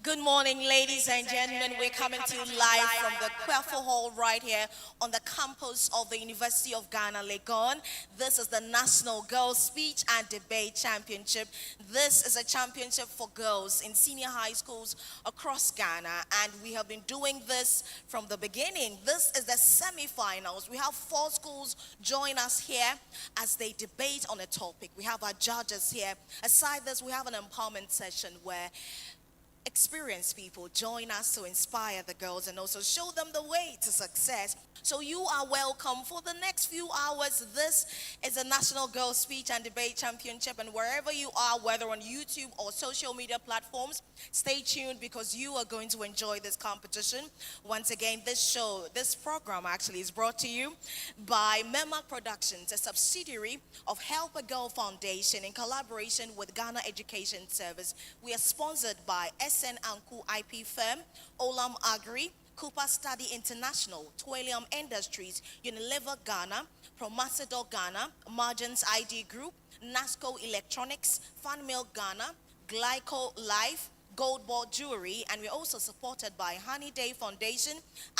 Good morning, ladies and gentlemen. We're coming to you live from the Kwefo Hall right here on the campus of the University of Ghana, Legon. This is the National Girls Speech and Debate Championship. This is a championship for girls in senior high schools across Ghana, and we have been doing this from the beginning. This is the semi-finals. We have 4 schools join us here as they debate on a topic. We have our judges here. Aside this, we have an empowerment session where experienced people join us to inspire the girls and also show them the way to success. So you are welcome for the next few hours. This is a National Girls Speech and Debate Championship, and wherever you are, whether on YouTube or social media platforms, stay tuned because you are going to enjoy this competition. Once again, this program actually is brought to you by MEMA Productions, a subsidiary of Help a Girl Foundation in collaboration with Ghana Education Service. We are sponsored by SN Anku IP firm, Olam Agri, Cooper Study International, Twalium Industries, Unilever Ghana, Promasidor Ghana, Margins ID Group, Nasco Electronics, Funmill Ghana, Glyco Life, Goldball Jewelry, and we're also supported by Honey Day Foundation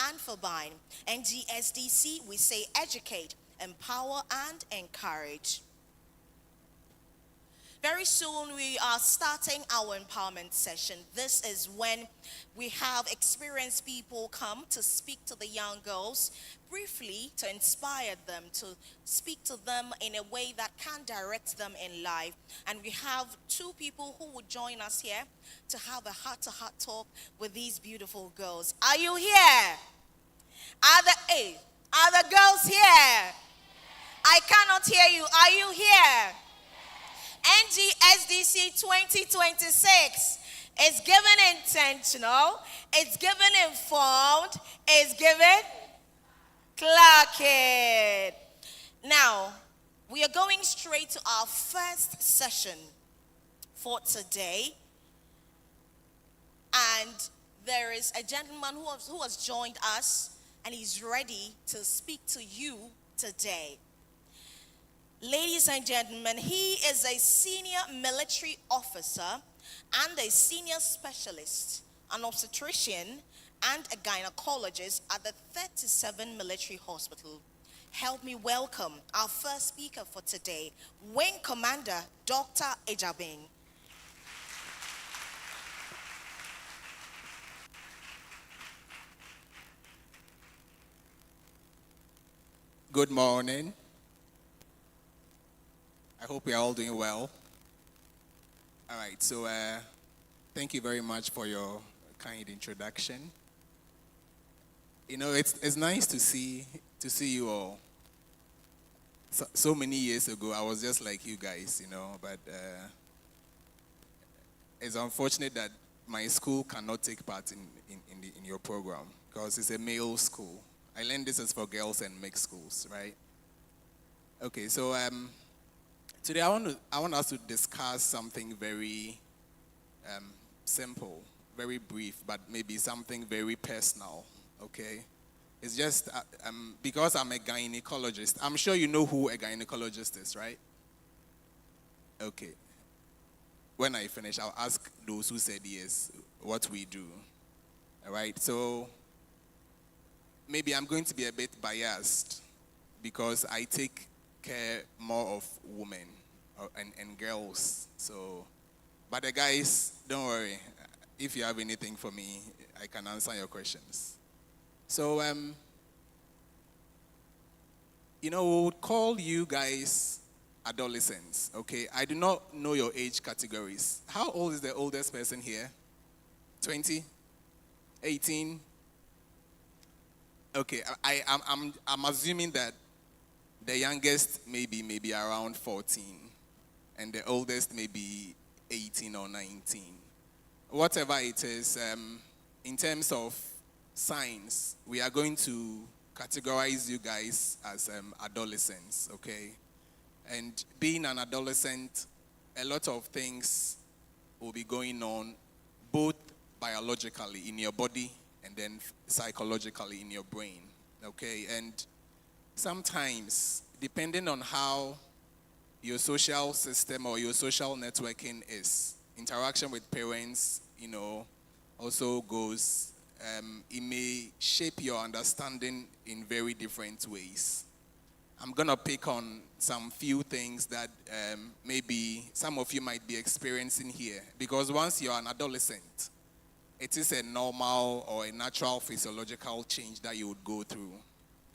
and Fabine. NGSDC, we say educate, empower, and encourage. Very soon we are starting our empowerment session. This is when we have experienced people come to speak to the young girls briefly to inspire them, to speak to them in a way that can direct them in life. And we have 2 people who will join us here to have a heart-to-heart talk with these beautiful girls. Are you here? Are the girls here? I cannot hear you. Are you here? NGSDC 2026 is given intentional, it's given informed, it's given clocked. Now, we are going straight to our first session for today. And there is a gentleman who has joined us, and he's ready to speak to you today. Ladies and gentlemen, he is a senior military officer and a senior specialist, an obstetrician and a gynecologist at the 37 Military Hospital. Help me welcome our first speaker for today, Wing Commander Dr. Ejabing. Good morning. I hope you're all doing well. All right, so thank you very much for your kind introduction. You know, it's nice to see you all. So many years ago, I was just like you guys, you know, but it's unfortunate that my school cannot take part in your program because it's a male school. I learned this is for girls and mixed schools, right? Okay, so today I want us to discuss something very simple, very brief, but maybe something very personal, okay? It's just because I'm a gynecologist. I'm sure you know who a gynecologist is, right? Okay. When I finish, I'll ask those who said yes what we do, all right? So maybe I'm going to be a bit biased because I take care more of women and girls. So, but the guys, don't worry. If you have anything for me, I can answer your questions. So, you know, we would call you guys adolescents, okay? I do not know your age categories. How old is the oldest person here? 20? 18? Okay, I'm assuming that the youngest maybe around 14, and the oldest maybe 18 or 19. Whatever it is, in terms of signs, we are going to categorize you guys as adolescents, okay? And being an adolescent, a lot of things will be going on, both biologically in your body and then psychologically in your brain, okay? And sometimes, depending on how your social system or your social networking is, interaction with parents, you know, also goes, it may shape your understanding in very different ways. I'm going to pick on some few things that maybe some of you might be experiencing here. Because once you're an adolescent, it is a normal or a natural physiological change that you would go through.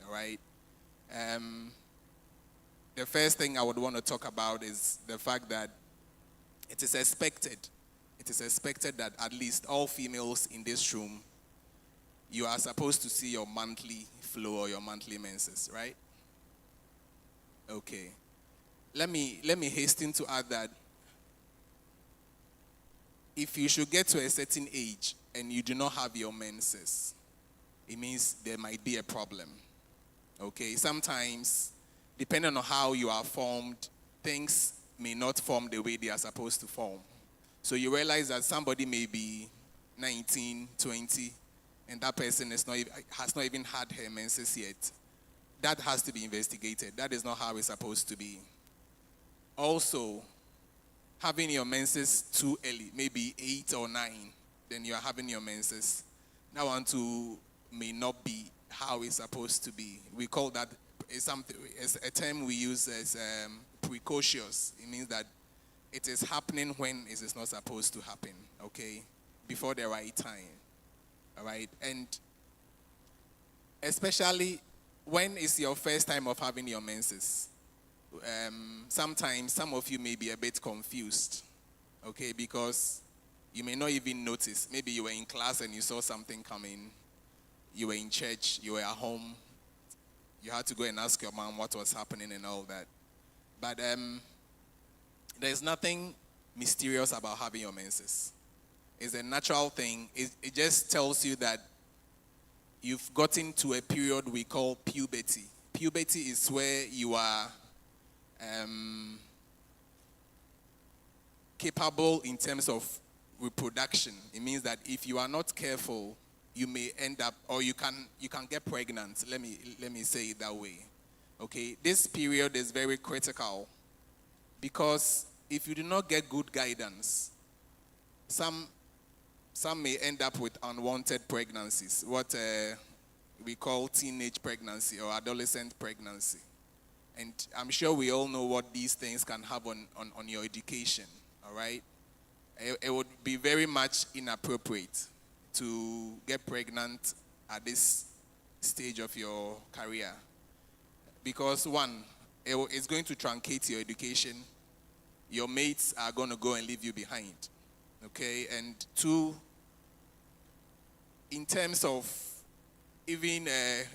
All right? The first thing I would want to talk about is the fact that it is expected that at least all females in this room, you are supposed to see your monthly flow or your monthly menses, right? Okay. Let me hasten to add that if you should get to a certain age and you do not have your menses, it means there might be a problem. Okay? Sometimes, depending on how you are formed, things may not form the way they are supposed to form. So you realize that somebody may be 19, 20, and that person has not even had her menses yet. That has to be investigated. That is not how it's supposed to be. Also, having your menses too early, maybe 8 or 9, then you are having your menses. That one too may not be how it's supposed to be. We call that it's a term we use as precocious. It means that it is happening when it is not supposed to happen, okay? Before the right time, all right? And especially when it's your first time of having your menses, sometimes some of you may be a bit confused, okay? Because you may not even notice. Maybe you were in class and you saw something coming. You were in church, you were at home. You had to go and ask your mom what was happening and all that. But there's nothing mysterious about having your menses. It's a natural thing. It just tells you that you've gotten to a period we call puberty. Puberty is where you are capable in terms of reproduction. It means that if you are not careful, you may end up, or you can get pregnant. Let me say it that way. Okay, this period is very critical because if you do not get good guidance, some may end up with unwanted pregnancies, what we call teenage pregnancy or adolescent pregnancy. And I'm sure we all know what these things can have on your education, all right? It would be very much inappropriate to get pregnant at this stage of your career. Because one, it's going to truncate your education. Your mates are going to go and leave you behind. Okay? And two, in terms of even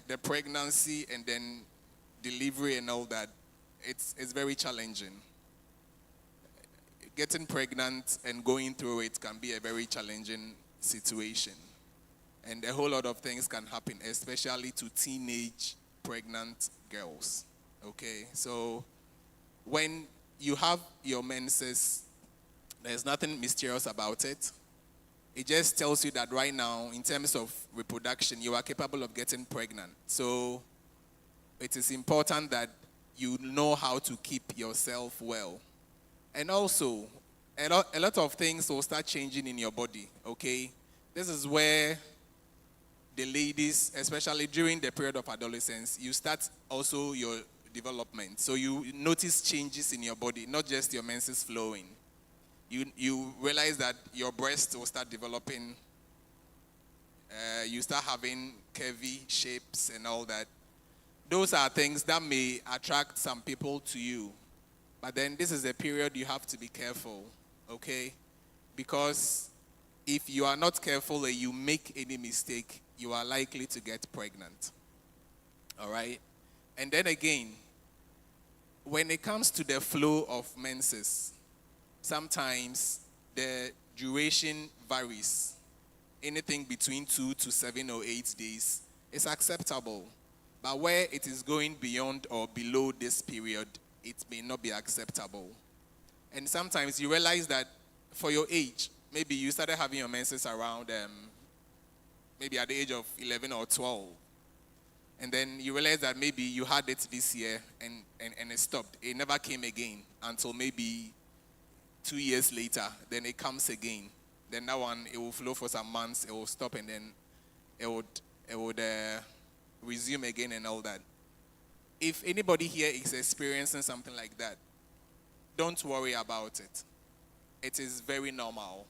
the pregnancy and then delivery and all that, it's very challenging. Getting pregnant and going through it can be a very challenging situation. And a whole lot of things can happen, especially to teenage pregnant girls. Okay? So when you have your menses, there's nothing mysterious about it. It just tells you that right now, in terms of reproduction, you are capable of getting pregnant. So it is important that you know how to keep yourself well. And also, a lot of things will start changing in your body, okay? This is where the ladies, especially during the period of adolescence, you start also your development. So you notice changes in your body, not just your menses flowing. You realize that your breasts will start developing. You start having curvy shapes and all that. Those are things that may attract some people to you. But then this is a period you have to be careful, okay? Because if you are not careful and you make any mistake, you are likely to get pregnant. All right? And then again, when it comes to the flow of menses, sometimes the duration varies. Anything between 2 to 7 or 8 days is acceptable. But where it is going beyond or below this period, it may not be acceptable. And sometimes you realize that for your age, maybe you started having your menses around maybe at the age of 11 or 12. And then you realize that maybe you had it this year and it stopped. It never came again until maybe 2 years later. Then it comes again. Then that one, it will flow for some months, it will stop, and then it would resume again and all that. If anybody here is experiencing something like that, don't worry about it. It is very normal,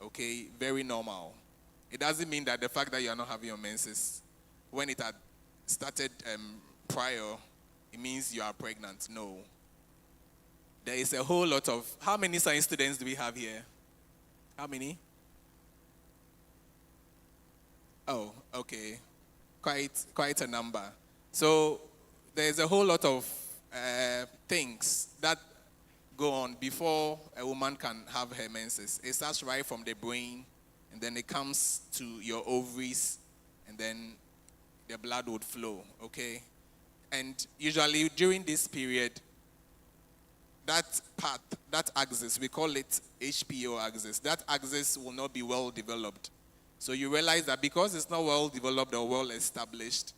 okay? Very normal. It doesn't mean that the fact that you are not having your menses, when it had started prior, it means you are pregnant. No. There is a whole lot of, how many science students do we have here? How many? Oh, okay. Quite a number. So there's a whole lot of things that go on before a woman can have her menses. It starts right from the brain, and then it comes to your ovaries, and then the blood would flow, okay? And usually during this period, that part, that axis, we call it HPO axis, that axis will not be well developed. So you realize that because it's not well developed or well established,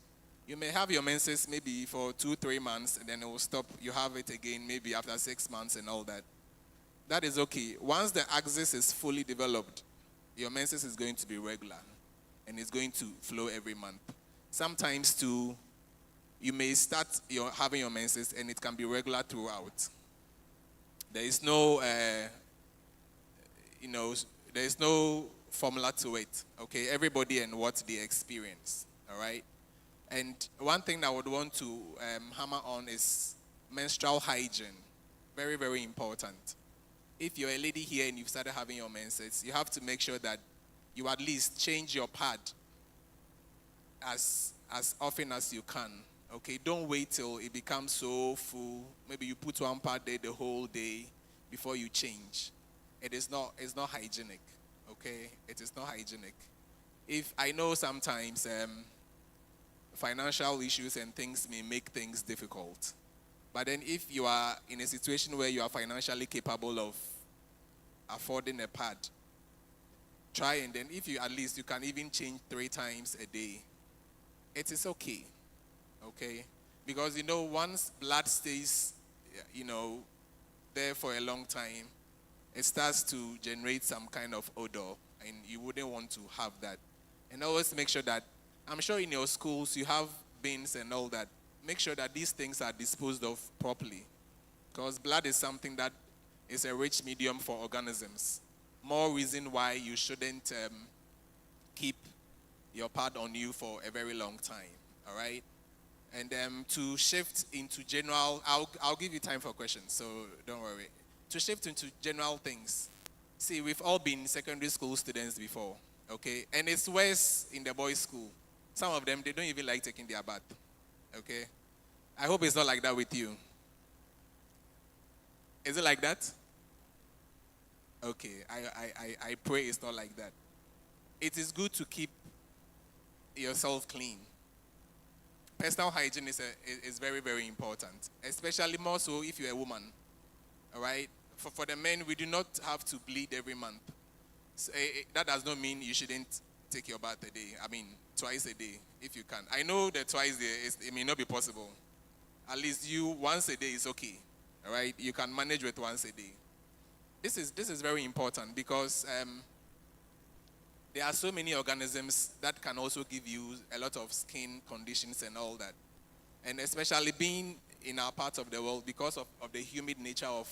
you may have your menses maybe for 2-3 months, and then it will stop. You have it again maybe after 6 months and all that. That is okay. Once the axis is fully developed, your menses is going to be regular, and it's going to flow every month. Sometimes too, you may start having your menses, and it can be regular throughout. There is no, there is no formula to it. Okay, everybody and what they experience. All right. And one thing that I would want to hammer on is menstrual hygiene. Very, very important. If you're a lady here and you've started having your menses, you have to make sure that you at least change your pad as often as you can. Okay, don't wait till it becomes so full. Maybe you put one pad there the whole day before you change. It's not hygienic. Okay, it is not hygienic. If I know sometimes financial issues and things may make things difficult, but then if you are in a situation where you are financially capable of affording a pad, try, and then if you at least you can even change 3 times a day, it is okay. Okay, because once blood stays there for a long time, it starts to generate some kind of odor, and you wouldn't want to have that. And always make sure that, I'm sure in your schools you have bins and all that. Make sure that these things are disposed of properly, because blood is something that is a rich medium for organisms. More reason why you shouldn't keep your pad on you for a very long time. All right. And to shift into general, I'll give you time for questions, so don't worry. To shift into general things. See, we've all been secondary school students before, okay? And it's worse in the boys' school. Some of them, they don't even like taking their bath, okay? I hope it's not like that with you. Is it like that? Okay, I pray it's not like that. It is good to keep yourself clean. Personal hygiene is very, very important, especially more so if you're a woman, all right? For the men, we do not have to bleed every month. So, that does not mean you shouldn't take your bath a day. I mean, twice a day, if you can. I know that twice a day, it may not be possible. At least once a day is okay, all right? You can manage with once a day. This is very important because there are so many organisms that can also give you a lot of skin conditions and all that. And especially being in our part of the world, because of the humid nature of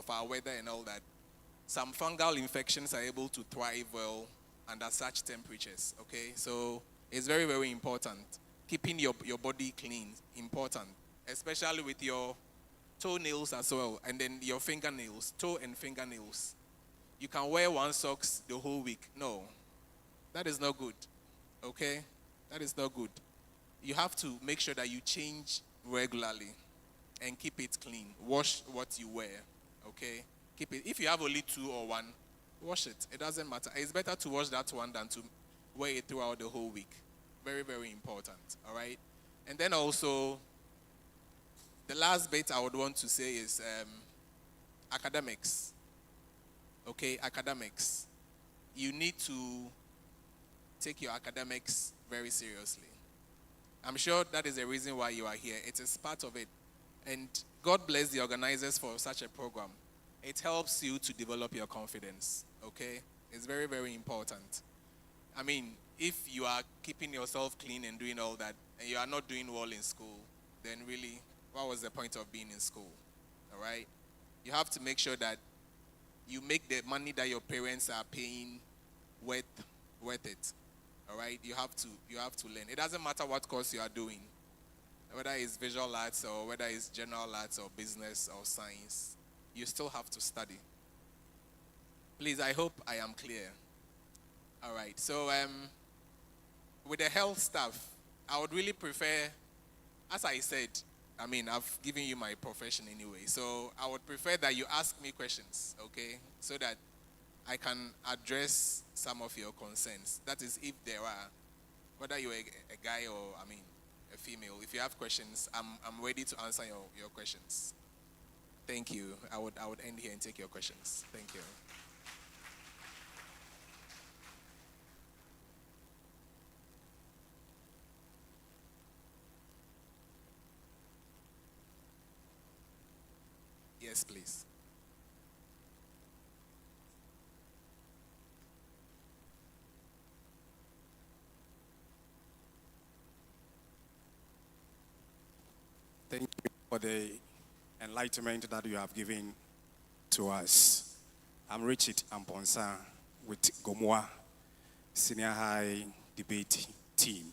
our weather and all that, some fungal infections are able to thrive well under such temperatures, okay? So it's very, very important. Keeping your body clean, important, especially with your toenails as well, and then your fingernails, toe and fingernails. You can wear one socks the whole week. No, that is not good, okay? That is not good. You have to make sure that you change regularly and keep it clean. Wash what you wear, okay? Keep it. If you have only 2 or 1, wash it. It doesn't matter. It's better to wash that one than to wear it throughout the whole week. Very, very important, all right? And then also, the last bit I would want to say is academics. Okay, academics. You need to take your academics very seriously. I'm sure that is the reason why you are here. It is part of it. And God bless the organizers for such a program. it helps you to develop your confidence, okay? It's very, very important. I mean, if you are keeping yourself clean and doing all that, and you are not doing well in school, then really, what was the point of being in school, all right? You have to make sure that you make the money that your parents are paying worth it, all right? You have to learn. It doesn't matter what course you are doing, whether it's visual arts or whether it's general arts or business or science, you still have to study. Please, I hope I am clear. All right, so with the health stuff, I would really prefer, as I said, I mean, I've given you my profession anyway, so I would prefer that you ask me questions, okay, so that I can address some of your concerns. That is, if there are, whether you're a guy or, I mean, a female, if you have questions, I'm ready to answer your questions. Thank you. I would end here and take your questions. Thank you. Yes, please. Thank you for the enlightenment that you have given to us. I'm Richard Amponsa with Gomoa Senior High Debate Team.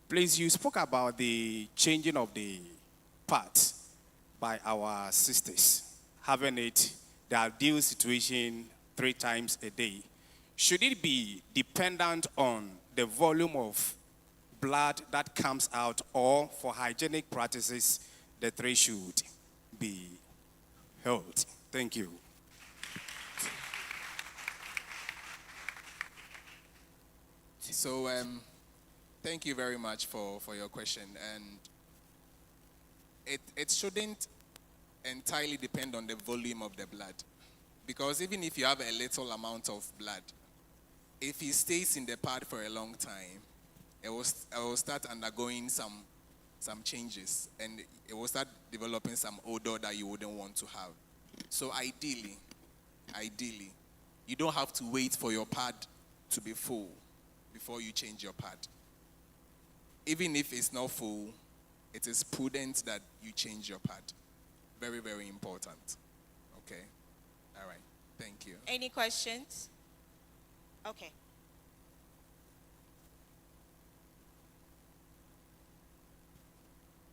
Please, you spoke about the changing of the part by our sisters, having it the ideal situation 3 times a day. Should it be dependent on the volume of blood that comes out, or for hygienic practices, the 3 should be held? Thank you. So, thank you very much for your question. And it shouldn't entirely depend on the volume of the blood. Because even if you have a little amount of blood, if it stays in the pad for a long time, it will start undergoing some changes, and it will start developing some odor that you wouldn't want to have. So ideally, you don't have to wait for your pad to be full before you change your pad. Even if it's not full, it is prudent that you change your pad. Very, very important. Okay? All right. Thank you. Any questions? Okay.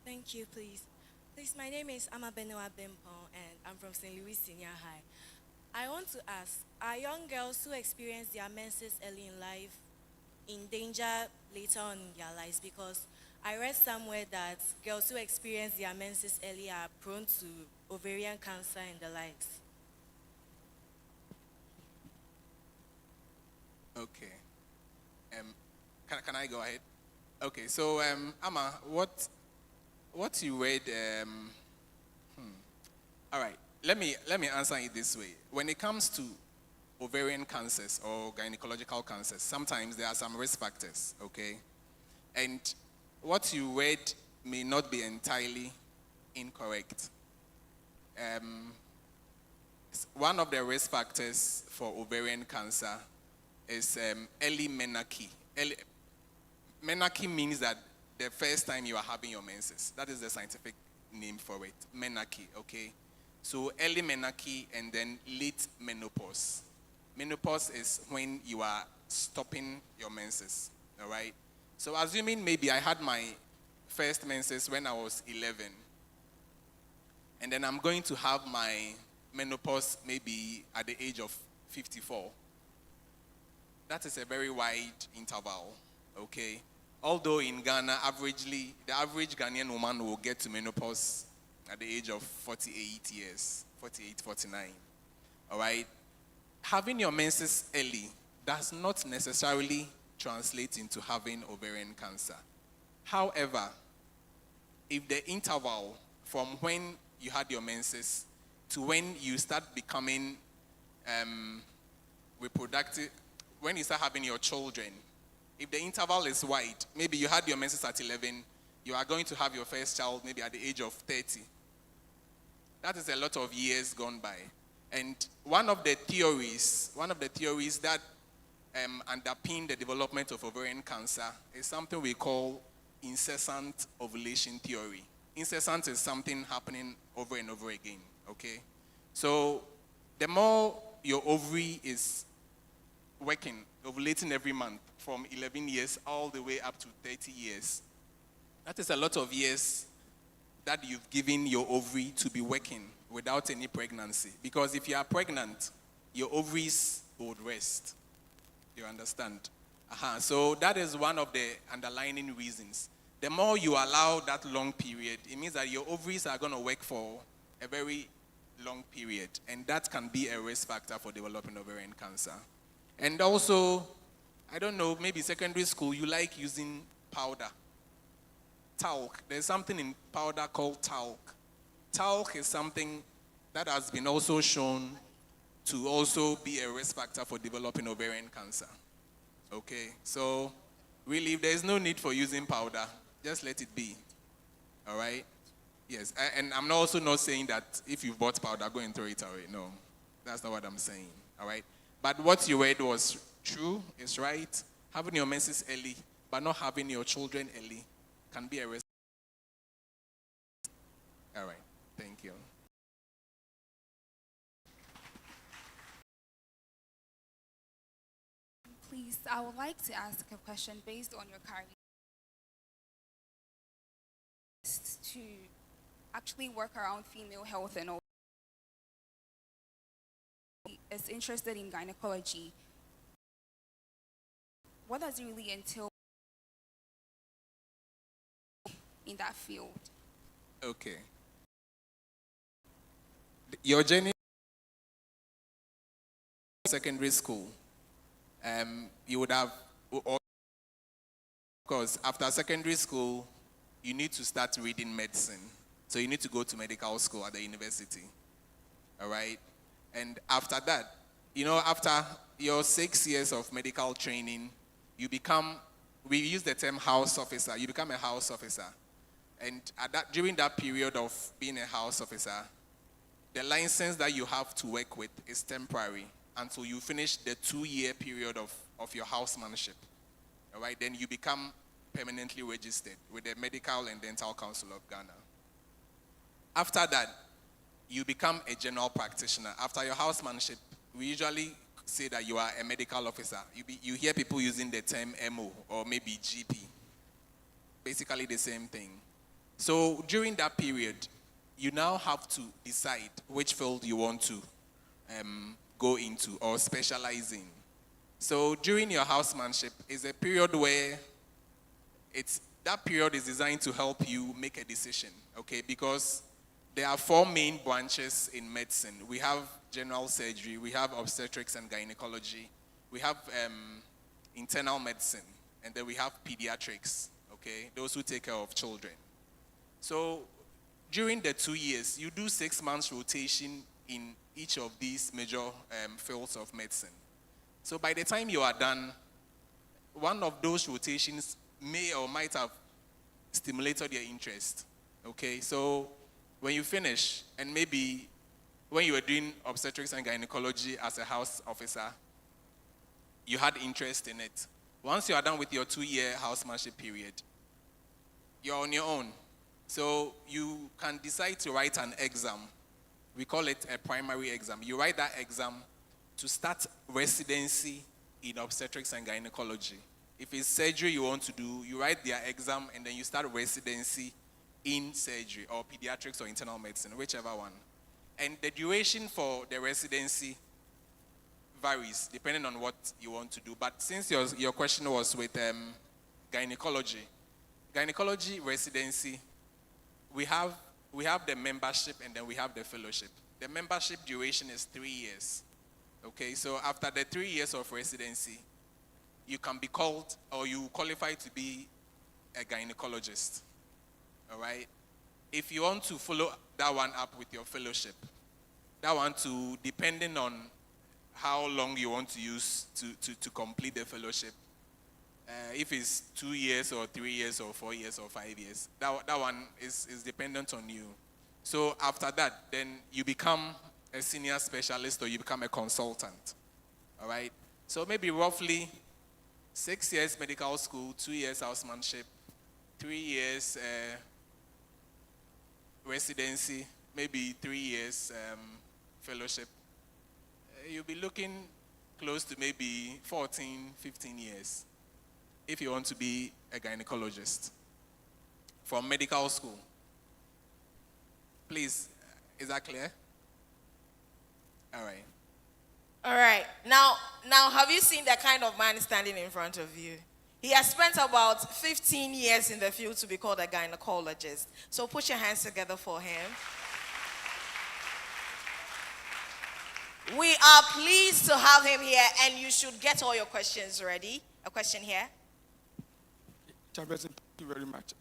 Thank you, please. Please, my name is Amabenoa Bempon, and I'm from St. Louis Senior High. I want to ask, are young girls who experience their menses early in life in danger later on in their lives? Because I read somewhere that girls who experience their menses early are prone to ovarian cancer and the likes. Okay. Can I go ahead? Okay. So, Amma, what you read? All right. Let me answer it this way. When it comes to ovarian cancers or gynecological cancers, sometimes there are some risk factors. Okay, and what you read may not be entirely incorrect. One of the risk factors for ovarian cancer is early menarche. Menarche means that the first time you are having your menses. That is the scientific name for it, menarche, okay? So early menarche and then late menopause. Menopause is when you are stopping your menses, all right? So assuming maybe I had my first menses when I was 11, and then I'm going to have my menopause maybe at the age of 54. That is a very wide interval, okay? Although in Ghana, the average Ghanaian woman will get to menopause at the age of 48 years, 48, 49, all right? Having your menses early does not necessarily translate into having ovarian cancer. However, if the interval from when you had your menses to when you start becoming reproductive, when you start having your children, if the interval is wide, maybe you had your menses at 11, you are going to have your first child maybe at the age of 30. That is a lot of years gone by. And one of the theories that underpin the development of ovarian cancer is something we call incessant ovulation theory. Incessant is something happening over and over again, okay? So the more your ovary is working, ovulating every month from 11 years all the way up to 30 years, that is a lot of years that you've given your ovary to be working without any pregnancy. Because if you are pregnant, your ovaries would rest. You understand? So that is one of the underlying reasons. The more you allow that long period, it means that your ovaries are going to work for a very long period. And that can be a risk factor for developing ovarian cancer. And also, I don't know, maybe secondary school, you like using powder. Talc. There's something in powder called talc. Talc is something that has been also shown to also be a risk factor for developing ovarian cancer. Okay, so really, if there is no need for using powder, just let it be. All right? Yes, and I'm also not saying that if you've bought powder, go and throw it away. No, that's not what I'm saying. All right? But what you read was true, it's right. Having your menses early, but not having your children early can be a risk. All right, thank you. Please, I would like to ask a question based on your career to actually work around female health and all. Is interested in gynecology. What does it really entail in that field? Okay. Your journey secondary school, you would have, because after secondary school, you need to start reading medicine. So you need to go to medical school at the university. All right? And after that, after your 6 years of medical training, you become, we use the term house officer, you become a house officer. And during that period of being a house officer, the license that you have to work with is temporary until you finish the 2-year period of your housemanship. All right, then you become permanently registered with the Medical and Dental Council of Ghana. After that, you become a general practitioner. After your housemanship, we usually say that you are a medical officer. You hear people using the term MO or maybe GP. Basically the same thing. So during that period, you now have to decide which field you want to go into or specialize in. So during your housemanship is a period where that period is designed to help you make a decision, okay? Because there are 4 main branches in medicine. We have general surgery, we have obstetrics and gynecology, we have internal medicine, and then we have pediatrics, okay? Those who take care of children. So during the 2 years, you do 6 months rotation in each of these major fields of medicine. So by the time you are done, one of those rotations may or might have stimulated your interest, okay? So when you finish, and maybe when you were doing obstetrics and gynecology as a house officer, you had interest in it. Once you are done with your 2-year housemanship period, you're on your own. So you can decide to write an exam. We call it a primary exam. You write that exam to start residency in obstetrics and gynecology. If it's surgery you want to do, you write their exam and then you start residency in surgery or pediatrics or internal medicine, whichever one. And the duration for the residency varies depending on what you want to do. But since your question was with gynecology residency, we have the membership and then we have the fellowship. The membership duration is 3 years. Okay, so after the 3 years of residency, you can be called or you qualify to be a gynecologist. All right? If you want to follow that one up with your fellowship, that one too, depending on how long you want to use to complete the fellowship, if it's 2 years or 3 years or 4 years or 5 years, that one is dependent on you. So after that, then you become a senior specialist or you become a consultant. All right? So maybe roughly 6 years medical school, 2 years housemanship, 3 years residency, maybe 3 years fellowship. You'll be looking close to maybe 14, 15 years if you want to be a gynecologist from medical school. Please, is that clear? All right. All right. Now, have you seen the kind of man standing in front of you? He has spent about 15 years in the field to be called a gynecologist. So put your hands together for him. We are pleased to have him here, and you should get all your questions ready. A question here. Chairperson, thank you very much.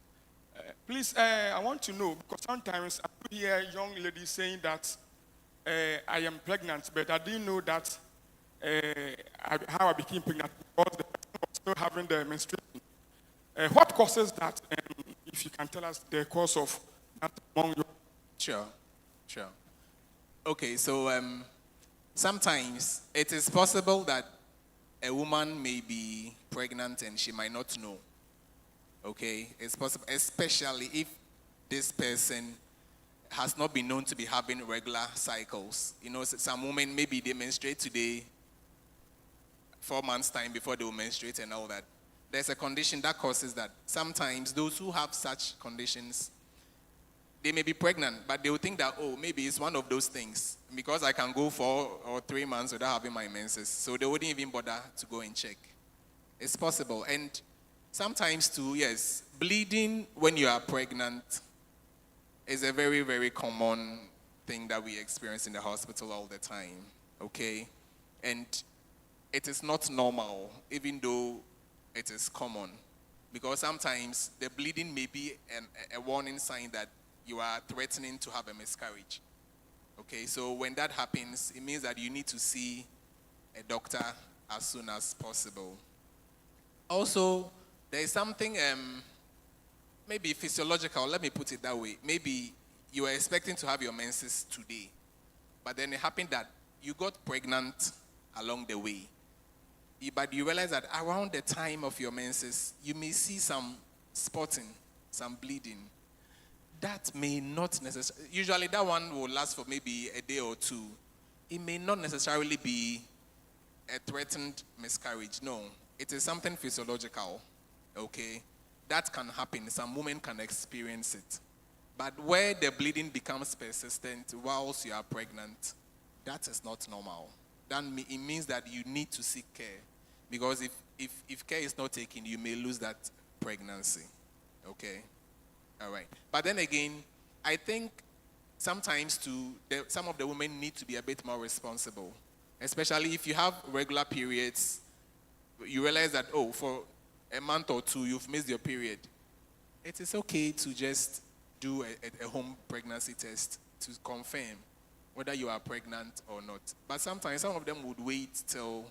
Please, I want to know, because sometimes I do hear young ladies saying that I am pregnant, but I didn't know that how I became pregnant because the person was still having the menstruation. What causes that? If you can tell us the cause of that among you. Sure. Okay, so sometimes it is possible that a woman may be pregnant and she might not know. Okay, it's possible, especially if this person has not been known to be having regular cycles. You know, some women, maybe they menstruate today, 4 months' time before they will menstruate and all that. There's a condition that causes that. Sometimes those who have such conditions, they may be pregnant, but they will think that, oh, maybe it's one of those things. Because I can go 4 or 3 months without having my menses. So they wouldn't even bother to go and check. It's possible. And sometimes too, yes, bleeding when you are pregnant is a very, very common thing that we experience in the hospital all the time, okay? And it is not normal, even though it is common. Because sometimes the bleeding may be a warning sign that you are threatening to have a miscarriage. Okay, so when that happens, it means that you need to see a doctor as soon as possible. Also, there is something maybe physiological, let me put it that way. Maybe you were expecting to have your menses today, but then it happened that you got pregnant along the way. But you realize that around the time of your menses, you may see some spotting, some bleeding. That may not necessarily, usually that one will last for maybe a day or two. It may not necessarily be a threatened miscarriage. No, it is something physiological, okay? That can happen. Some women can experience it. But where the bleeding becomes persistent whilst you are pregnant, that is not normal. It means that you need to seek care. Because if care is not taken, you may lose that pregnancy, okay? All right. But then again, I think sometimes some of the women need to be a bit more responsible. Especially if you have regular periods, you realize that, oh, for a month or two, you've missed your period. It is okay to just do a home pregnancy test to confirm whether you are pregnant or not. But sometimes some of them would wait till,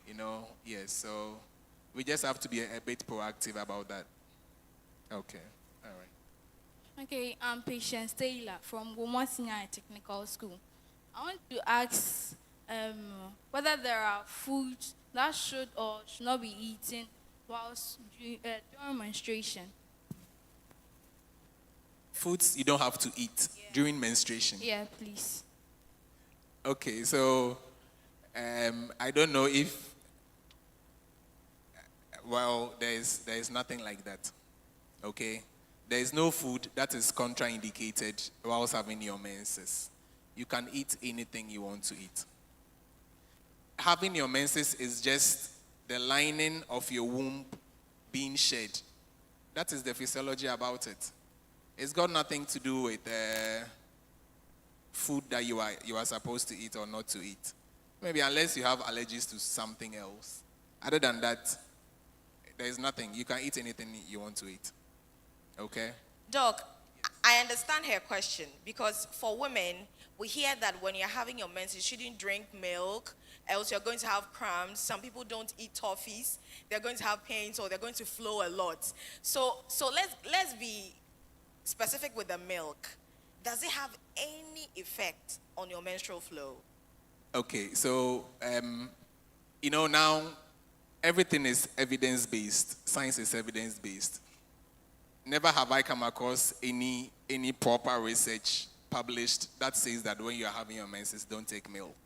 you know, yes. So we just have to be a bit proactive about that. Okay, all right. Okay, I'm Patience Taylor from Gomwa Senior Technical School. I want to ask whether there are foods that should or should not be eaten whilst during menstruation. Foods you don't have to eat during menstruation. Yeah, please. Okay, so I don't know if, well, there is nothing like that. Okay? There is no food that is contraindicated whilst having your menses. You can eat anything you want to eat. Having your menses is just the lining of your womb being shed. That is the physiology about it. It's got nothing to do with food that you are supposed to eat or not to eat. Maybe unless you have allergies to something else. Other than that, there is nothing. You can eat anything you want to eat. Okay? Doc, I understand her question because for women, we hear that when you're having your menses, you shouldn't drink milk, else you're going to have cramps. Some people don't eat toffees. They're going to have pains or they're going to flow a lot. So let's be specific with the milk. does it have any effect on your menstrual flow? Okay, so now everything is evidence-based. Science is evidence-based. Never have I come across any proper research published that says that when you are having your menses, don't take milk.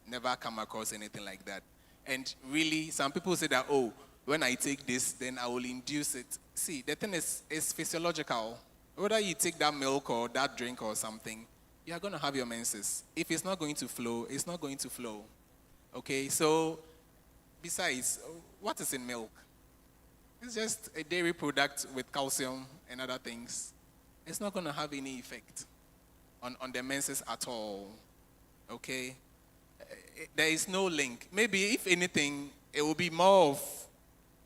Never come across anything like that. And really, some people say that, oh, when I take this, then I will induce it. See, the thing is physiological. Whether you take that milk or that drink or something, you are going to have your menses. If it's not going to flow, it's not going to flow. Okay, so besides, what is in milk? It's just a dairy product with calcium and other things. It's not going to have any effect on the menses at all. Okay? There is no link. Maybe, if anything, it will be more of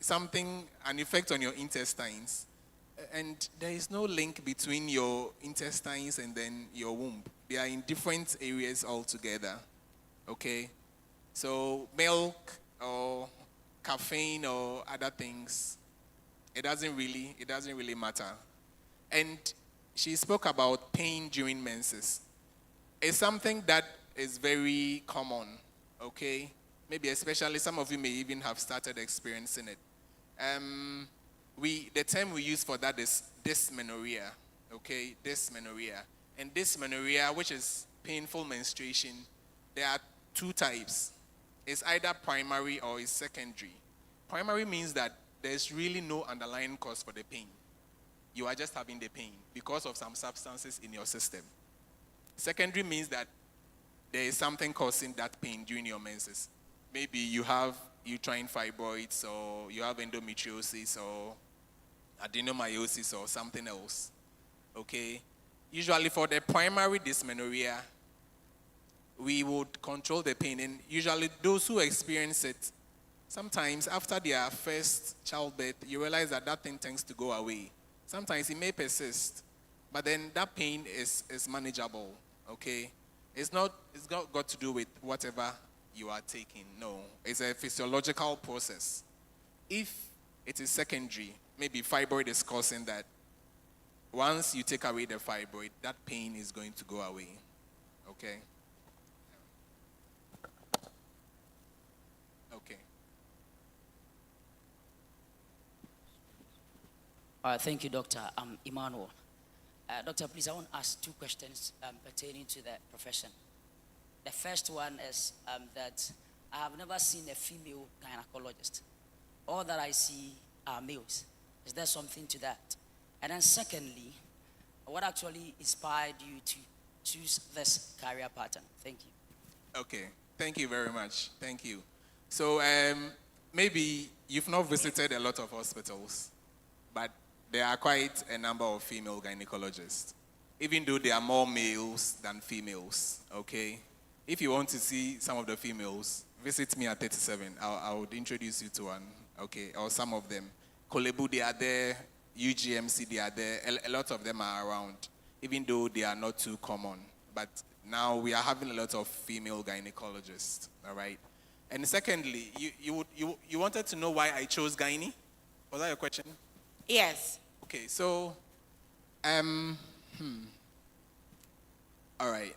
something, an effect on your intestines. And there is no link between your intestines and then your womb. They are in different areas altogether. Okay? So milk or caffeine or other things, it doesn't really matter. And she spoke about pain during menses. It's something that is very common, okay? Maybe especially some of you may even have started experiencing it. The term we use for that is dysmenorrhea, okay? Dysmenorrhea. And dysmenorrhea, which is painful menstruation, there are two types. It's either primary or it's secondary. Primary means that there's really no underlying cause for the pain. You are just having the pain because of some substances in your system. Secondary means that there is something causing that pain during your menses. Maybe you have uterine fibroids, or you have endometriosis, or adenomyosis, or something else. Okay? Usually for the primary dysmenorrhea, we would control the pain. And usually those who experience it, sometimes after their first childbirth, you realize that thing tends to go away. Sometimes it may persist, but then that pain is manageable, okay? It's not got to do with whatever you are taking, no. It's a physiological process. If it is secondary, maybe fibroid is causing that, once you take away the fibroid, that pain is going to go away, okay? Okay. Thank you, Doctor. I'm Emmanuel. Doctor, please, I want to ask two questions pertaining to the profession. The first one is that I have never seen a female gynecologist. All that I see are males. Is there something to that? And then secondly, what actually inspired you to choose this career pattern? Thank you. Okay, thank you very much. Thank you. So maybe you've not visited a lot of hospitals, but there are quite a number of female gynecologists, even though there are more males than females, okay? If you want to see some of the females, visit me at 37. I would introduce you to one, okay, or some of them. Kolebu, they are there. UGMC, they are there. A lot of them are around, even though they are not too common. But now we are having a lot of female gynecologists, all right? And secondly, you wanted to know why I chose gynae? Was that your question? Yes. Okay, so, all right.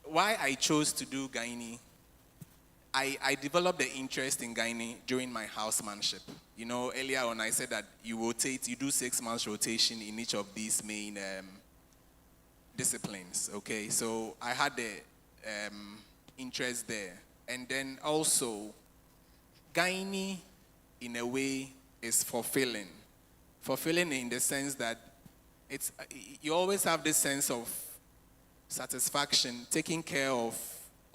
Why I chose to do gynae, I developed the interest in gynae during my housemanship. You know, earlier on I said that you do 6 months rotation in each of these main disciplines, okay? So I had the interest there. And then also, gynae, in a way, is fulfilling. Fulfilling in the sense that you always have this sense of satisfaction, taking care of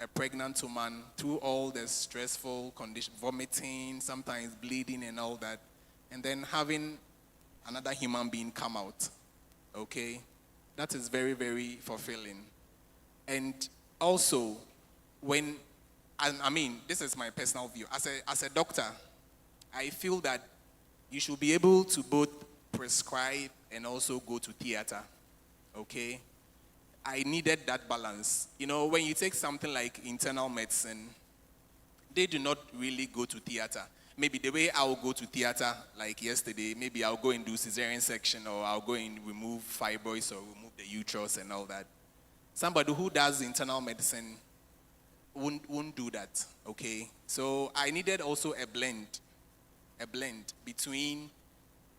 a pregnant woman through all the stressful conditions, vomiting, sometimes bleeding and all that, and then having another human being come out, okay? That is very, very fulfilling. And also, this is my personal view. As a doctor, I feel that you should be able to both prescribe and also go to theater, okay? I needed that balance. You know, when you take something like internal medicine, they do not really go to theater. maybe the way I'll go to theater, like yesterday, maybe I'll go and do cesarean section, or I'll go and remove fibroids or remove the uterus and all that. Somebody who does internal medicine won't do that, okay? So I needed also a blend between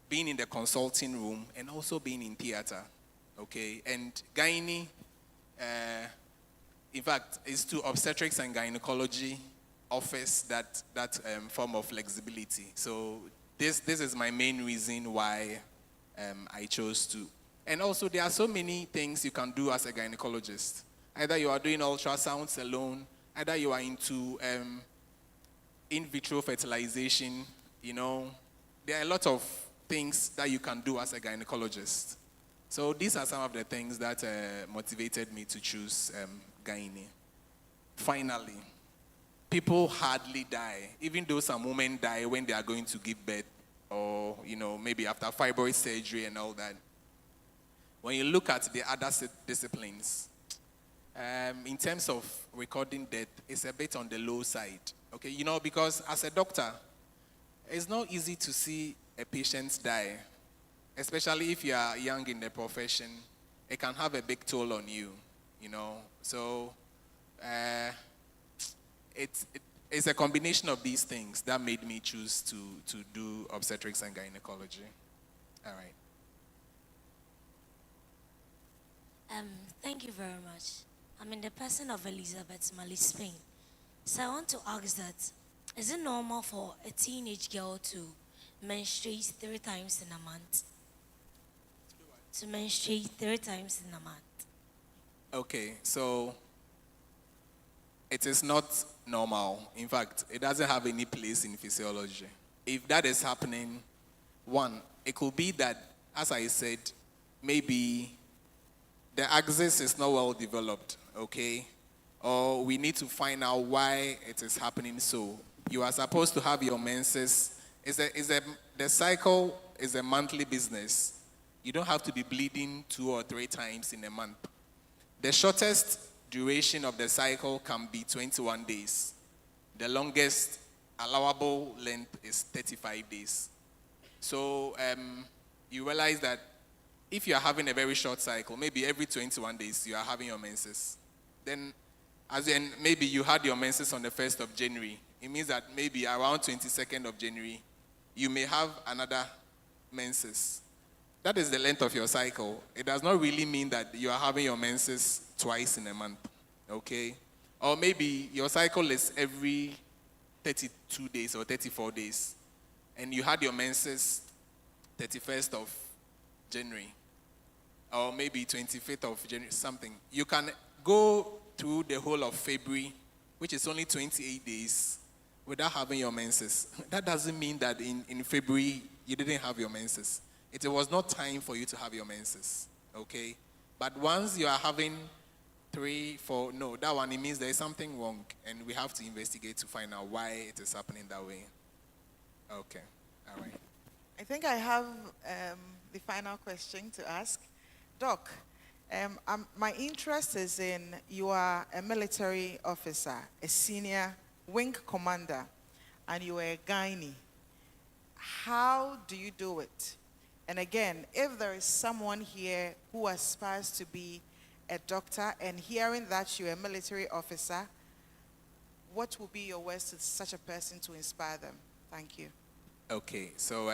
being in the consulting room and also being in theater, okay? And gynae, in fact, is to obstetrics and gynecology offers that form of flexibility. So this is my main reason why I chose to. And also there are so many things you can do as a gynecologist. Either you are doing ultrasounds alone, either you are into in vitro fertilization, you know. There are a lot of things that you can do as a gynecologist. So these are some of the things that motivated me to choose gynae. Finally, people hardly die, even though some women die when they are going to give birth, or maybe after fibroid surgery and all that. When you look at the other disciplines, in terms of recording death, it's a bit on the low side. Okay, because as a doctor, it's not easy to see a patient die, especially if you are young in the profession. It can have a big toll on you, So it's a combination of these things that made me choose to do obstetrics and gynecology. All right. Thank you very much. I'm in the person of Elizabeth Mali, Spain. So I want to ask that, is it normal for a teenage girl to menstruate 3 times in a month? To menstruate 3 times in a month. Okay, so it is not normal. In fact, it doesn't have any place in physiology. If that is happening, one, it could be that, as I said, maybe the axis is not well developed, okay? Or we need to find out why it is happening so. You are supposed to have your menses. The cycle is a monthly business. You don't have to be bleeding 2 or 3 times in a month. The shortest duration of the cycle can be 21 days. The longest allowable length is 35 days. So you realize that if you are having a very short cycle, maybe every 21 days you are having your menses. Then, as in maybe you had your menses on the 1st of January. It means that maybe around 22nd of January, you may have another menses. That is the length of your cycle. It does not really mean that you are having your menses twice in a month, okay? Or maybe your cycle is every 32 days or 34 days, and you had your menses 31st of January, or maybe 25th of January, something. You can go through the whole of February, which is only 28 days, without having your menses. That doesn't mean that in February you didn't have your menses. It was not time for you to have your menses, okay? But once you are having 3, 4, no, that one, it means there is something wrong, and we have to investigate to find out why it is happening that way. Okay, all right. I think I have the final question to ask. Doc, my interest is in, you are a military officer, a senior wing commander, and you are a gynae. How do you do it? And again, if there is someone here who aspires to be a doctor and hearing that you're a military officer, what would be your words to such a person to inspire them? Thank you. Okay, so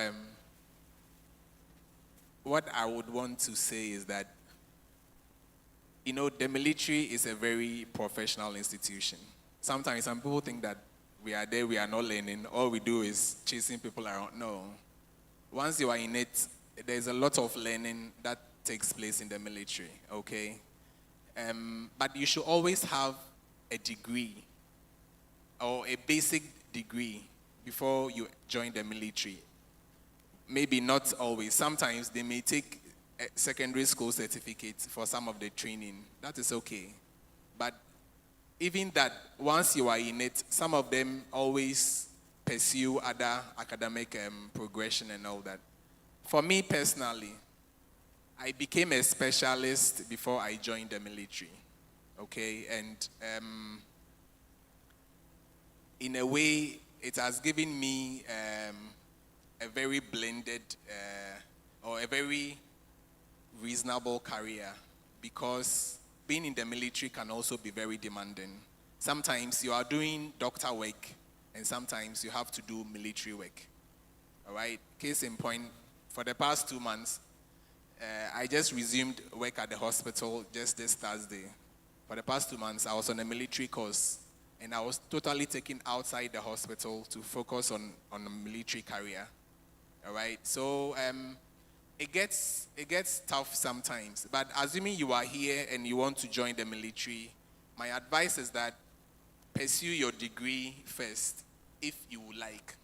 what I would want to say is that, the military is a very professional institution. Sometimes some people think that we are there, we are not learning, all we do is chasing people around. No. Once you are in it, there's a lot of learning that takes place in the military, okay? But you should always have a degree or a basic degree before you join the military. Maybe not always. Sometimes they may take a secondary school certificate for some of the training. That is okay. But even that, once you are in it, some of them always pursue other academic progression and all that. For me personally, I became a specialist before I joined the military, okay? And in a way, it has given me a very blended or a very reasonable career, because being in the military can also be very demanding. Sometimes you are doing doctor work and sometimes you have to do military work. All right, case in point, for the past 2 months, I just resumed work at the hospital just this Thursday. For the past 2 months, I was on a military course and I was totally taken outside the hospital to focus on a military career. All right, so it gets tough sometimes, but assuming you are here and you want to join the military, my advice is that pursue your degree first if you like.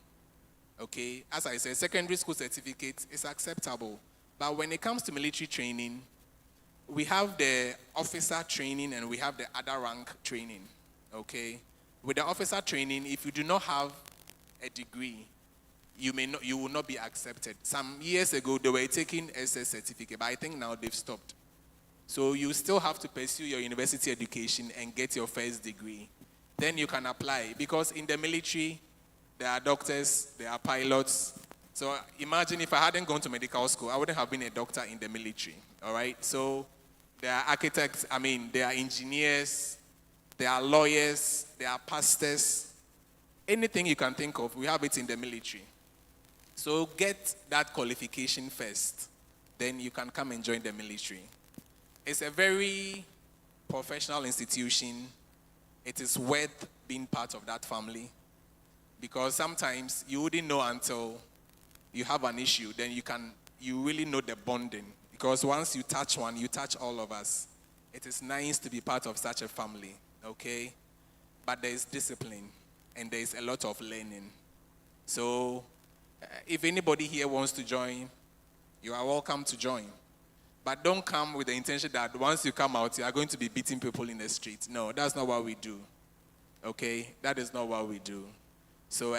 Okay, as I said, secondary school certificate is acceptable, but when it comes to military training, we have the officer training and we have the other rank training. Okay, with the officer training, if you do not have a degree, you will not be accepted. Some years ago, they were taking SS certificate, but I think now they've stopped. So you still have to pursue your university education and get your first degree. Then you can apply, because in the military, there are doctors, there are pilots. So imagine if I hadn't gone to medical school, I wouldn't have been a doctor in the military, all right? So there are architects, there are engineers, there are lawyers, there are pastors. Anything you can think of, we have it in the military. So get that qualification first, then you can come and join the military. It's a very professional institution. It is worth being part of that family, because sometimes you wouldn't know until you have an issue, then you really know the bonding, because once you touch one, you touch all of us. It is nice to be part of such a family, okay? But there is discipline and there is a lot of learning. So if anybody here wants to join, you are welcome to join. But don't come with the intention that once you come out, you are going to be beating people in the street. No, that's not what we do. Okay? That is not what we do. So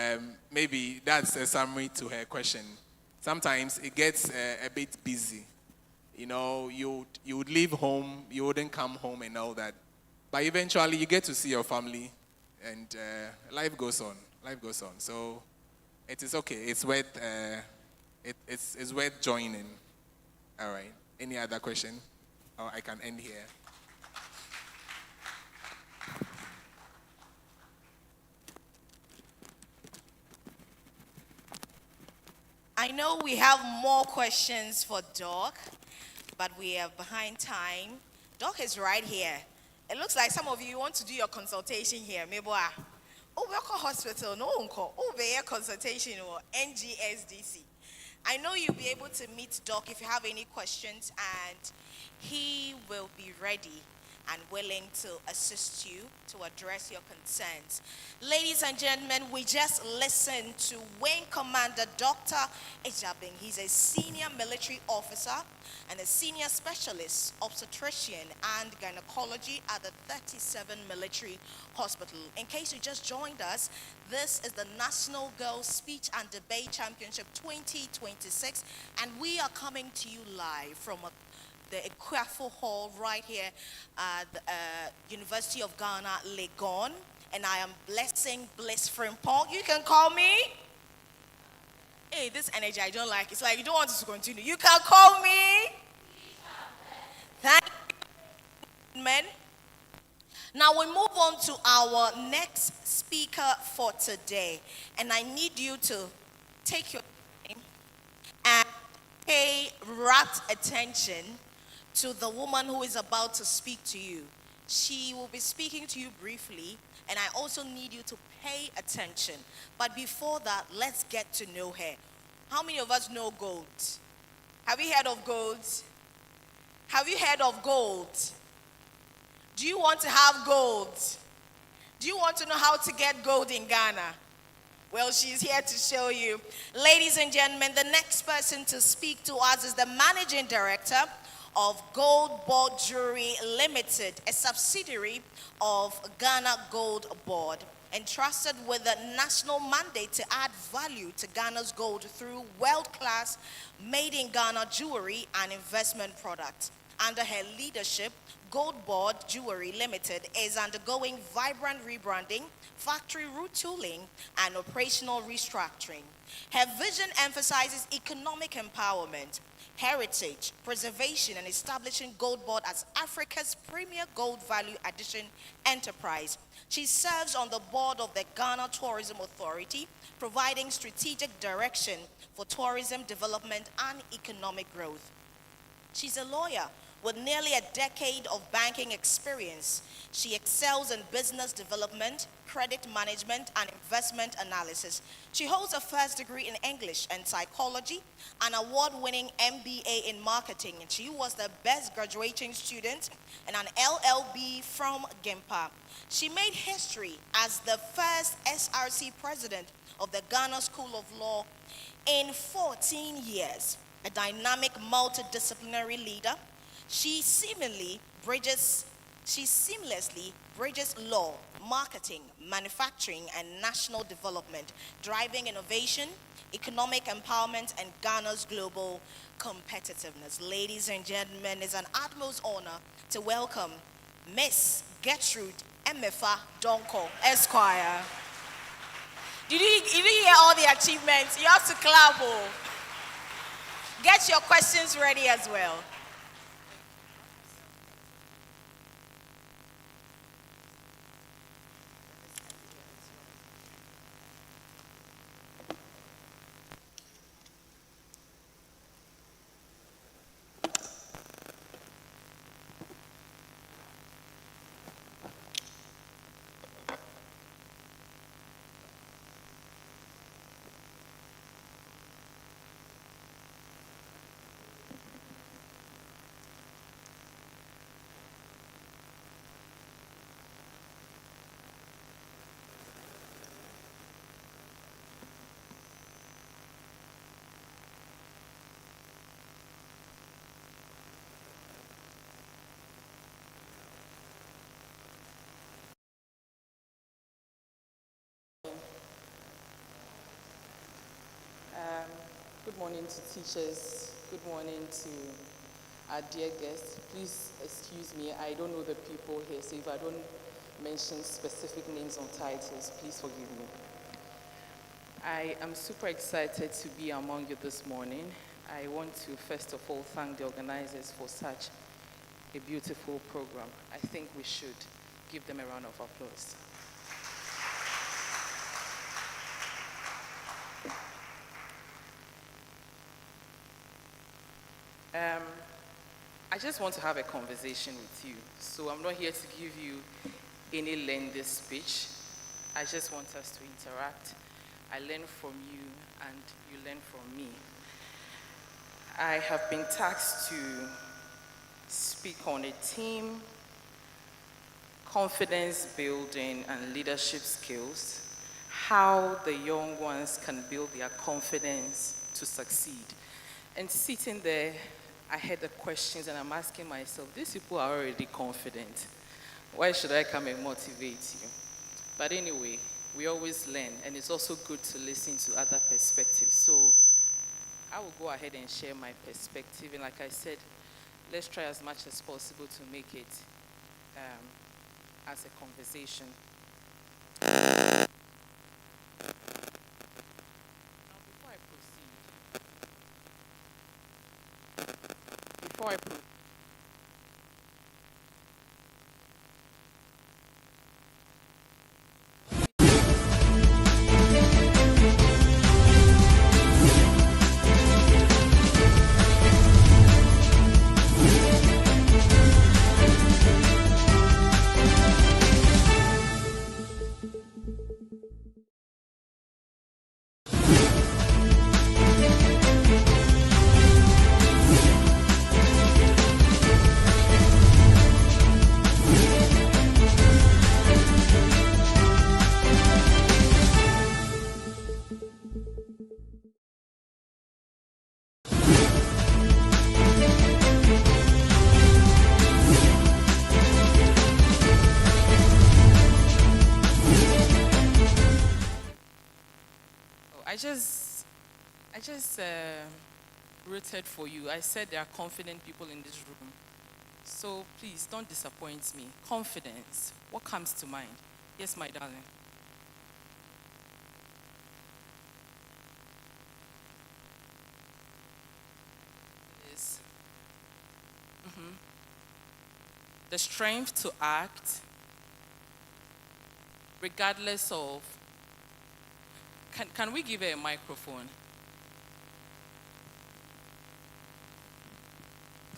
maybe that's a summary to her question. Sometimes it gets a bit busy. You know, you would leave home, you wouldn't come home and all that. But eventually you get to see your family and life goes on. Life goes on. So it is okay. It's worth it's worth joining. All right. Any other question? Or I can end here. I know we have more questions for Doc, but we are behind time. Doc is right here. It looks like some of you want to do your consultation here. Maybe hospital, no uncle. Consultation or NGSDC. I know you'll be able to meet Doc if you have any questions, and he will be ready and willing to assist you to address your concerns. Ladies and gentlemen, we just listened to Wing Commander Dr. Ejabing. He's a senior military officer and a senior specialist obstetrician and gynecology at the 37 Military Hospital. In case you just joined us, this is the National Girls Speech and Debate Championship 2026, and we are coming to you live from the Equafo Hall right here at the University of Ghana, Legon. And I am Blessing Bliss Frimpong. You can call me. Hey, this energy, I don't like. It's like you don't want us to continue. You can call me. Thank you, men. Now we move on to our next speaker for today. And I need you to take your time and pay rapt attention to the woman who is about to speak to you. She will be speaking to you briefly, and I also need you to pay attention. But before that, let's get to know her. How many of us know gold? Have you heard of gold? Have you heard of gold? Do you want to have gold? Do you want to know how to get gold in Ghana? Well, she's here to show you. Ladies and gentlemen, the next person to speak to us is the Managing Director of Gold Board Jewelry Limited, a subsidiary of Ghana Gold Board, entrusted with the national mandate to add value to Ghana's gold through world-class made-in-Ghana jewelry and investment products. Under her leadership, Gold Board Jewelry Limited is undergoing vibrant rebranding, factory retooling, and operational restructuring. Her vision emphasizes economic empowerment, heritage, preservation, and establishing Gold Board as Africa's premier gold value addition enterprise. She serves on the board of the Ghana Tourism Authority, providing strategic direction for tourism development and economic growth. She's a lawyer with nearly a decade of banking experience. She excels in business development, credit management, and investment analysis. She holds a first degree in English and psychology, an award-winning MBA in marketing, and she was the best graduating student and an LLB from GIMPA. She made history as the first SRC president of the Ghana School of Law in 14 years. A dynamic multidisciplinary leader, she seamlessly bridges law, marketing, manufacturing, and national development, driving innovation, economic empowerment, and Ghana's global competitiveness. Ladies and gentlemen, it's an utmost honor to welcome Miss Gertrude Emefa Donko, Esquire. Did you hear all the achievements? You have to clap. Oh. Get your questions ready as well. Good morning to teachers. Good morning to our dear guests. Please excuse me, I don't know the people here, so if I don't mention specific names or titles, please forgive me. I am super excited to be among you this morning. I want to first of all thank the organizers for such a beautiful program. I think we should give them a round of applause. I just want to have a conversation with you. So I'm not here to give you any lengthy speech. I just want us to interact. I learn from you and you learn from me. I have been tasked to speak on a theme, confidence building and leadership skills, how the young ones can build their confidence to succeed. And sitting there, I heard the questions and I'm asking myself, these people are already confident. Why should I come and motivate you? But anyway, we always learn, and it's also good to listen to other perspectives. So I will go ahead and share my perspective. And like I said, let's try as much as possible to make it as a conversation. Before I proceed, I just rooted for you. I said there are confident people in this room. So please don't disappoint me. Confidence. What comes to mind? Yes, my darling. Is the strength to act regardless of. Can we give her a microphone?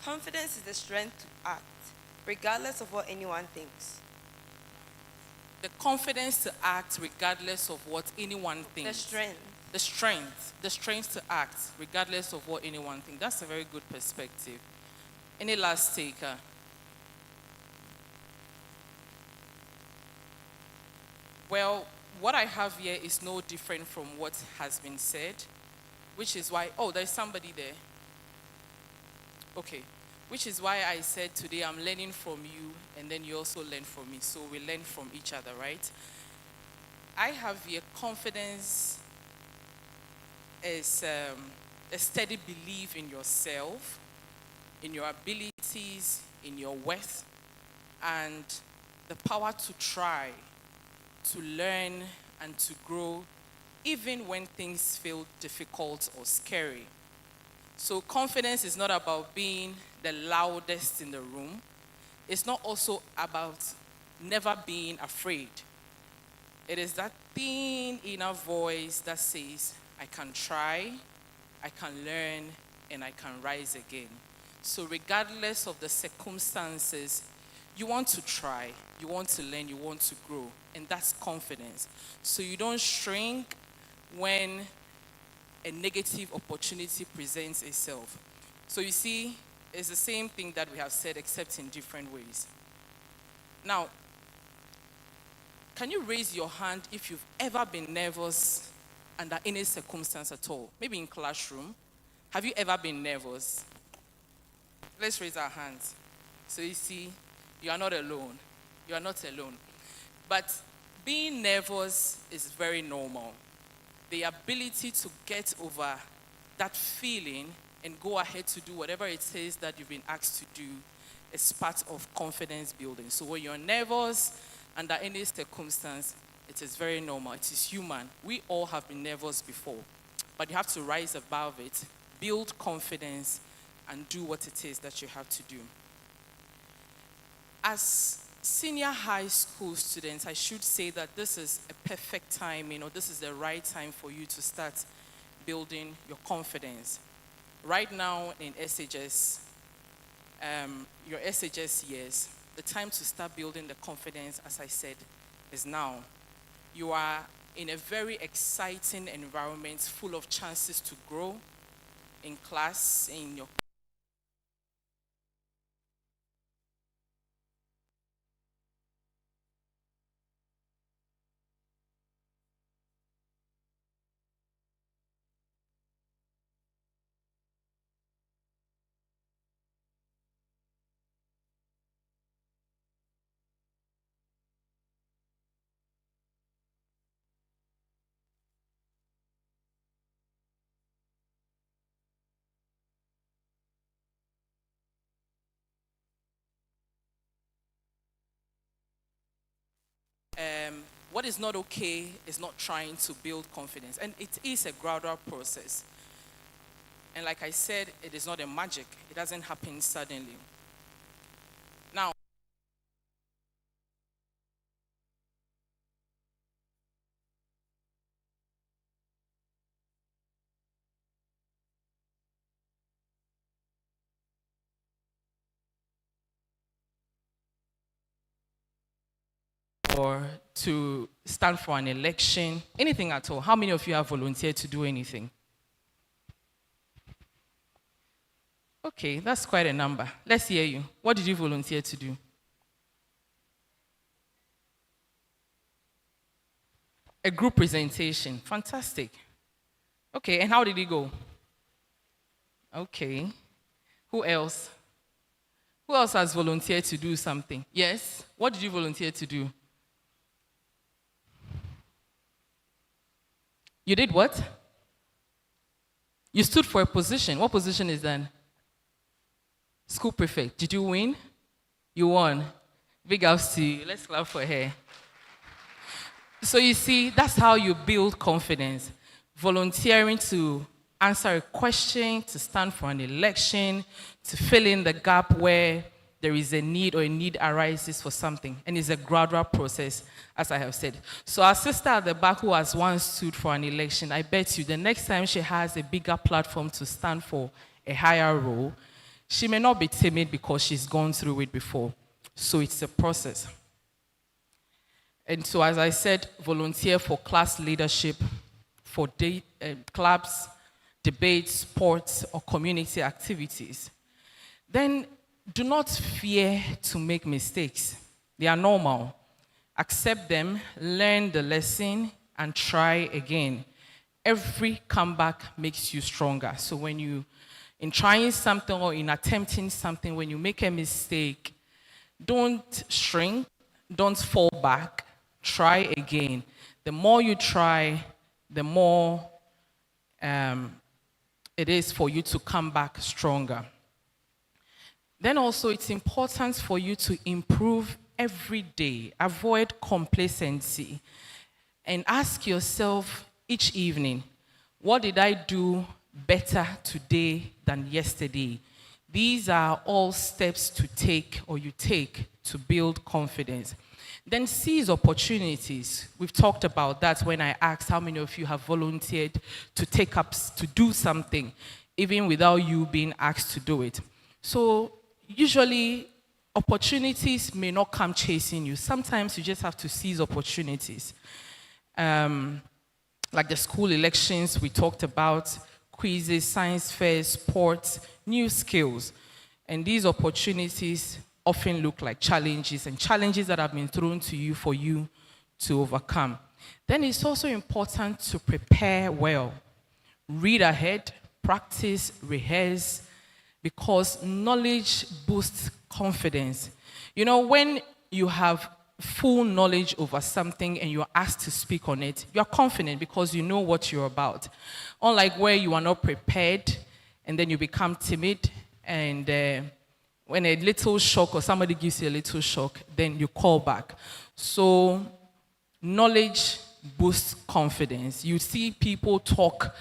Confidence is the strength to act, regardless of what anyone thinks. The confidence to act regardless of what anyone thinks. The strength. The strength to act regardless of what anyone thinks. That's a very good perspective. Any last taker? Well, what I have here is no different from what has been said, which is why, oh, there's somebody there. Okay, which is why I said today I'm learning from you and then you also learn from me. So we learn from each other, right? I have here confidence is a steady belief in yourself, in your abilities, in your worth, and the power to try, to learn, and to grow, even when things feel difficult or scary. So confidence is not about being the loudest in the room. It's not also about never being afraid. It is that thin inner voice that says, I can try, I can learn, and I can rise again. So regardless of the circumstances, you want to try, you want to learn, you want to grow, and that's confidence. So you don't shrink when a negative opportunity presents itself. So you see, it's the same thing that we have said, except in different ways. Now, can you raise your hand if you've ever been nervous under any circumstance at all? Maybe in classroom. Have you ever been nervous? Let's raise our hands. So you see, you are not alone. You are not alone. But being nervous is very normal. The ability to get over that feeling and go ahead to do whatever it is that you've been asked to do is part of confidence building. So when you're nervous under any circumstance, it is very normal. It is human. We all have been nervous before. But you have to rise above it, build confidence, and do what it is that you have to do. As senior high school students, I should say that this is a perfect time, this is the right time for you to start building your confidence. Right now in SHS, your SHS years, the time to start building the confidence, as I said, is now. You are in a very exciting environment full of chances to grow in class, in your what is not okay is not trying to build confidence. And it is a gradual process. And like I said, it is not a magic. It doesn't happen suddenly. Now, or to stand for an election, anything at all. How many of you have volunteered to do anything? Okay, that's quite a number. Let's hear you. What did you volunteer to do? A group presentation. Fantastic. Okay, and how did it go? Okay. Who else? Who else has volunteered to do something? Yes? What did you volunteer to do? You did what? You stood for a position. What position is that? School prefect. Did you win? You won. Big ups to you. Let's clap for her. So you see, that's how you build confidence. Volunteering to answer a question, to stand for an election, to fill in the gap where there is a need or a need arises for something. And it's a gradual process, as I have said. So our sister at the back who has once stood for an election, I bet you the next time she has a bigger platform to stand for a higher role, she may not be timid because she's gone through it before. So it's a process. And so, as I said, volunteer for class leadership, for clubs, debates, sports, or community activities. Then do not fear to make mistakes. They are normal. Accept them, learn the lesson, and try again. Every comeback makes you stronger. So when you, in trying something or in attempting something, when you make a mistake, don't shrink, don't fall back, try again. The more you try, the more it is for you to come back stronger. Then also, it's important for you to improve every day. Avoid complacency. And ask yourself each evening, what did I do better today than yesterday? These are all steps to take or you take to build confidence. Then seize opportunities. We've talked about that when I asked how many of you have volunteered to take up, to do something, even without you being asked to do it. So usually, opportunities may not come chasing you. Sometimes you just have to seize opportunities. Like the school elections we talked about, quizzes, science fairs, sports, new skills. And these opportunities often look like challenges, and challenges that have been thrown to you for you to overcome. Then it's also important to prepare well. Read ahead, practice, rehearse, because knowledge boosts confidence. You know, when you have full knowledge over something and you're asked to speak on it, you're confident because you know what you're about. Unlike where you are not prepared and then you become timid, and when a little shock or somebody gives you a little shock, then you call back. So knowledge boosts confidence. You see people talk,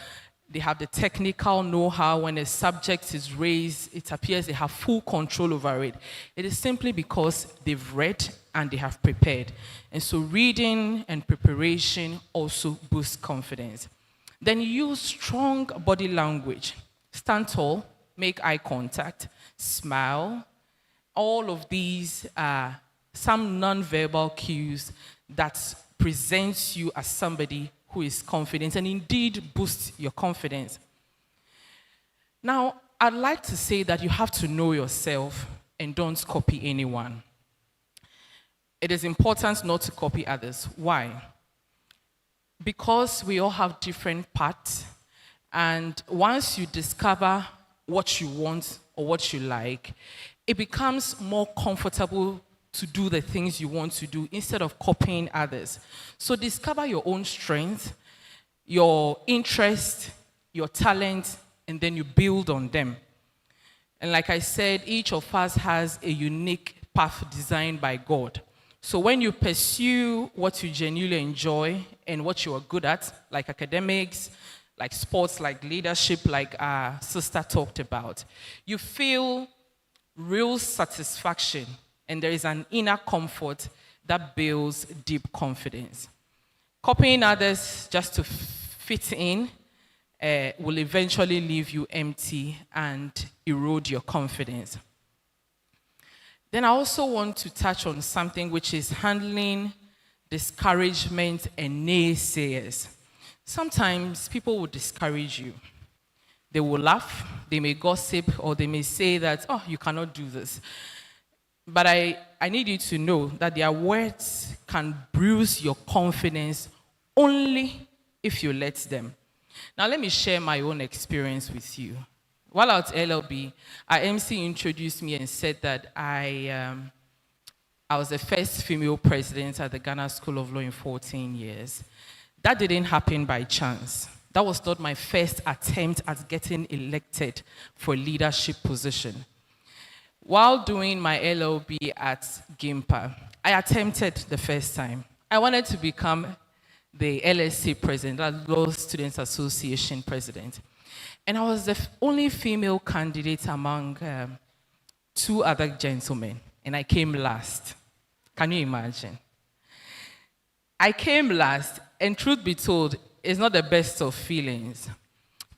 they have the technical know-how. When a subject is raised, it appears they have full control over it. It is simply because they've read and they have prepared. And so reading and preparation also boosts confidence. Then use strong body language. Stand tall, make eye contact, smile. All of these are some non-verbal cues that presents you as somebody who is confident and indeed boosts your confidence. Now, I'd like to say that you have to know yourself and don't copy anyone. It is important not to copy others. Why? Because we all have different paths, and once you discover what you want or what you like, it becomes more comfortable to do the things you want to do instead of copying others. So discover your own strength, your interest, your talent, and then you build on them. And like I said, each of us has a unique path designed by God. So when you pursue what you genuinely enjoy and what you are good at, like academics, like sports, like leadership, like our sister talked about, you feel real satisfaction, and there is an inner comfort that builds deep confidence. Copying others just to fit in will eventually leave you empty and erode your confidence. Then I also want to touch on something which is handling discouragement and naysayers. Sometimes people will discourage you. They will laugh, they may gossip, or they may say that, oh, you cannot do this. But I need you to know that their words can bruise your confidence only if you let them. Now, let me share my own experience with you. While I was at LLB, our MC introduced me and said that I was the first female president at the Ghana School of Law in 14 years. That didn't happen by chance. That was not my first attempt at getting elected for a leadership position. While doing my LLB at GIMPA, I attempted the first time. I wanted to become the LSA president, that Law Students Association president. And I was the only female candidate among two other gentlemen, and I came last. Can you imagine? I came last, and truth be told, it's not the best of feelings.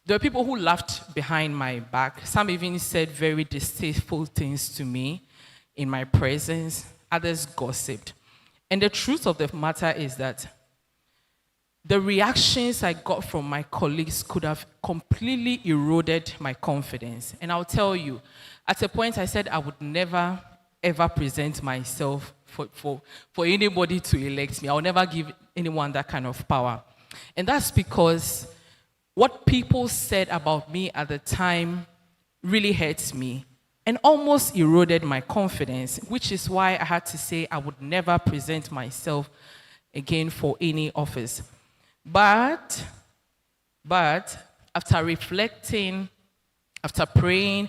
There were people who laughed behind my back. Some even said very distasteful things to me in my presence. Others gossiped. And the truth of the matter is that the reactions I got from my colleagues could have completely eroded my confidence. And I'll tell you, at a point I said I would never, ever present myself for anybody to elect me. I will never give anyone that kind of power. And that's because what people said about me at the time really hurt me and almost eroded my confidence, which is why I had to say I would never present myself again for any office. But after reflecting, after praying,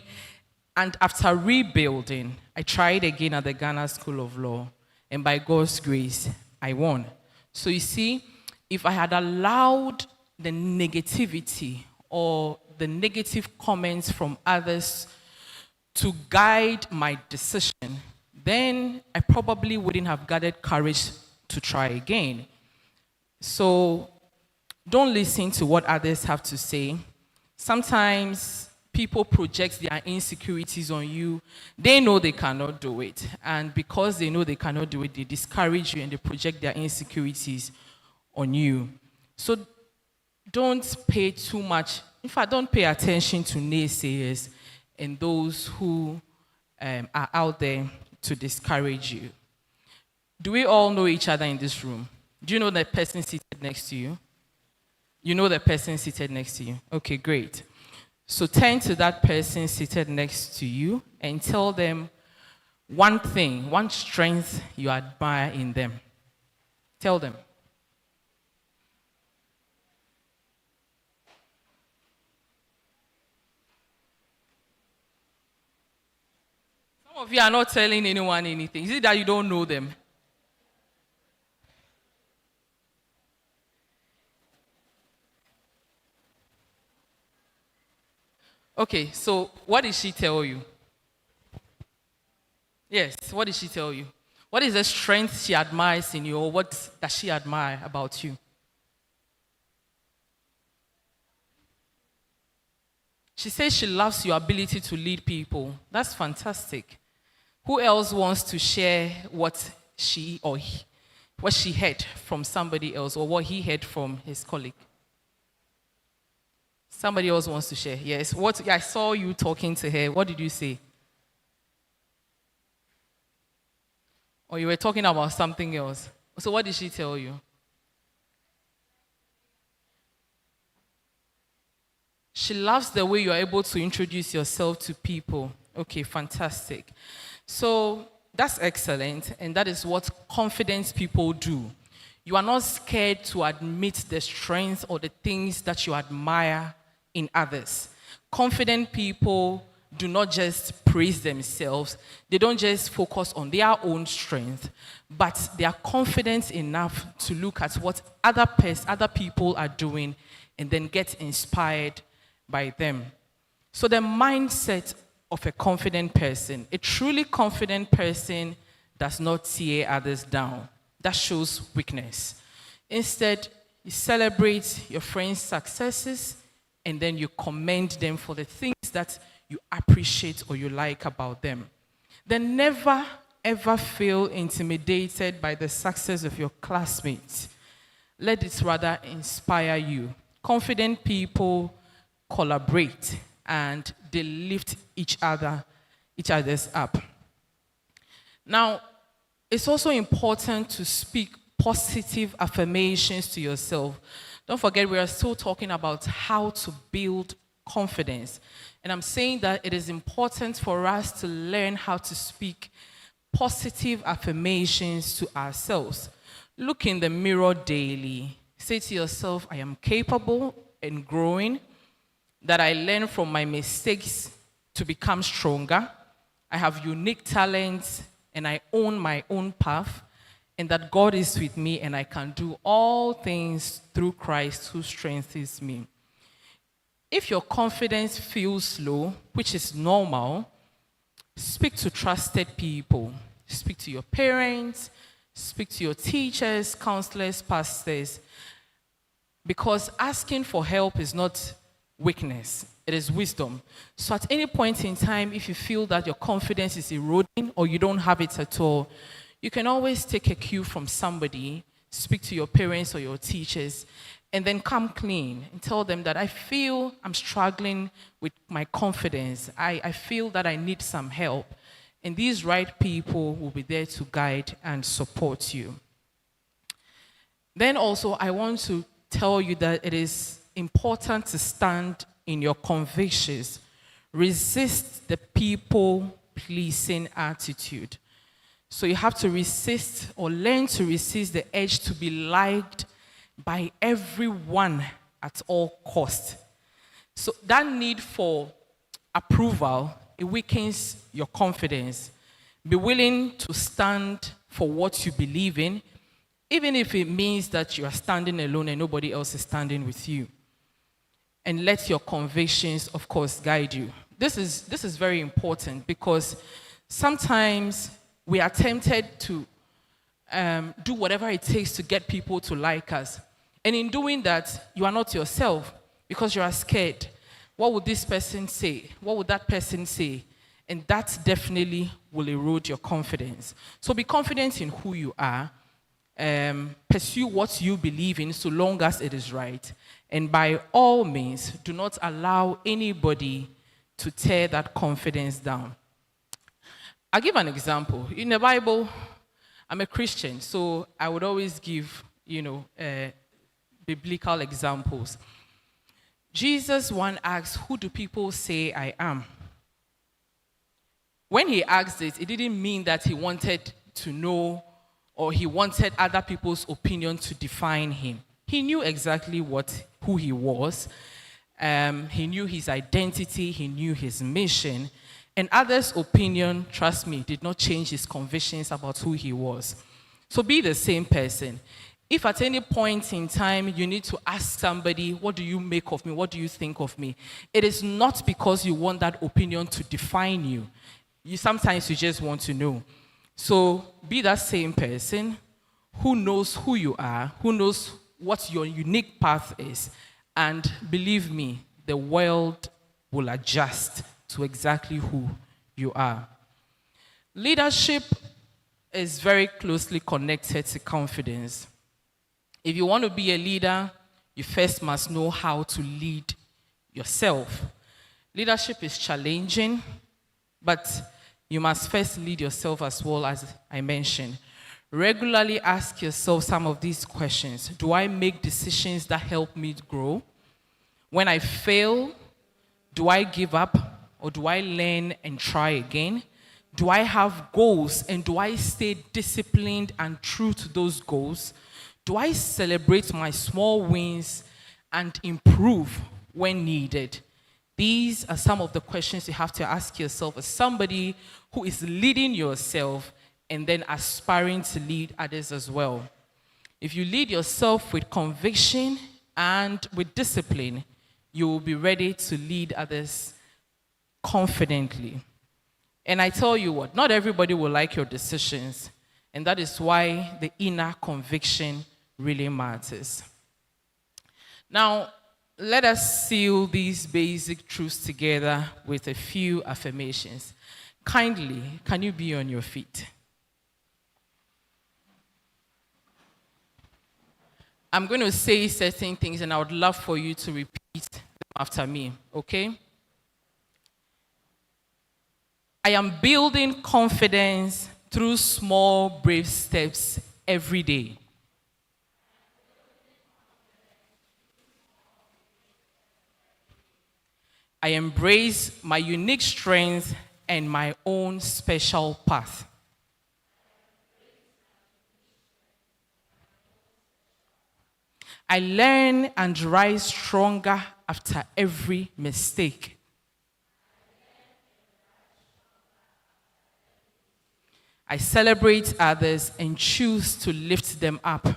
and after rebuilding, I tried again at the Ghana School of Law, and by God's grace, I won. So you see, if I had allowed the negativity or the negative comments from others to guide my decision, then I probably wouldn't have gathered courage to try again. So don't listen to what others have to say. Sometimes people project their insecurities on you. They know they cannot do it. And because they know they cannot do it, they discourage you and they project their insecurities on you. So don't pay too much, in fact, don't pay attention to naysayers and those who are out there to discourage you. Do we all know each other in this room? Do you know the person seated next to you? You know the person seated next to you? Okay, great. So turn to that person seated next to you and tell them one thing, one strength you admire in them. Tell them. Some of you are not telling anyone anything. Is it that you don't know them? Okay, so what did she tell you? Yes, what did she tell you? What is the strength she admires in you, or what does she admire about you? She says she loves your ability to lead people. That's fantastic. Who else wants to share what she heard from somebody else, or what he heard from his colleague? Somebody else wants to share. Yes. I saw you talking to her. What did you say? Or you were talking about something else. So what did she tell you? She loves the way you are able to introduce yourself to people. Okay, fantastic. So that's excellent, and that is what confident people do. You are not scared to admit the strengths or the things that you admire in others. Confident people do not just praise themselves. They don't just focus on their own strength, but they are confident enough to look at what other people are doing and then get inspired by them. So the mindset of a confident person, a truly confident person does not tear others down. That shows weakness. Instead, you celebrate your friends' successes and then you commend them for the things that you appreciate or you like about them. Then never, ever feel intimidated by the success of your classmates. Let it rather inspire you. Confident people collaborate and they lift each other's up. Now, it's also important to speak positive affirmations to yourself. Don't forget, we are still talking about how to build confidence. And I'm saying that it is important for us to learn how to speak positive affirmations to ourselves. Look in the mirror daily. Say to yourself, I am capable and growing, that I learn from my mistakes to become stronger. I have unique talents, and I own my own path, and that God is with me, and I can do all things through Christ who strengthens me. If your confidence feels low, which is normal, speak to trusted people. Speak to your parents, speak to your teachers, counselors, pastors, because asking for help is not weakness, it is wisdom. So at any point in time, if you feel that your confidence is eroding or you don't have it at all, you can always take a cue from somebody, speak to your parents or your teachers, and then come clean and tell them that I feel I'm struggling with my confidence. I feel that I need some help. And these right people will be there to guide and support you. Then also, I want to tell you that it is important to stand in your convictions. Resist the people-pleasing attitude. So you have to resist or learn to resist the urge to be liked by everyone at all costs. So that need for approval, it weakens your confidence. Be willing to stand for what you believe in, even if it means that you are standing alone and nobody else is standing with you. And let your convictions, of course, guide you. This is very important because sometimes we are tempted to do whatever it takes to get people to like us. And in doing that, you are not yourself because you are scared. What would this person say? What would that person say? And that definitely will erode your confidence. So be confident in who you are. Pursue what you believe in so long as it is right. And by all means, do not allow anybody to tear that confidence down. I'll give an example. In the Bible, I'm a Christian, so I would always give, biblical examples. Jesus once asked, "Who do people say I am?" When he asked it, it didn't mean that he wanted to know or he wanted other people's opinion to define him. He knew exactly who he was. He knew his identity. He knew his mission. And others' opinion, trust me, did not change his convictions about who he was. So be the same person. If at any point in time you need to ask somebody, what do you make of me? What do you think of me? It is not because you want that opinion to define you. Sometimes you just want to know. So be that same person who knows who you are, who knows what your unique path is. And believe me, the world will adjust to exactly who you are. Leadership is very closely connected to confidence. If you want to be a leader, you first must know how to lead yourself. Leadership is challenging, but you must first lead yourself as well, as I mentioned. Regularly ask yourself some of these questions. Do I make decisions that help me grow? When I fail, do I give up or do I learn and try again? Do I have goals and do I stay disciplined and true to those goals? Do I celebrate my small wins and improve when needed? These are some of the questions you have to ask yourself as somebody who is leading yourself and then aspiring to lead others as well. If you lead yourself with conviction and with discipline, you will be ready to lead others confidently. And I tell you what, not everybody will like your decisions, and that is why the inner conviction really matters. Now, let us seal these basic truths together with a few affirmations. Kindly, can you be on your feet? I'm going to say certain things, and I would love for you to repeat them after me, okay? I am building confidence through small, brave steps every day. I embrace my unique strength and my own special path. I learn and rise stronger after every mistake. I celebrate others and choose to lift them up.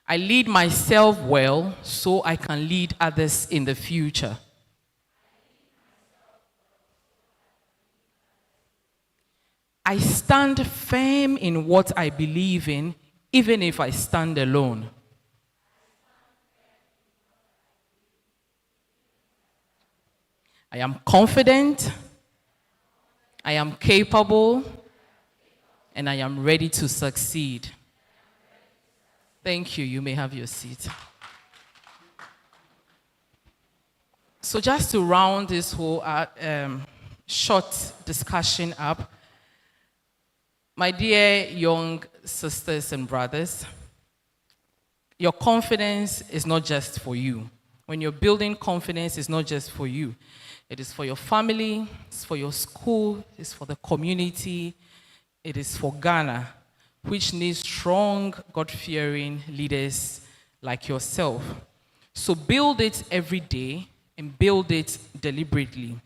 I lead myself well so I can lead others in the future. I stand firm in what I believe in, even if I stand alone. I am confident, I am capable, and I am ready to succeed. Thank you. You may have your seat. So just to round this whole short discussion up, my dear young sisters and brothers, your confidence is not just for you. When you're building confidence, it's not just for you. It is for your family, it's for your school, it's for the community, it is for Ghana, which needs strong, God-fearing leaders like yourself. So build it every day and build it deliberately.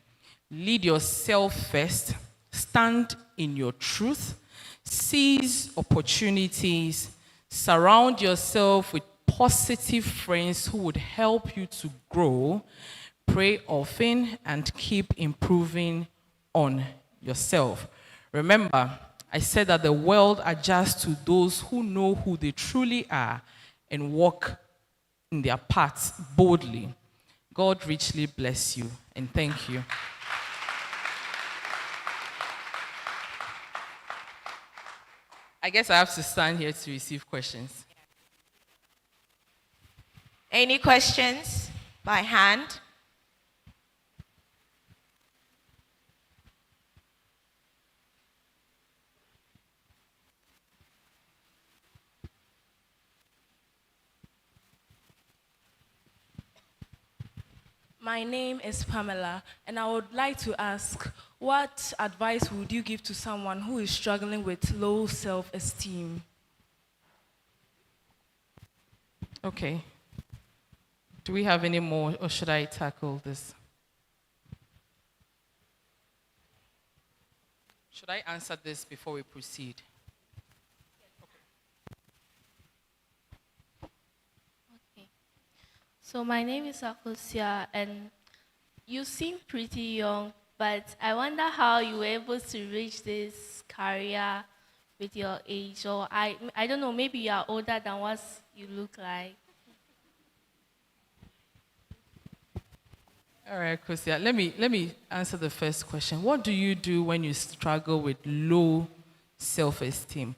Lead yourself first, stand in your truth, seize opportunities, surround yourself with positive friends who would help you to grow, pray often, and keep improving on yourself. Remember, I said that the world adjusts to those who know who they truly are and walk in their paths boldly. God richly bless you, and thank you. I guess I have to stand here to receive questions. Any questions by hand? My name is Pamela, and I would like to ask, what advice would you give to someone who is struggling with low self-esteem? Okay. Do we have any more, or should I tackle this? Should I answer this before we proceed? So my name is Akosia, and you seem pretty young, but I wonder how you were able to reach this career with your age, or I don't know, maybe you are older than what you look like. All right, Akosia, let me answer the first question. What do you do when you struggle with low self-esteem?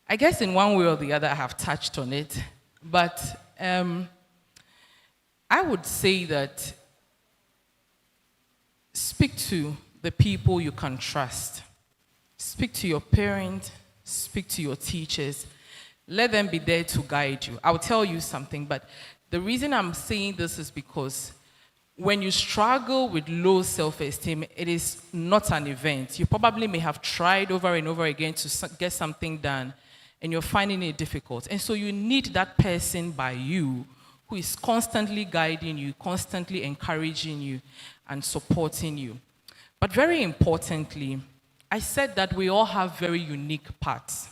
I guess in one way or the other I have touched on it, but I would say that speak to the people you can trust. Speak to your parents, speak to your teachers. Let them be there to guide you. I'll tell you something, but the reason I'm saying this is because when you struggle with low self-esteem, it is not an event. You probably may have tried over and over again to get something done, and you're finding it difficult. And so you need that person by you who is constantly guiding you, constantly encouraging you, and supporting you. But very importantly, I said that we all have very unique parts.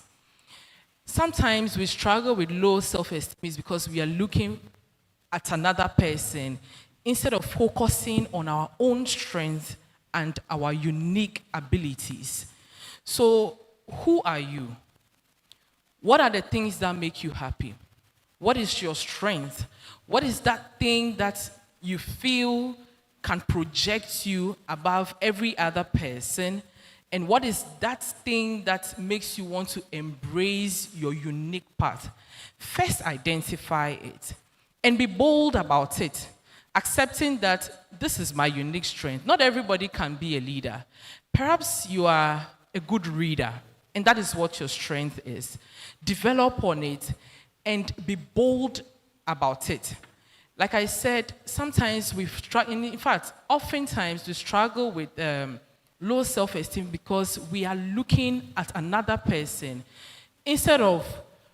Sometimes we struggle with low self-esteem because we are looking at another person instead of focusing on our own strengths and our unique abilities. So, who are you? What are the things that make you happy? What is your strength? What is that thing that you feel can project you above every other person? And what is that thing that makes you want to embrace your unique path? First, identify it and be bold about it, accepting that this is my unique strength. Not everybody can be a leader. Perhaps you are a good reader, and that is what your strength is. Develop on it and be bold about it. Like I said, sometimes in fact, oftentimes we struggle with low self-esteem because we are looking at another person instead of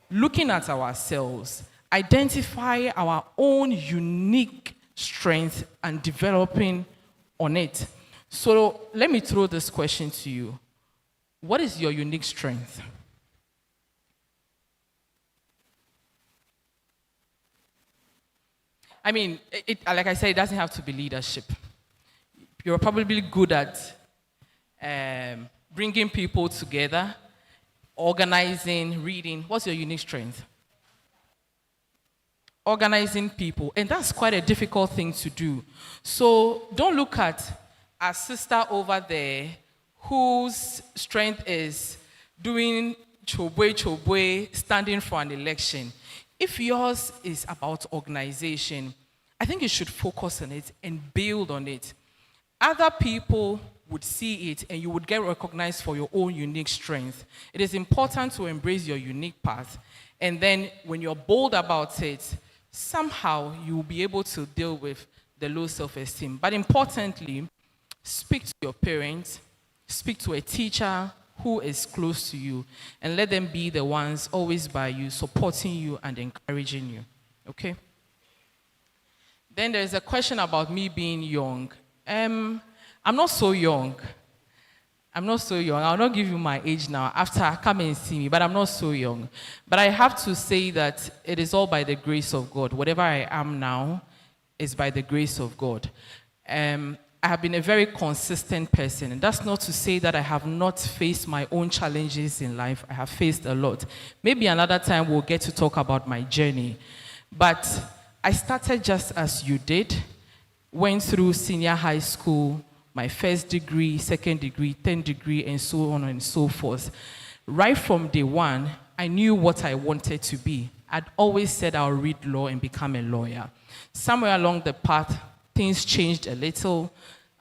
looking at ourselves, identify our own unique strength and developing on it. So let me throw this question to you. What is your unique strength? I mean, like I said, it doesn't have to be leadership. You're probably good at bringing people together, organizing, reading. What's your unique strength? Organizing people. And that's quite a difficult thing to do. So don't look at our sister over there whose strength is doing chobwe, standing for an election. If yours is about organization, I think you should focus on it and build on it. Other people would see it and you would get recognized for your own unique strength. It is important to embrace your unique path. And then when you're bold about it, somehow you will be able to deal with the low self-esteem. But importantly, speak to your parents, speak to a teacher who is close to you, and let them be the ones always by you, supporting you and encouraging you. Okay? Then there's a question about me being young. I'm not so young. I'm not so young. I'll not give you my age now. After, come and see me, but I'm not so young. But I have to say that it is all by the grace of God. Whatever I am now is by the grace of God. I have been a very consistent person, and that's not to say that I have not faced my own challenges in life. I have faced a lot. Maybe another time we'll get to talk about my journey. But I started just as you did, went through senior high school, my first degree, second degree, 10th degree, and so on and so forth. Right from day one, I knew what I wanted to be. I'd always said I'll read law and become a lawyer. Somewhere along the path, things changed a little,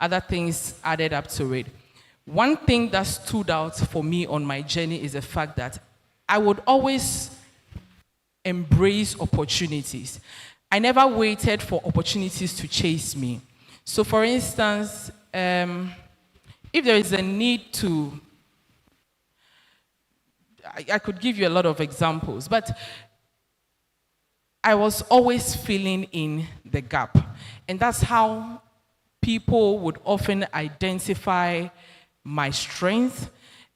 other things added up to it. One thing that stood out for me on my journey is the fact that I would always embrace opportunities. I never waited for opportunities to chase me. So for instance, if there is a need to, I could give you a lot of examples, but I was always filling in the gap. And that's how people would often identify my strength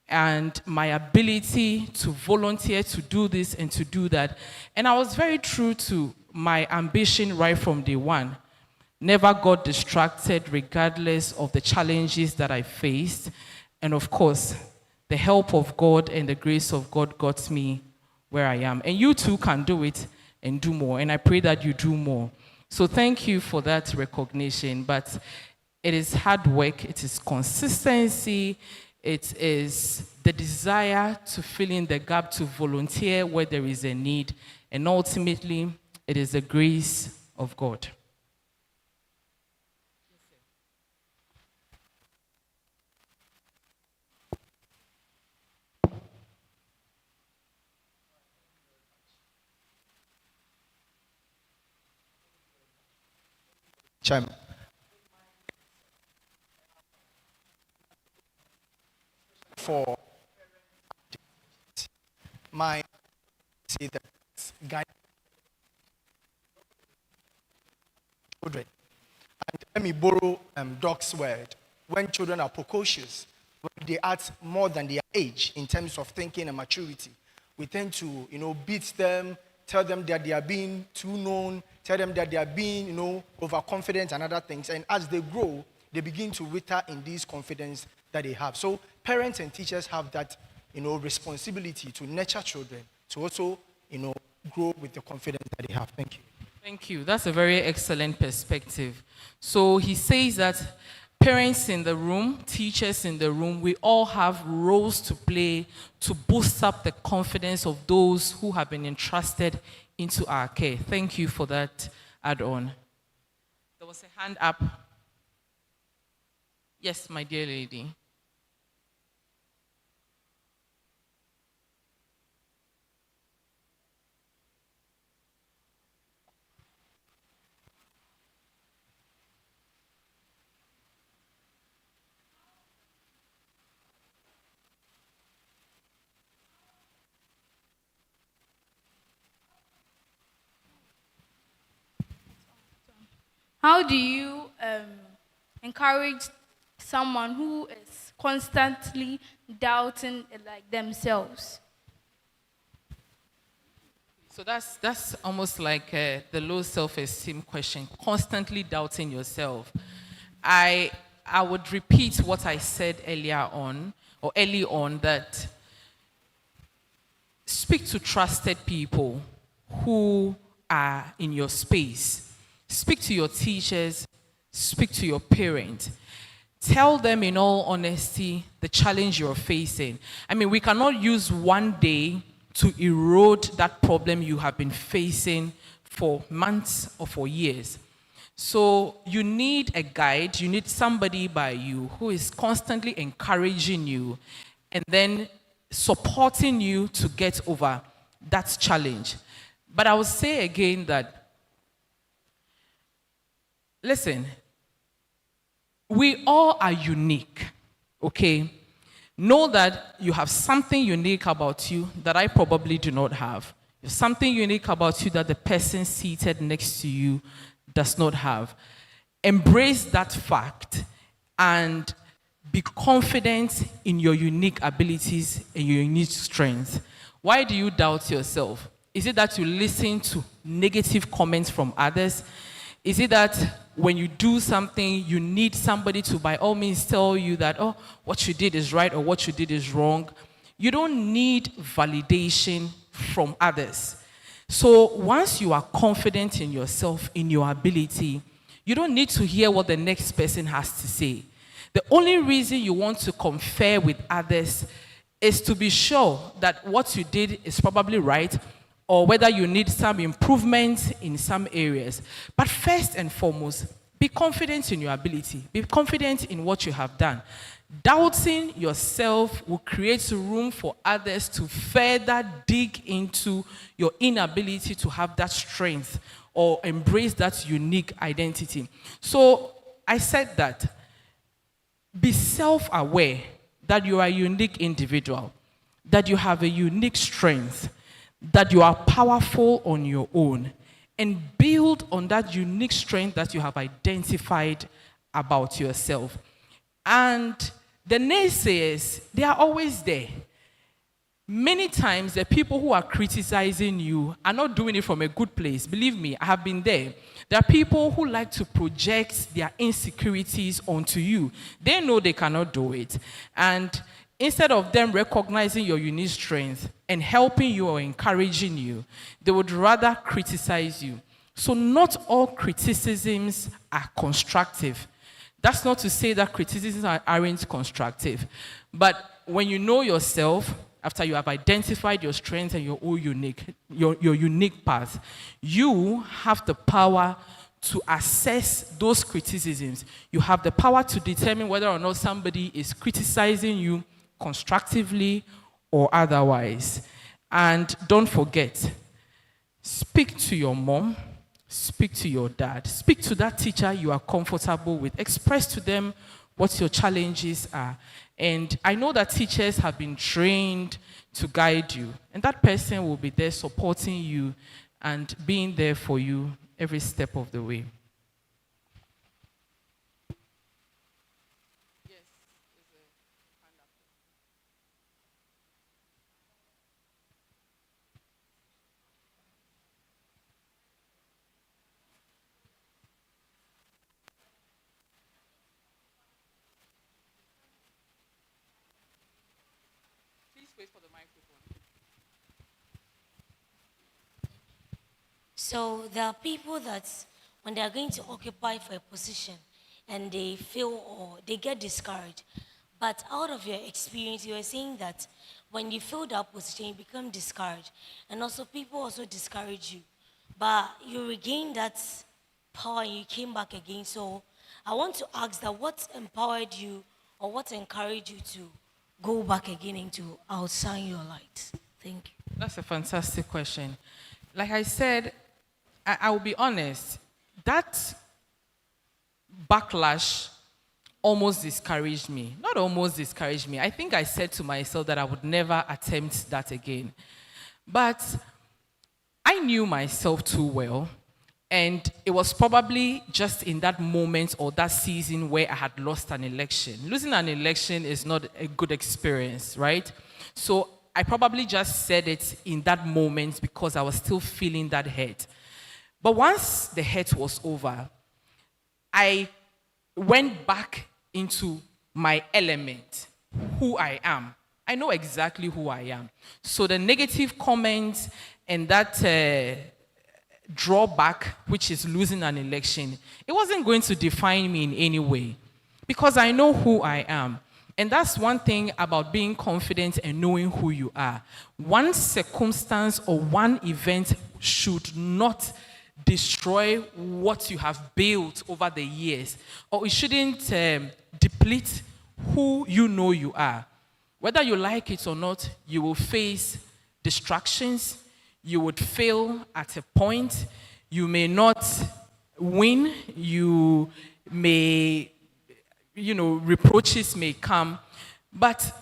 and my ability to volunteer to do this and to do that. And I was very true to my ambition right from day one. Never got distracted regardless of the challenges that I faced. And of course, the help of God and the grace of God got me where I am. And you too can do it and do more. And I pray that you do more. So thank you for that recognition. But it is hard work, it is consistency, it is the desire to fill in the gap, to volunteer where there is a need. And ultimately, it is the grace of God. Chairman. For my see that guide children. And let me borrow Doc's word. When children are precocious, when they act more than their age in terms of thinking and maturity, we tend to, beat them, tell them that they are being too known, tell them that they are being, overconfident and other things. And as they grow, they begin to wither in this confidence that they have. So parents and teachers have that, responsibility to nurture children, to also, grow with the confidence that they have. Thank you. Thank you. That's a very excellent perspective. So he says that parents in the room, teachers in the room, we all have roles to play to boost up the confidence of those who have been entrusted into our care. Thank you for that add-on. There was a hand up. Yes, my dear lady. How do you encourage someone who is constantly doubting like themselves? So that's almost like the low self-esteem question, constantly doubting yourself. I would repeat what I said early on, that speak to trusted people who are in your space. Speak to your teachers, speak to your parents. Tell them in all honesty the challenge you're facing. I mean, we cannot use one day to erode that problem you have been facing for months or for years. So you need a guide, you need somebody by you who is constantly encouraging you and then supporting you to get over that challenge. But I will say again that, listen, we all are unique, okay? Know that you have something unique about you that I probably do not have. There's something unique about you that the person seated next to you does not have. Embrace that fact and be confident in your unique abilities and your unique strengths. Why do you doubt yourself? Is it that you listen to negative comments from others? Is it that when you do something, you need somebody to by all means tell you that, oh, what you did is right or what you did is wrong? You don't need validation from others. So once you are confident in yourself, in your ability, you don't need to hear what the next person has to say. The only reason you want to confer with others is to be sure that what you did is probably right, or whether you need some improvement in some areas. But first and foremost, be confident in your ability. Be confident in what you have done. Doubting yourself will create room for others to further dig into your inability to have that strength or embrace that unique identity. So I said that be self-aware that you are a unique individual, that you have a unique strength, that you are powerful on your own, and build on that unique strength that you have identified about yourself. And the naysayers, they are always there. Many times, the people who are criticizing you are not doing it from a good place. Believe me, I have been there. There are people who like to project their insecurities onto you. They know they cannot do it. And instead of them recognizing your unique strength and helping you or encouraging you, they would rather criticize you. So not all criticisms are constructive. That's not to say that criticisms aren't constructive. But when you know yourself, after you have identified your strengths and your unique path, you have the power to assess those criticisms. You have the power to determine whether or not somebody is criticizing you constructively or otherwise. And don't forget, speak to your mom, speak to your dad, speak to that teacher you are comfortable with, express to them what your challenges are. And I know that teachers have been trained to guide you, and that person will be there supporting you and being there for you every step of the way. So there are people that when they are going to occupy for a position and they fail or they get discouraged. But out of your experience, you are saying that when you fill that position, you become discouraged. And also people also discourage you. But you regain that power and you came back again. So I want to ask that what empowered you or what encouraged you to go back again and to outshine your light? Thank you. That's a fantastic question. Like I said, I will be honest, that backlash almost discouraged me. Not almost discouraged me. I think I said to myself that I would never attempt that again. But I knew myself too well, And it was probably just in that moment or that season where I had lost an election. Losing an election is not a good experience, right? So I probably just said it in that moment because I was still feeling that hurt. But once the hurt was over, I went back into my element, who I am. I know exactly who I am. So the negative comments and that drawback, which is losing an election, it wasn't going to define me in any way because I know who I am. And that's one thing about being confident and knowing who you are. One circumstance or one event should not destroy what you have built over the years, or it shouldn't deplete who you know you are. Whether you like it or not, you will face distractions. You would fail at a point. You may not win. You may, reproaches may come. But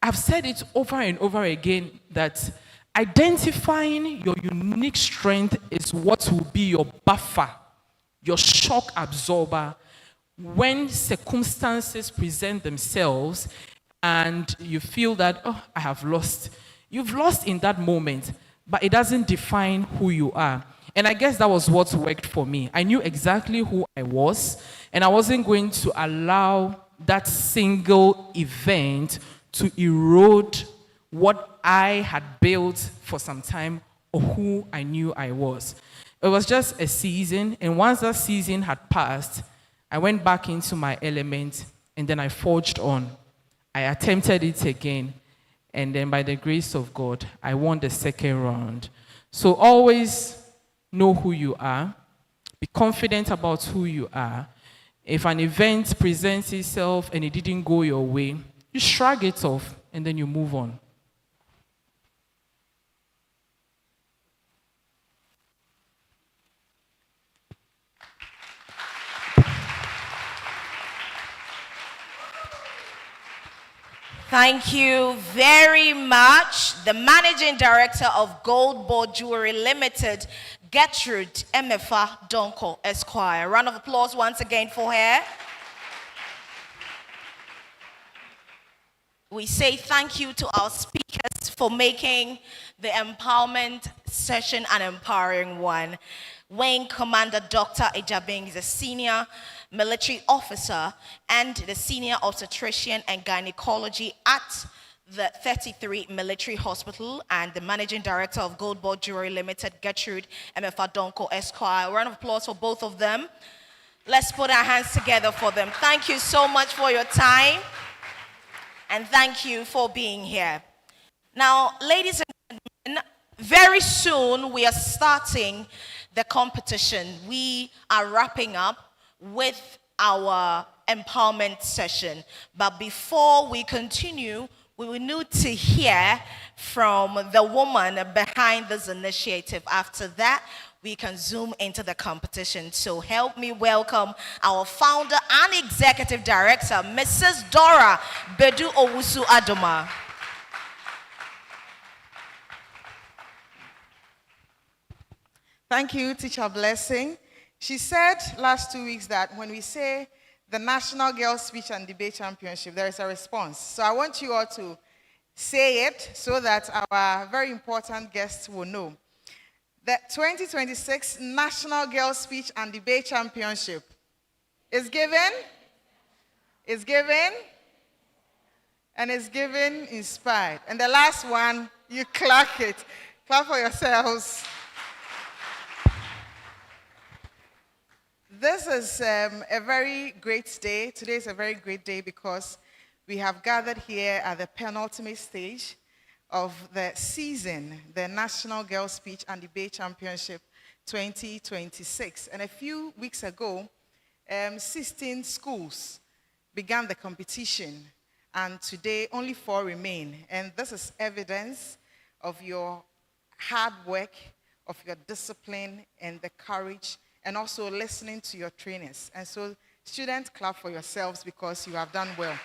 I've said it over and over again that identifying your unique strength is what will be your buffer, your shock absorber when circumstances present themselves and you feel that, oh, I have lost. You've lost in that moment, but it doesn't define who you are. And I guess that was what worked for me. I knew exactly who I was, and I wasn't going to allow that single event to erode what I had built for some time or who I knew I was. It was just a season, and once that season had passed, I went back into my element, and then I forged on. I attempted it again, and then by the grace of God, I won the second round. So always know who you are. Be confident about who you are. If an event presents itself and it didn't go your way, you shrug it off, and then you move on. Thank you very much. The Managing Director of Gold Board Jewelry Limited, Gertrude Emefa Donko Esquire. Round of applause once again for her. We say thank you to our speakers for making the empowerment session an empowering one. Wing Commander Dr. Ejabing is a senior military officer and the senior obstetrician and gynecology at the 33 Military Hospital, and the Managing Director of Gold Board Jewelry Limited, Gertrude Emefa Donko Esquire. A round of applause for both of them. Let's put our hands together for them. Thank you so much for your time, and thank you for being here. Now, ladies and gentlemen, very soon we are starting the competition. We are wrapping up with our empowerment session. But before we continue, we will need to hear from the woman behind this initiative. After that, we can zoom into the competition. So help me welcome our founder and executive director, Mrs. Dora Bedu Owusu Adoma. Thank you, Teacher Blessing. She said last 2 weeks that when we say the National Girls Speech and Debate Championship, there is a response. So I want you all to say it so that our very important guests will know. The 2026 National Girls Speech and Debate Championship is given, and is given inspired. And the last one, you clap it. Clap for yourselves. This is a very great day. Today is a very great day because we have gathered here at the penultimate stage of the season, the National Girls Speech and Debate Championship 2026. And a few weeks ago, 16 schools began the competition, and today only 4 remain. And this is evidence of your hard work, of your discipline, and the courage, and also listening to your trainers. And so, students, clap for yourselves because you have done well.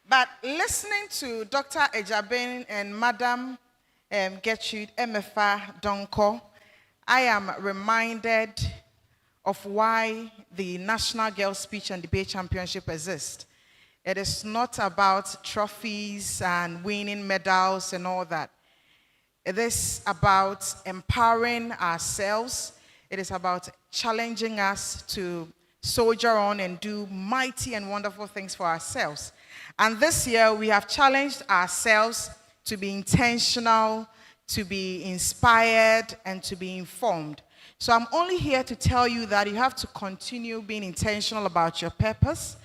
But listening to Dr. Ejabing and Madam Gertrude Emefa Donko, I am reminded of why the National Girls Speech and Debate Championship exists. It is not about trophies and winning medals and all that. It is about empowering ourselves. It is about challenging us to soldier on and do mighty and wonderful things for ourselves. And this year, we have challenged ourselves to be intentional, to be inspired, and to be informed. So I'm only here to tell you that you have to continue being intentional about your purpose,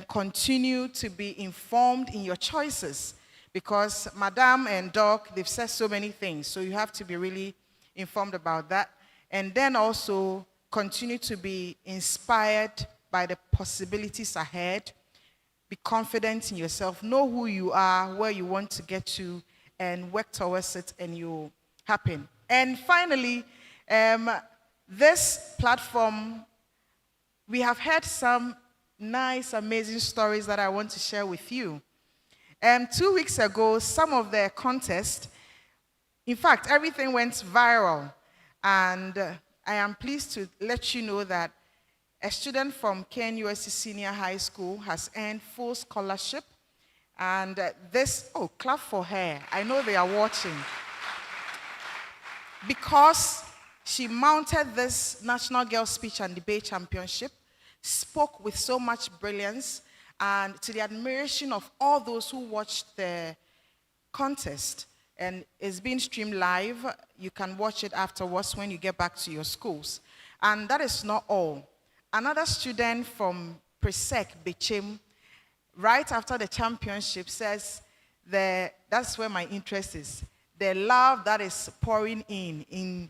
continue to be informed in your choices, because Madam and Doc, they've said so many things, so you have to be really informed about that. And then also continue to be inspired by the possibilities ahead. Be confident in yourself, know who you are, where you want to get to, and work towards it, and you'll happen. And finally, this platform, we have heard some nice, amazing stories that I want to share with you. 2 weeks ago, some of the contests, in fact, everything went viral. And I am pleased to let you know that a student from KNUST Senior High School has earned full scholarship. And clap for her. I know they are watching. Because she mounted this National Girls Speech and Debate Championship, spoke with so much brilliance, and to the admiration of all those who watched the contest. And it's being streamed live. You can watch it afterwards when you get back to your schools. And that is not all. Another student from Presec, Bechem, right after the championship says, that's where my interest is. The love that is pouring in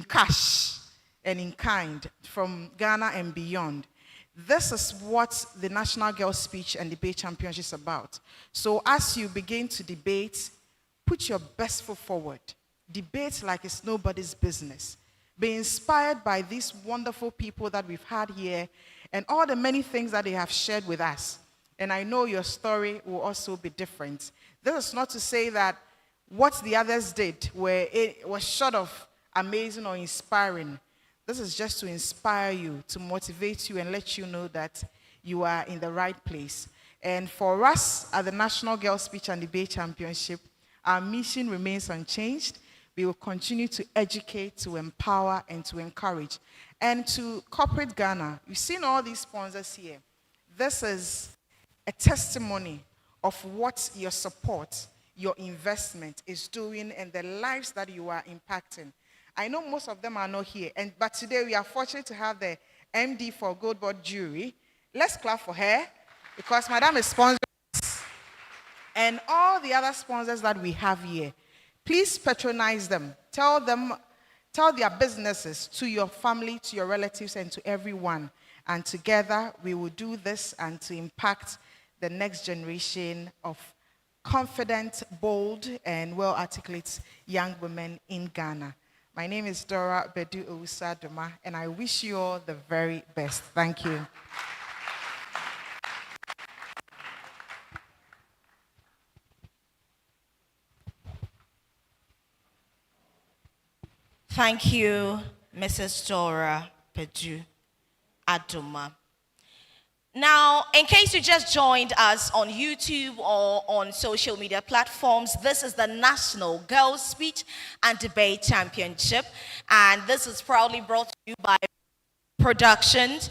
cash and in kind from Ghana and beyond. This is what the National Girls Speech and Debate Championship is about. So as you begin to debate, put your best foot forward. Debate like it's nobody's business. Be inspired by these wonderful people that we've had here and all the many things that they have shared with us. And I know your story will also be different. This is not to say that what the others did was short of amazing or inspiring. This is just to inspire you, to motivate you, and let you know that you are in the right place. And for us at the National Girls Speech and Debate Championship, our mission remains unchanged. We will continue to educate, to empower, and to encourage. And to corporate Ghana, you've seen all these sponsors here. This is a testimony of what your support, your investment is doing, and the lives that you are impacting. I know most of them are not here, but today we are fortunate to have the MD for Goldboard Jewelry. Let's clap for her, because Madam is sponsoring us. And all the other sponsors that we have here, please patronize them. Tell their businesses to your family, to your relatives, and to everyone. And together we will do this and to impact the next generation of confident, bold, and well-articulate young women in Ghana. My name is Dora Bedu Owusu-Adoma, and I wish you all the very best. Thank you. Thank you, Mrs. Dora Bedu Adoma. Now, in case you just joined us on YouTube or on social media platforms, this is the National Girls Speech and Debate Championship, and this is proudly brought to you by Productions,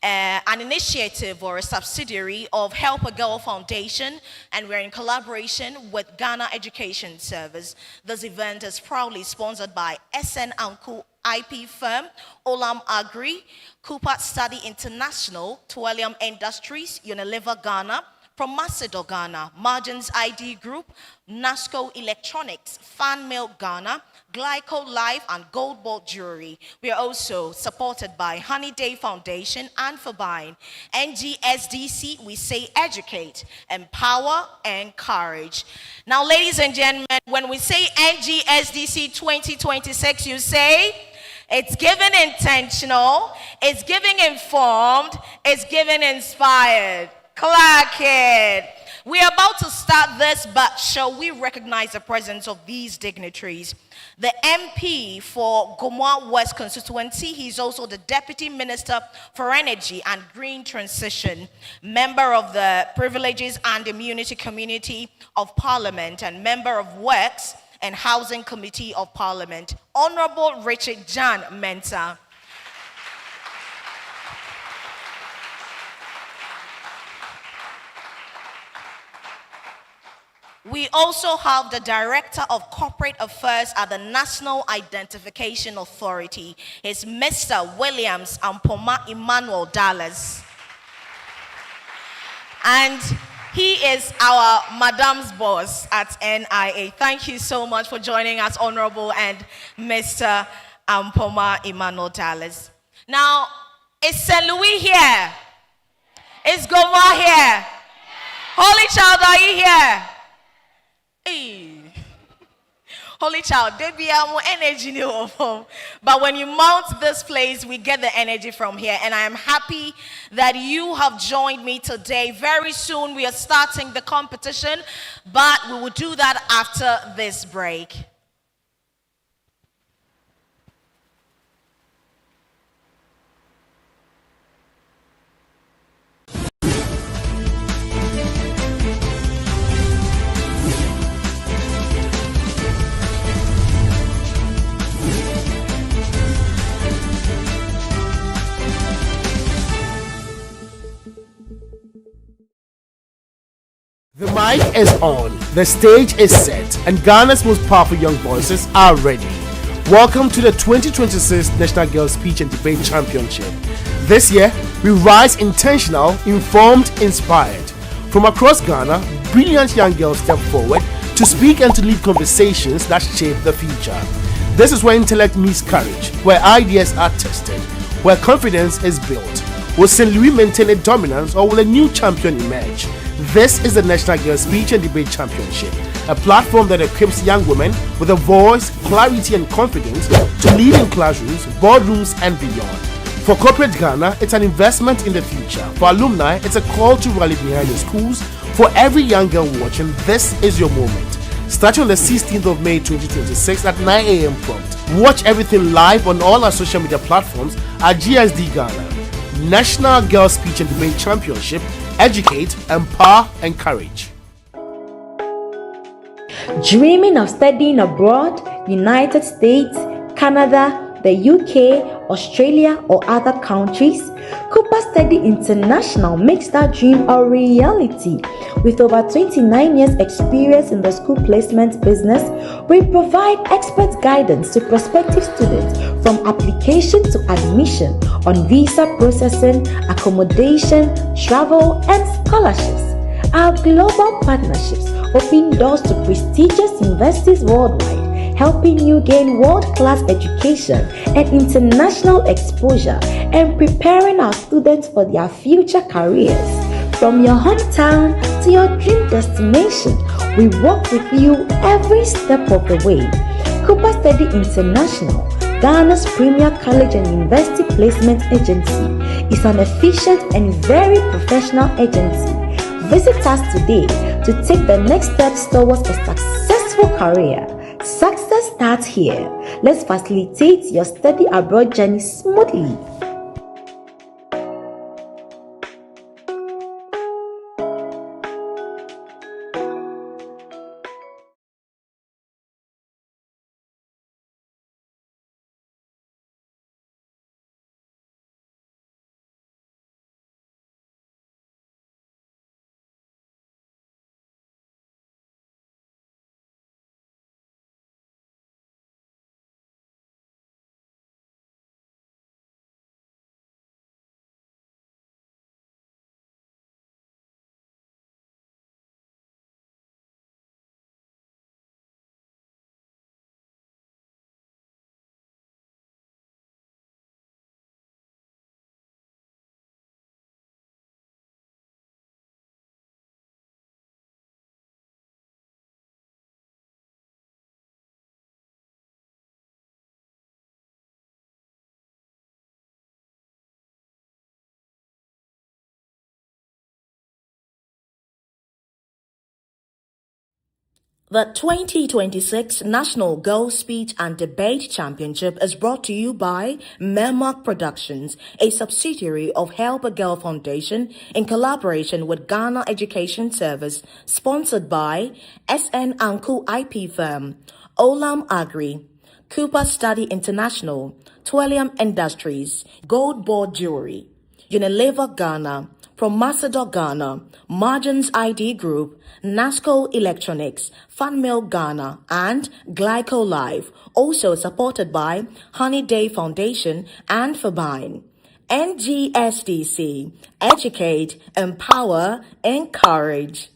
an initiative or a subsidiary of Help a Girl Foundation, and we're in collaboration with Ghana Education Service. This event is proudly sponsored by SN Anku IP firm, Olam Agri, Cooper Study International, Twelium Industries, Unilever Ghana, Promacedo Ghana, Margins ID Group, Nasco Electronics, Fan Mail Ghana, Glyco Life, and Goldboard Jewelry. We are also supported by Honey Day Foundation and Fabine. NGSDC, we say educate, empower, encourage. Now, ladies and gentlemen, when we say NGSDC 2026, you say it's given intentional, it's giving informed, it's giving inspired. Clark it. We are about to start this, but shall we recognize the presence of these dignitaries? The MP for Gomoa West constituency, he's also the Deputy Minister for Energy and Green Transition, member of the Privileges and Immunity Committee of Parliament, and member of Works and Housing Committee of Parliament, Honorable Richard Jan Mensah. We also have the Director of Corporate Affairs at the National Identification Authority. It's Mr. Williams Ampoma Emmanuel Dallas. And he is our Madam's boss at NIA. Thank you so much for joining us, Honorable and Mr. Ampoma Emmanuel Dallas. Now, is St. Louis here? Is Gomoa here? Holy Child, are you here? Hey. Holy Child, there be more energy in your home. But when you mount this place, we get the energy from here. And I am happy that you have joined me today. Very soon we are starting the competition, but we will do that after this break. The mic is on, the stage is set, and Ghana's most powerful young voices are ready. Welcome to the 2026 National Girls Speech and Debate Championship. This year, we rise intentional, informed, inspired. From across Ghana, brilliant young girls step forward to speak and to lead conversations that shape the future. This is where intellect meets courage, where ideas are tested, where confidence is built. Will St. Louis maintain a dominance, or will a new champion emerge? This is the National Girls Speech and Debate Championship, a platform that equips young women with a voice, clarity, and confidence to lead in classrooms, boardrooms, and beyond. For corporate Ghana, it's an investment in the future. For alumni, it's a call to rally behind your schools. For every young girl watching, this is your moment. Starting on the 16th of May 2026 at 9 a.m. prompt. Watch everything live on all our social media platforms at GSD Ghana. National Girls Speech and Debate Championship. Educate, empower, encourage. Dreaming of studying abroad, United States, Canada, the UK, Australia, or other countries? Cooper Study International makes that dream a reality. With over 29 years experience in the school placement business, we provide expert guidance to prospective students from application to admission on visa processing, accommodation, travel, and scholarships. Our global partnerships open doors to prestigious universities worldwide, helping you gain world-class education and international exposure, and preparing our students for their future careers. From your hometown to your dream destination, we work with you every step of the way. Cooper Study International, Ghana's premier college and university placement agency, is an efficient and very professional agency. Visit us today to take the next steps towards a successful career. Success starts here. Let's facilitate your study abroad journey smoothly. The 2026 National Girls Speech and Debate Championship is brought to you by Mermark Productions, a subsidiary of Help a Girl Foundation in collaboration with Ghana Education Service, sponsored by SN Anku IP Firm, Olam Agri, Cooper Study International, Twillium Industries, Gold Board Jewelry, Unilever Ghana, Promasidor Ghana, Margins ID Group, Nasco Electronics, Funmill Ghana, and Glyco Life, also supported by Honey Day Foundation and Fabine. NGSDC, educate, empower, encourage.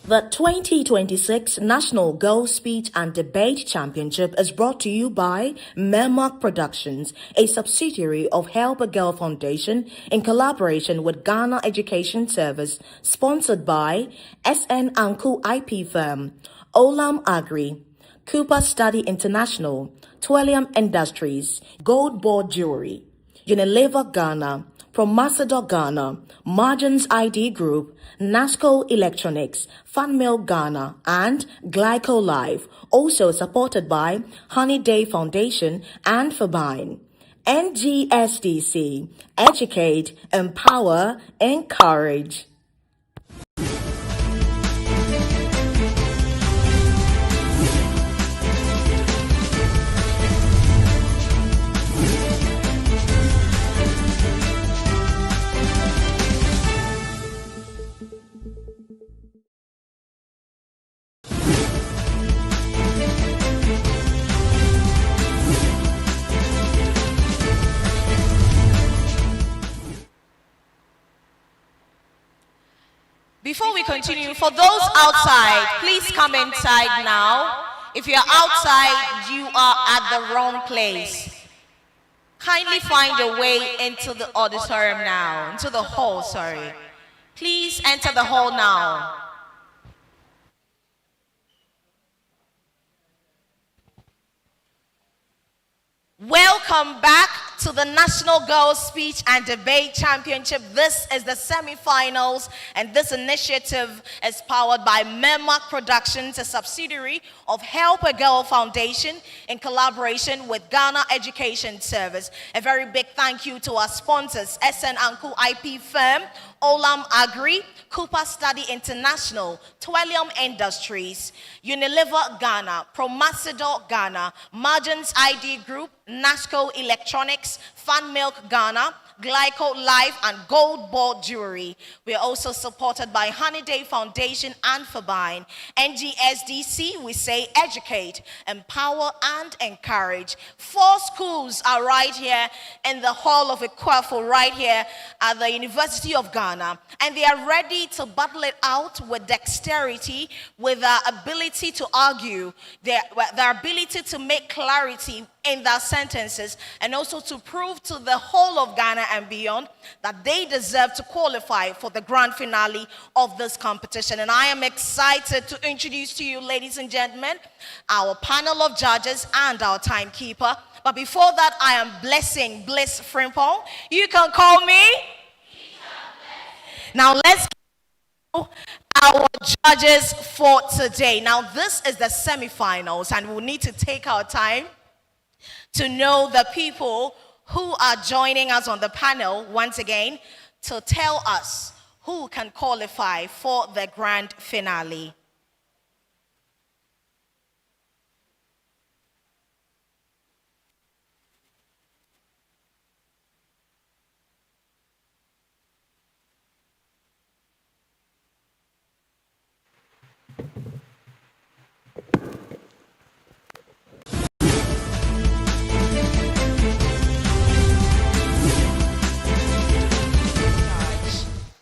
The 2026 National Girls Speech and Debate Championship is brought to you by Mermark Productions, a subsidiary of Help a Girl Foundation in collaboration with Ghana Education Service, sponsored by SN Anku IP Firm, Olam Agri, Cooper Study International, Twillium Industries, Gold Board Jewelry, Unilever Ghana, Promasidor Ghana, Margins ID Group, Nasco Electronics, Funmill Ghana, and Glyco Life, also supported by Honey Day Foundation and Fabine. NGSDC, educate, empower, encourage. Before we continue, for those outside, please come inside now. If you're outside, you are at the wrong place. Kindly find your way into the auditorium now, into the hall, sorry. Please enter the hall now. Welcome back to the National Girls Speech and Debate Championship. This is the semi-finals, and this initiative is powered by Mermark Productions, a subsidiary of Help a Girl Foundation in collaboration with Ghana Education Service. A very big thank you to our sponsors, SN Anku IP Firm, Olam Agri, Cooper Study International, Twillium Industries, Unilever Ghana, Promasidor Ghana, Margins ID Group, Nasco Electronics, Funmilk Ghana, Glyco Life, and Gold Board Jewelry. We are also supported by Honey Day Foundation and Fabine. NGSDC, we say educate, empower, and encourage. 4 schools are right here in the Hall of Ekwafo, right here at the University of Ghana. And they are ready to battle it out with dexterity, with their ability to argue, their ability to make clarity in their sentences, and also to prove to the whole of Ghana and beyond that they deserve to qualify for the grand finale of this competition. And I am excited to introduce to you, ladies and gentlemen, our panel of judges and our timekeeper. But before that, I am blessing Bliss Frimpong. You can call me. Now let's go our judges for today. Now this is the semifinals, and we'll need to take our time to know the people who are joining us on the panel once again to tell us who can qualify for the grand finale.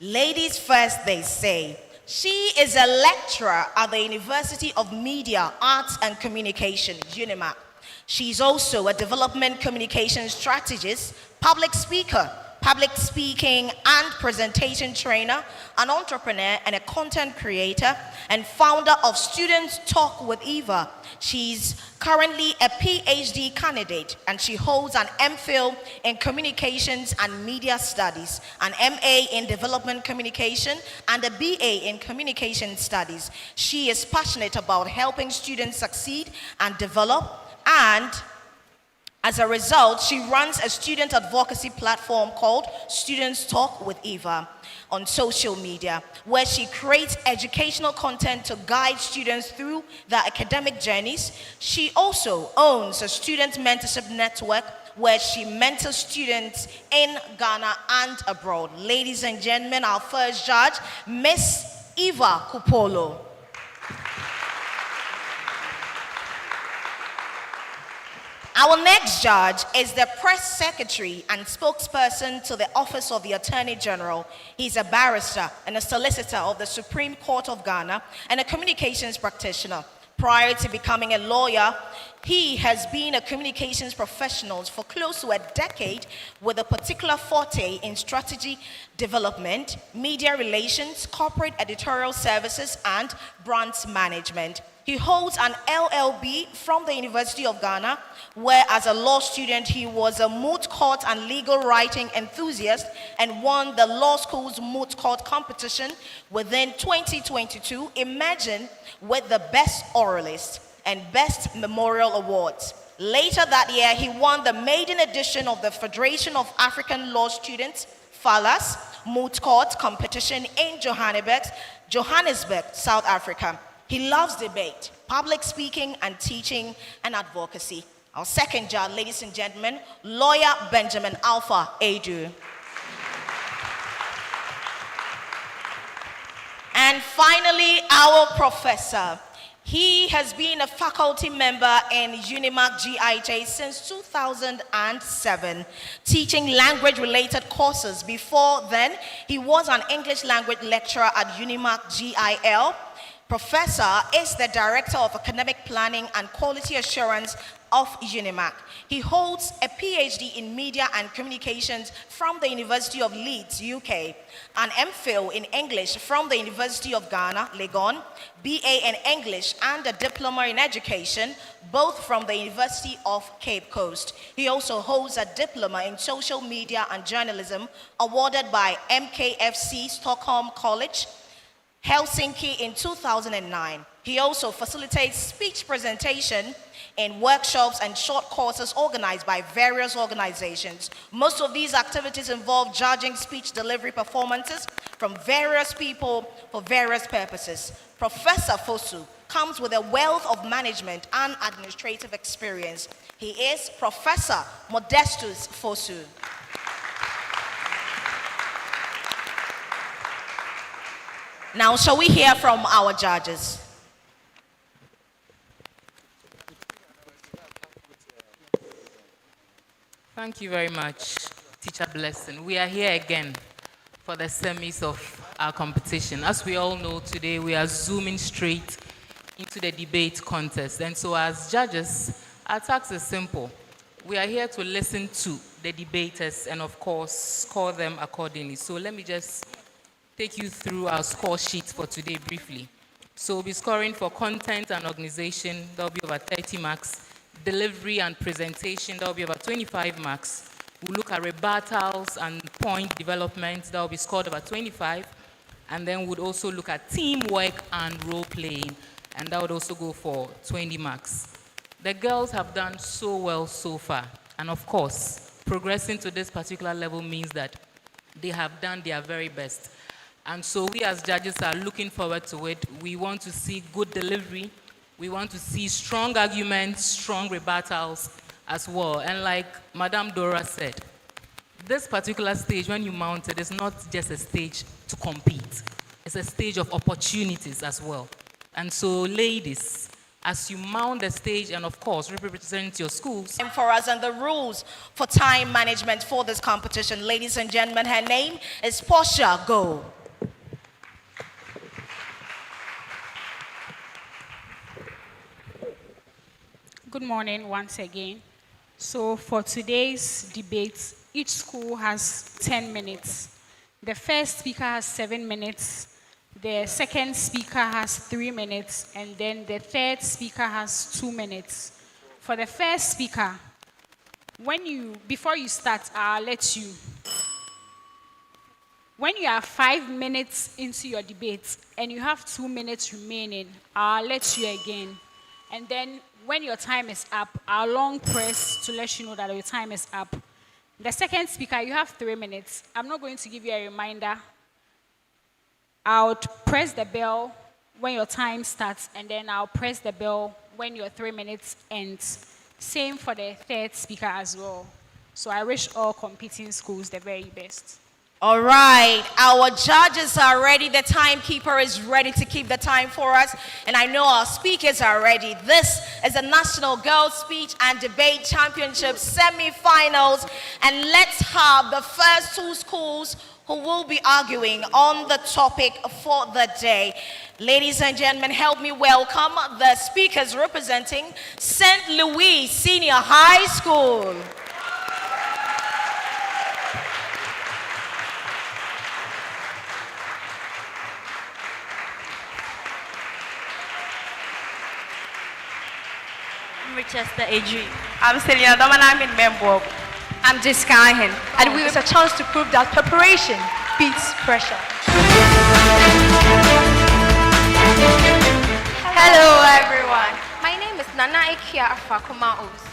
Ladies first, they say. She is a lecturer at the University of Media, Arts and Communication, UNIMAC. She's also a development communication strategist, public speaker, public speaking and presentation trainer, an entrepreneur and a content creator, and founder of Students Talk with Eva. She's currently a PhD candidate, and she holds an MPhil in Communications and Media Studies, an MA in Development Communication, and a BA in Communication Studies. She is passionate about helping students succeed and develop, and as a result, she runs a student advocacy platform called Students Talk with Eva on social media, where she creates educational content to guide students through their academic journeys. She also owns a student mentorship network where she mentors students in Ghana and abroad. Ladies and gentlemen, our first judge, Miss Eva Kupolo. Our next judge is the press secretary and spokesperson to the Office of the Attorney General. He's a barrister and a solicitor of the Supreme Court of Ghana and a communications practitioner. Prior to becoming a lawyer, he has been a communications professional for close to a decade with a particular forte in strategy development, media relations, corporate editorial services, and brands management. He holds an LLB from the University of Ghana, where as a law student he was a moot court and legal writing enthusiast and won the law school's moot court competition within 2022, emerging with the Best Oralist and Best Memorial Awards. Later that year, he won the maiden edition of the Federation of African Law Students, FALAS, moot court competition in Johannesburg, South Africa. He loves debate, public speaking, and teaching and advocacy. Our second judge, ladies and gentlemen, lawyer Benjamin Alpha Adu. And finally, our professor. He has been a faculty member in UNIMAC GIJ since 2007, teaching language-related courses. Before then, he was an English language lecturer at UNIMAC GIL. Professor is the Director of Academic Planning and Quality Assurance of UNIMAC. He holds a PhD in Media and Communications from the University of Leeds, UK, an MPhil in English from the University of Ghana, Legon, BA in English and a Diploma in Education, both from the University of Cape Coast. He also holds a Diploma in Social Media and Journalism, awarded by MKFC Stockholm College, Helsinki in 2009. He also facilitates speech presentation in workshops and short courses organized by various organizations. Most of these activities involve judging speech delivery performances from various people for various purposes. Professor Fosu comes with a wealth of management and administrative experience. He is Professor Modestus Fosu. Now, shall we hear from our judges? Thank you very much, Teacher Blessing. We are here again for the semis of our competition. As we all know, today we are zooming straight into the debate contest. And so as judges, our task is simple. we are here to listen to the debaters and, of course, score them accordingly. So let me just take you through our score sheet for today briefly. So we'll be scoring for content and organization, that will be over 30 marks. Delivery and presentation, that will be over 25 marks. We'll look at rebuttals and point development, that will be scored over 25. And then we'll also look at teamwork and role playing, and that would also go for 20 marks. The girls have done so well so far. And of course, progressing to this particular level means that they have done their very best. And so we as judges are looking forward to it. We want to see good delivery. We want to see strong arguments, strong rebuttals as well. And like Madame Dora said, this particular stage, when you mount it, is not just a stage to compete. It's a stage of opportunities as well. And so, ladies, as you mount the stage and, of course, represent your schools. And for us and the rules for time management for this competition. Ladies and gentlemen, her name is Portia Go. Good morning once again. So for today's debate, each school has 10 minutes. The first speaker has 7 minutes. The second speaker has 3 minutes, and then the third speaker has 2 minutes. For the first speaker, before you start, I'll let you. When you are 5 minutes into your debate and you have 2 minutes remaining, I'll let you again. And then when your time is up, I'll long press to let you know that your time is up. The second speaker, you have 3 minutes. I'm not going to give you a reminder. I'll press the bell when your time starts, and then I'll press the bell when your 3 minutes ends. Same for the third speaker as well. So I wish all competing schools the very best. All right, our judges are ready. The timekeeper is ready to keep the time for us. And I know our speakers are ready. This is the National Girls Speech and Debate Championship semi-finals. And let's have the first two schools who will be arguing on the topic for the day. Ladies and gentlemen, help me welcome the speakers representing St. Louis Senior High School. I'm Richester Adri. I'm Selina Domanam in Membo. I'm Jessica Ahen. And we have a chance to prove that preparation beats pressure. Hello, everyone. My name is Nana Ikia Afakuma Oz.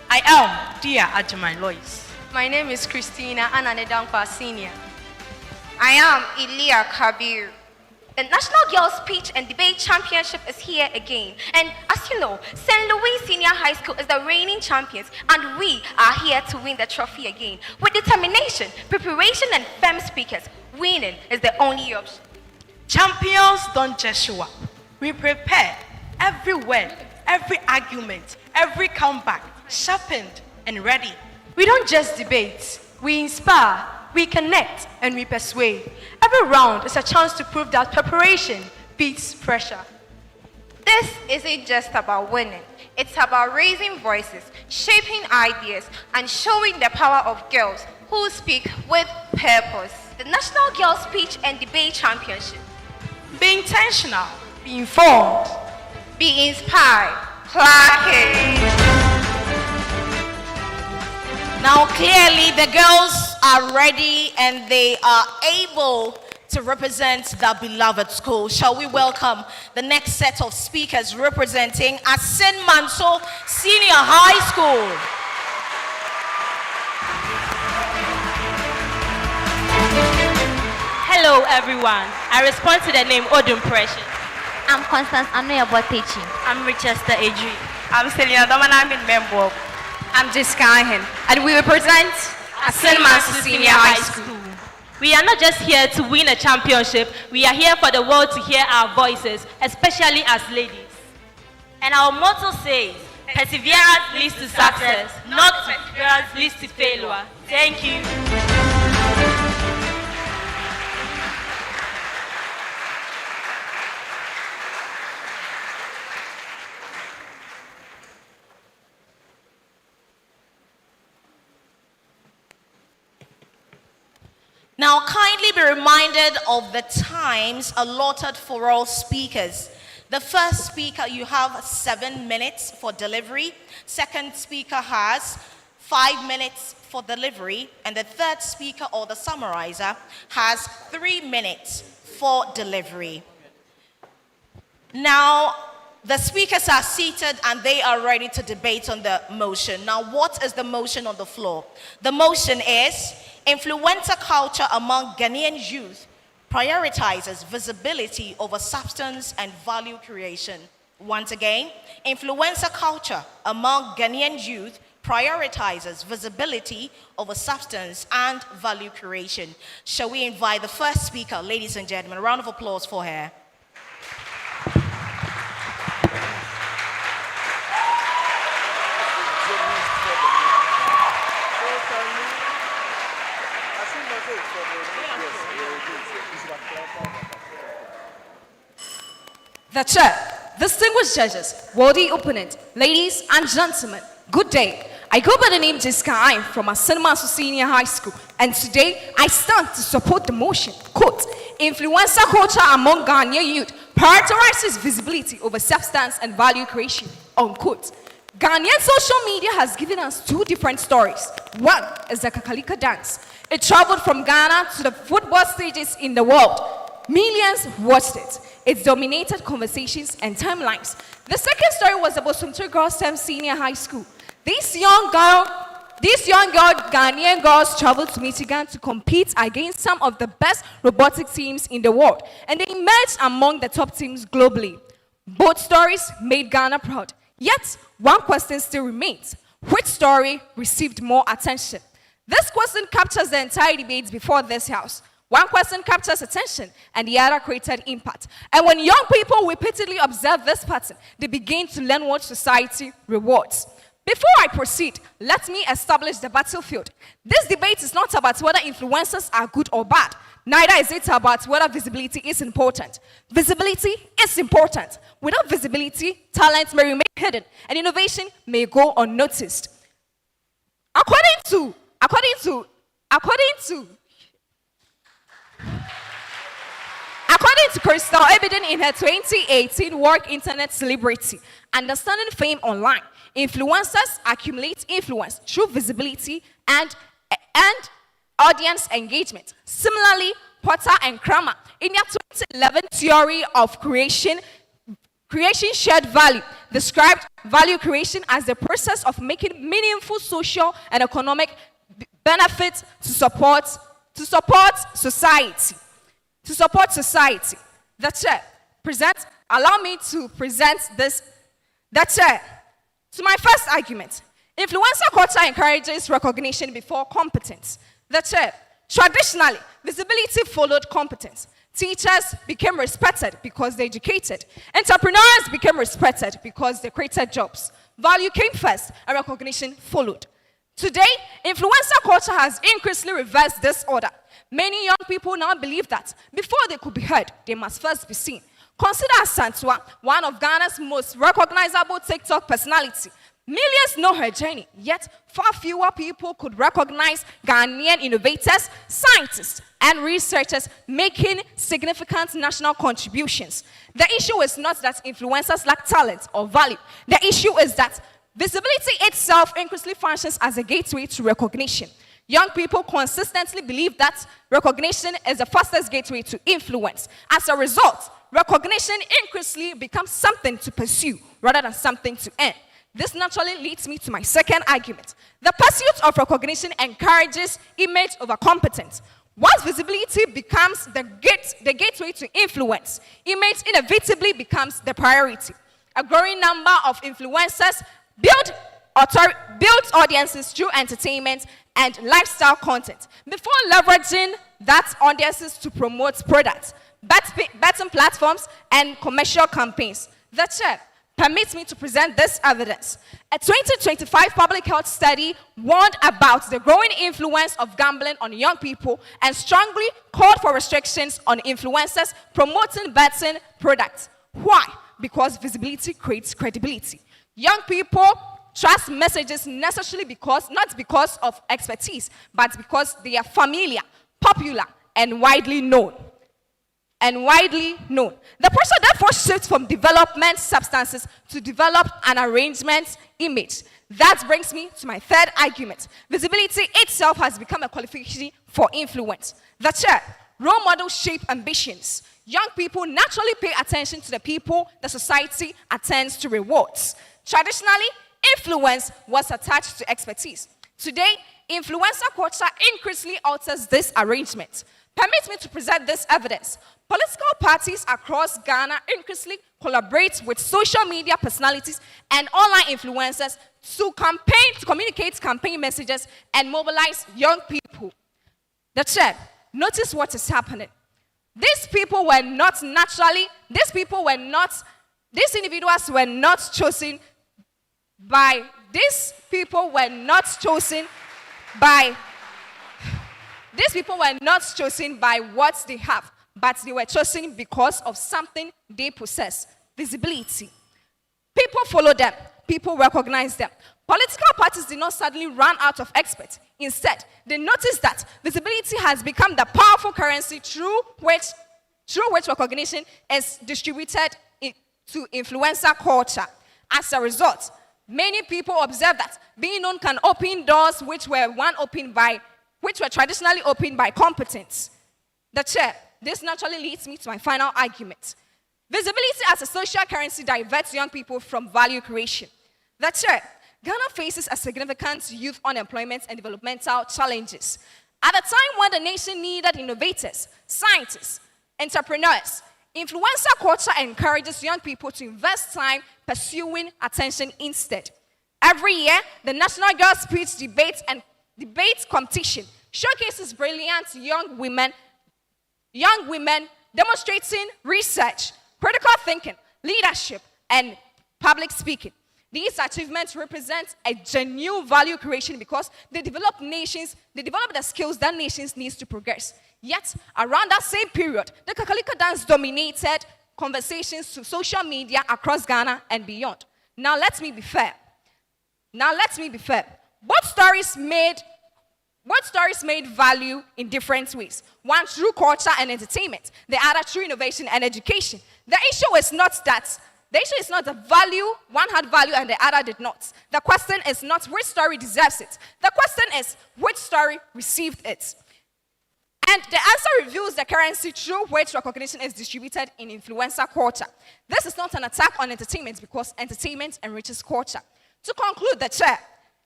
I am Dia Ajaman Lois. My name is Christina Ananedankwa Senior. I am Ilia Kabir. The National Girls Speech and Debate Championship is here again. And as you know, St. Louis Senior High School is the reigning champions, and we are here to win the trophy again. With determination, preparation, and firm speakers, winning is the only option. Champions don't just show up. We prepare every word, every argument, every comeback, sharpened and ready. We don't just debate, we inspire, we connect, and we persuade. Every round is a chance to prove that preparation beats pressure. This isn't just about winning. It's about raising voices, shaping ideas, and showing the power of girls who speak with purpose. The National Girls Speech and Debate Championship. Be intentional. Be informed. Be inspired. Clap it. Now, clearly, the girls are ready and they are able to represent the beloved school. Shall we welcome the next set of speakers representing Asin Manso Senior High School. Hello, everyone. I respond to the name Odun Precious. I'm Constance Anoya Botechi. I'm Richester Adri. I'm Selina Domanam in Membo. I'm Jessica Ahen, and we represent Asin Manso Senior High School. We are not just here to win a championship, we are here for the world to hear our voices, especially as ladies. And our motto says, perseverance leads to success, not perseverance leads to failure. Thank you. Now, kindly be reminded of the times allotted for all speakers. The first speaker, you have 7 minutes for delivery. Second speaker has 5 minutes for delivery. And the third speaker, or the summarizer, has 3 minutes for delivery. Now, the speakers are seated and they are ready to debate on the motion. Now, what is the motion on the floor? The motion is influencer culture among Ghanaian youth prioritizes visibility over substance and value creation. Once again, influencer culture among Ghanaian youth prioritizes visibility over substance and value creation. Shall we invite the first speaker, ladies and gentlemen? A round of applause for her. The chair, distinguished judges, worthy opponent, ladies and gentlemen, good day. I go by the name Jessica. I am from Asanuma Senior High School, and today I stand to support the motion. Quote, influencer culture among Ghanaian youth prioritizes visibility over substance and value creation. Unquote. Ghanaian social media has given us 2 different stories. One is the Kakalika dance. It traveled from Ghana to the football stages in the world. Millions watched it. It dominated conversations and timelines. The second story was about Sumter Girls Senior High School. These young Ghanaian girls traveled to Michigan to compete against some of the best robotic teams in the world, and they emerged among the top teams globally. Both stories made Ghana proud. Yet, one question still remains. Which story received more attention? This question captures the entire debate before this house. One question captures attention and the other created impact. And when young people repeatedly observe this pattern, they begin to learn what society rewards. Before I proceed, let me establish the battlefield. This debate is not about whether influencers are good or bad. Neither is it about whether visibility is important. Visibility is important. Without visibility, talent may remain hidden and innovation may go unnoticed. According to Crystal Ebiden in her 2018 Work Internet Celebrity, Understanding Fame Online, influencers accumulate influence through visibility and audience engagement. Similarly, Potter and Kramer, in their 2011 theory of creation shared value, described value creation as the process of making meaningful social and economic benefits to support society. The chair, allow me to present this. The chair, to my first argument, influencer culture encourages recognition before competence. The chair, traditionally, visibility followed competence. Teachers became respected because they educated. Entrepreneurs became respected because they created jobs. Value came first and recognition followed. Today, influencer culture has increasingly reversed this order. Many young people now believe that before they could be heard, they must first be seen. Consider Santua, one of Ghana's most recognizable TikTok personality. Millions know her journey, yet far fewer people could recognize Ghanaian innovators, scientists, and researchers making significant national contributions. The issue is not that influencers lack talent or value. The issue is that visibility itself increasingly functions as a gateway to recognition. Young people consistently believe that recognition is the fastest gateway to influence. As a result, recognition increasingly becomes something to pursue rather than something to earn. This naturally leads me to my second argument. The pursuit of recognition encourages image over competence. Once visibility becomes the gateway to influence, image inevitably becomes the priority. A growing number of influencers build audiences through entertainment and lifestyle content before leveraging that audiences to promote products, betting platforms, and commercial campaigns. The chair permits me to present this evidence. A 2025 public health study warned about the growing influence of gambling on young people and strongly called for restrictions on influencers promoting betting products. Why? Because visibility creates credibility. Young people trust messages necessarily not because of expertise, but because they are familiar. popular, and widely known. The pressure therefore shifts from development substances to develop an arrangement image. That brings me to my third argument. Visibility itself has become a qualification for influence. The third, role models shape ambitions. Young people naturally pay attention to the people the society attends to rewards. Traditionally, influence was attached to expertise. Today, influencer culture increasingly alters this arrangement. Permit me to present this evidence. Political parties across Ghana increasingly collaborate with social media personalities and online influencers to communicate campaign messages and mobilize young people. The chair, notice what is happening. These individuals were not chosen by what they have, but they were chosen because of something they possess: visibility. People follow them, people recognize them. Political parties did not suddenly run out of experts. Instead, they noticed that visibility has become the powerful currency through which recognition is distributed to influencer culture. As a result, many people observe that being known can open doors which were traditionally opened by competence. The chair, this naturally leads me to my final argument. Visibility as a social currency diverts young people from value creation. The chair, Ghana faces a significant youth unemployment and developmental challenges. At a time when the nation needed innovators, scientists, entrepreneurs, influencer culture encourages young people to invest time pursuing attention instead. Every year, the National Girls Speech debate competition showcases brilliant young women demonstrating research, critical thinking, leadership, and public speaking. These achievements represent a genuine value creation because they develop the skills that nations need to progress. Yet, around that same period, the Kakalika dance dominated conversations to social media across Ghana and beyond. Now, let me be fair. Both stories made value in different ways. One through culture and entertainment, the other through innovation and education. The issue is not the value, one had value and the other did not. The question is not which story deserves it. The question is which story received it. And the answer reveals the currency through which recognition is distributed in influencer culture. This is not an attack on entertainment because entertainment enriches culture. To conclude, the chair,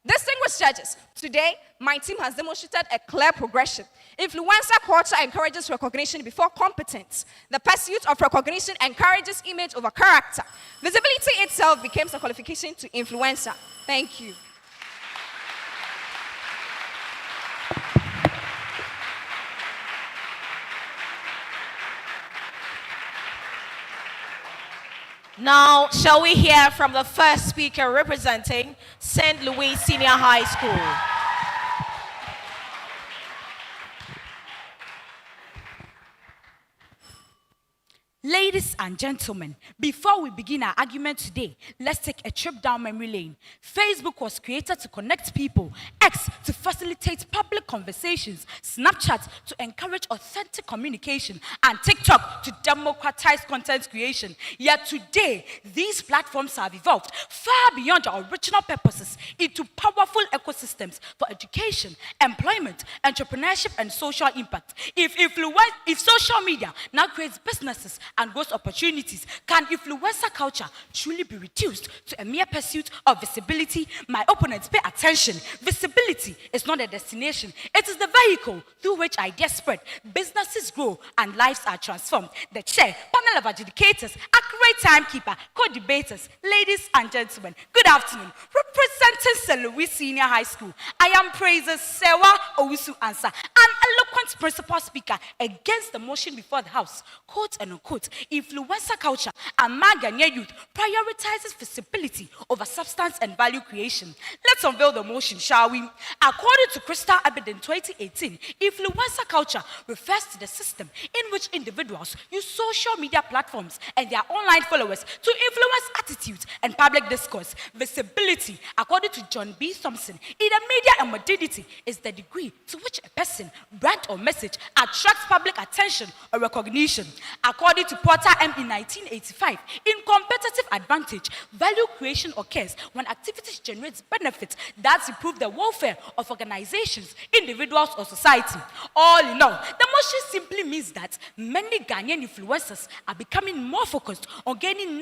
distinguished judges, today my team has demonstrated a clear progression. Influencer culture encourages recognition before competence. The pursuit of recognition encourages image over character. Visibility itself becomes a qualification to influencer. Thank you. Now, shall we hear from the first speaker representing St. Louis Senior High School? Ladies and gentlemen, before we begin our argument today, let's take a trip down memory lane. Facebook was created to connect people, X to facilitate public conversations, Snapchat to encourage authentic communication, and TikTok to democratize content creation. Yet today, these platforms have evolved far beyond their original purposes into powerful ecosystems for education, employment, entrepreneurship, and social impact. If social media now creates businesses and growth opportunities, can influencer culture truly be reduced to a mere pursuit of visibility? My opponents, pay attention. Visibility is not a destination. It is the vehicle through which ideas spread, businesses grow, and lives are transformed. The chair, panel of adjudicators, accurate timekeeper, co-debaters, ladies and gentlemen, good afternoon. Representing St. Louis Senior High School, I am Praises Sewa Owusu Ansa, an eloquent principal speaker against the motion before the House, quote and unquote, influencer culture among Ghanaian youth prioritizes visibility over substance and value creation. Let's unveil the motion, shall we? According to Crystal Abedin 2018, influencer culture refers to the system in which individuals use social media platforms and their online followers to influence attitudes and public discourse. Visibility, according According to John B. Thompson, in the media and modernity is the degree to which a person, brand or message attracts public attention or recognition. According to Porter M. in 1985, in competitive advantage, value creation occurs when activities generate benefits that improve the welfare of organizations, individuals, or society. All in all, the motion simply means that many Ghanaian influencers are becoming more focused on gaining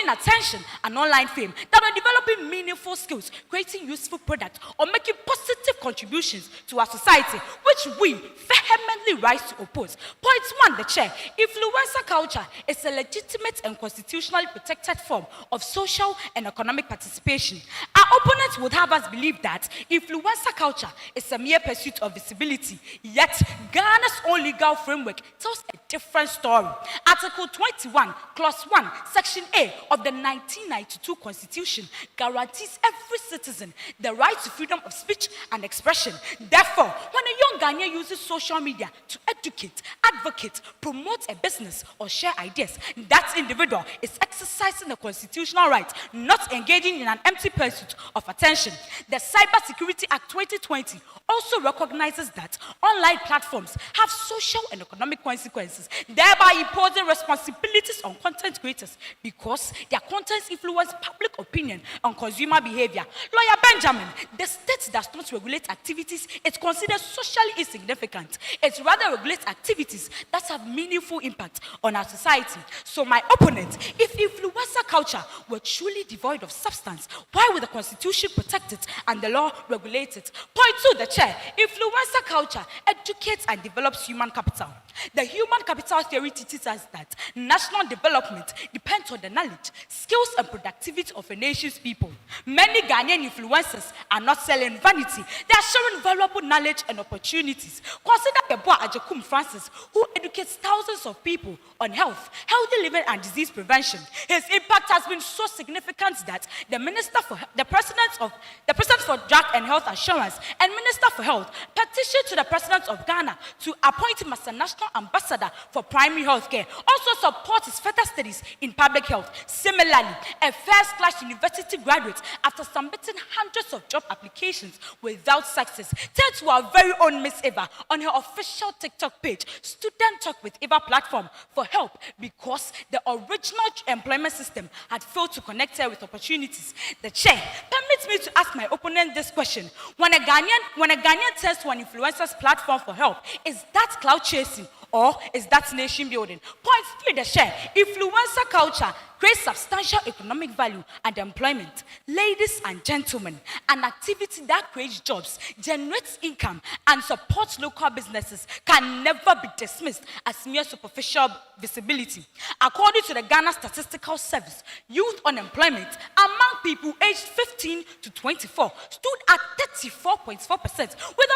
attention and online fame than on developing meaningful skills, creating useful products, or making positive contributions to our society, which we vehemently rise to oppose. Point 1, the chair. Influencer culture is a legitimate and constitutionally protected form of social and economic participation. Our opponents would have us believe that influencer culture is a mere pursuit of visibility, yet Ghana's own legal framework tells a different story. Article 21, Clause 1, Section A of the 1992 Constitution guarantees every citizen the right to freedom of speech and expression. Therefore, when a young Ghanaian uses social media to educate, advocate, promote a business, or share ideas, that individual is exercising the constitutional right, not engaging in an empty pursuit of attention. The Cybersecurity Act 2020 also recognizes that online platforms have social and economic consequences, thereby imposing responsibilities on content creators because their contents influence public opinion and consumer behavior. Lawyer Benjamin, the state does not regulate activities it considers socially insignificant. It rather regulates activities that have meaningful impact on our society. So my opponent, if influencer culture were truly devoid of substance, why would the Constitution protect it and the law regulate it? Point 2, the chair. Influencer culture educates and develops human capital. The human capital theory teaches us that national development depends on the knowledge, skills, and productivity of a nation's people. Many Ghanaian influencers are not selling vanity. They are sharing valuable knowledge and opportunities. Consider Yeboah Ajekum Francis, who educates thousands of people on health, healthy living, and disease prevention. His impact has been so significant that the President for Drug and Health Assurance and Minister for Health petitioned to the President of Ghana to appoint him as a national ambassador for primary health care. Also support his further studies in public health. Similarly, a first-class university graduate, after submitting hundreds of job applications without success, turned to our very own Miss Eva on her official TikTok page, Student Talk with Eva platform, for help because the original employment system had failed to connect her with opportunities. The chair permits me to ask my opponent this question. When a Ghanaian turns to an influencer's platform for help, is that cloud chasing or is that nation building? Point 3, the share. Influencer culture creates substantial economic value and employment. Ladies and gentlemen, an activity that creates jobs, generates income, and supports local businesses can never be dismissed as mere superficial visibility. According to the Ghana Statistical Service, youth unemployment among people aged 15 to 24 stood at 34.4%, with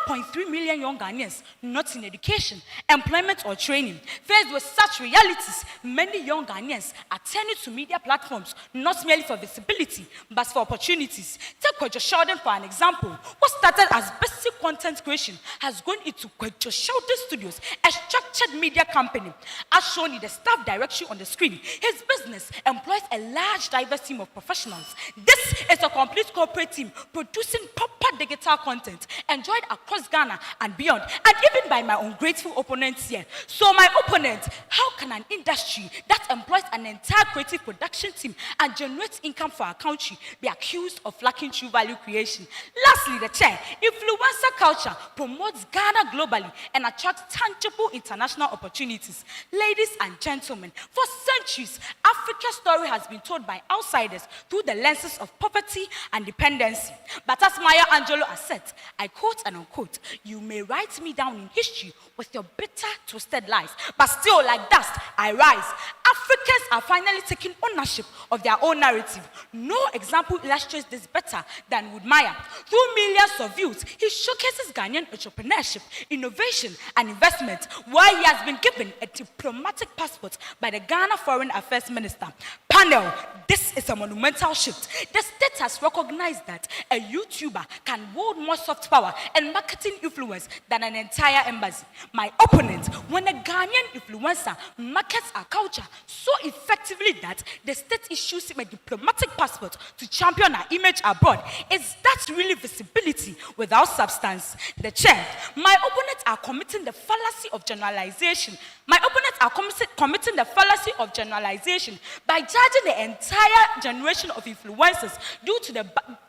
over 1.3 million young Ghanaians not in education, employment, or training. Faced with such realities, many young Ghanaians are turning to media platforms not merely for visibility, but for opportunities. Take Kwejo Sheldon for an example. What started as basic content creation has grown into Kwejo Sheldon Studios, a structured media company. As shown in the staff directory on the screen, his business employs a large diverse team of professionals. This is a complete corporate team producing proper digital content enjoyed across Ghana and beyond, and even by my ungrateful opponents here. So my opponent, how can an industry that employs an entire creative production team and generates income for our country be accused of lacking true value creation? Lastly, the chair. Influencer culture promotes Ghana globally and attracts tangible international opportunities. Ladies and gentlemen, for centuries, Africa's story has been told by outsiders through the lenses of poverty and dependency. But as Maya Angelou has said, I quote and unquote, "You may write me down in history with your bitter, twisted lies, but still like dust, I rise." Africans are finally taking ownership of their own narrative. No example illustrates this better than Wood Maya. Through millions of youth, he showcases Ghanaian entrepreneurship, innovation, and investment, while he has been given a diplomatic passport by the Ghana Foreign Affairs Minister. Panel, this is a monumental mental shift. The state has recognized that a YouTuber can hold more soft power and marketing influence than an entire embassy. My opponent, when a Ghanaian influencer markets our culture so effectively that the state issues him a diplomatic passport to champion our image abroad, is that really visibility without substance? The chair, my opponents are committing the fallacy of generalization. My opponents are committing the fallacy of generalization by judging the entire generation of influencers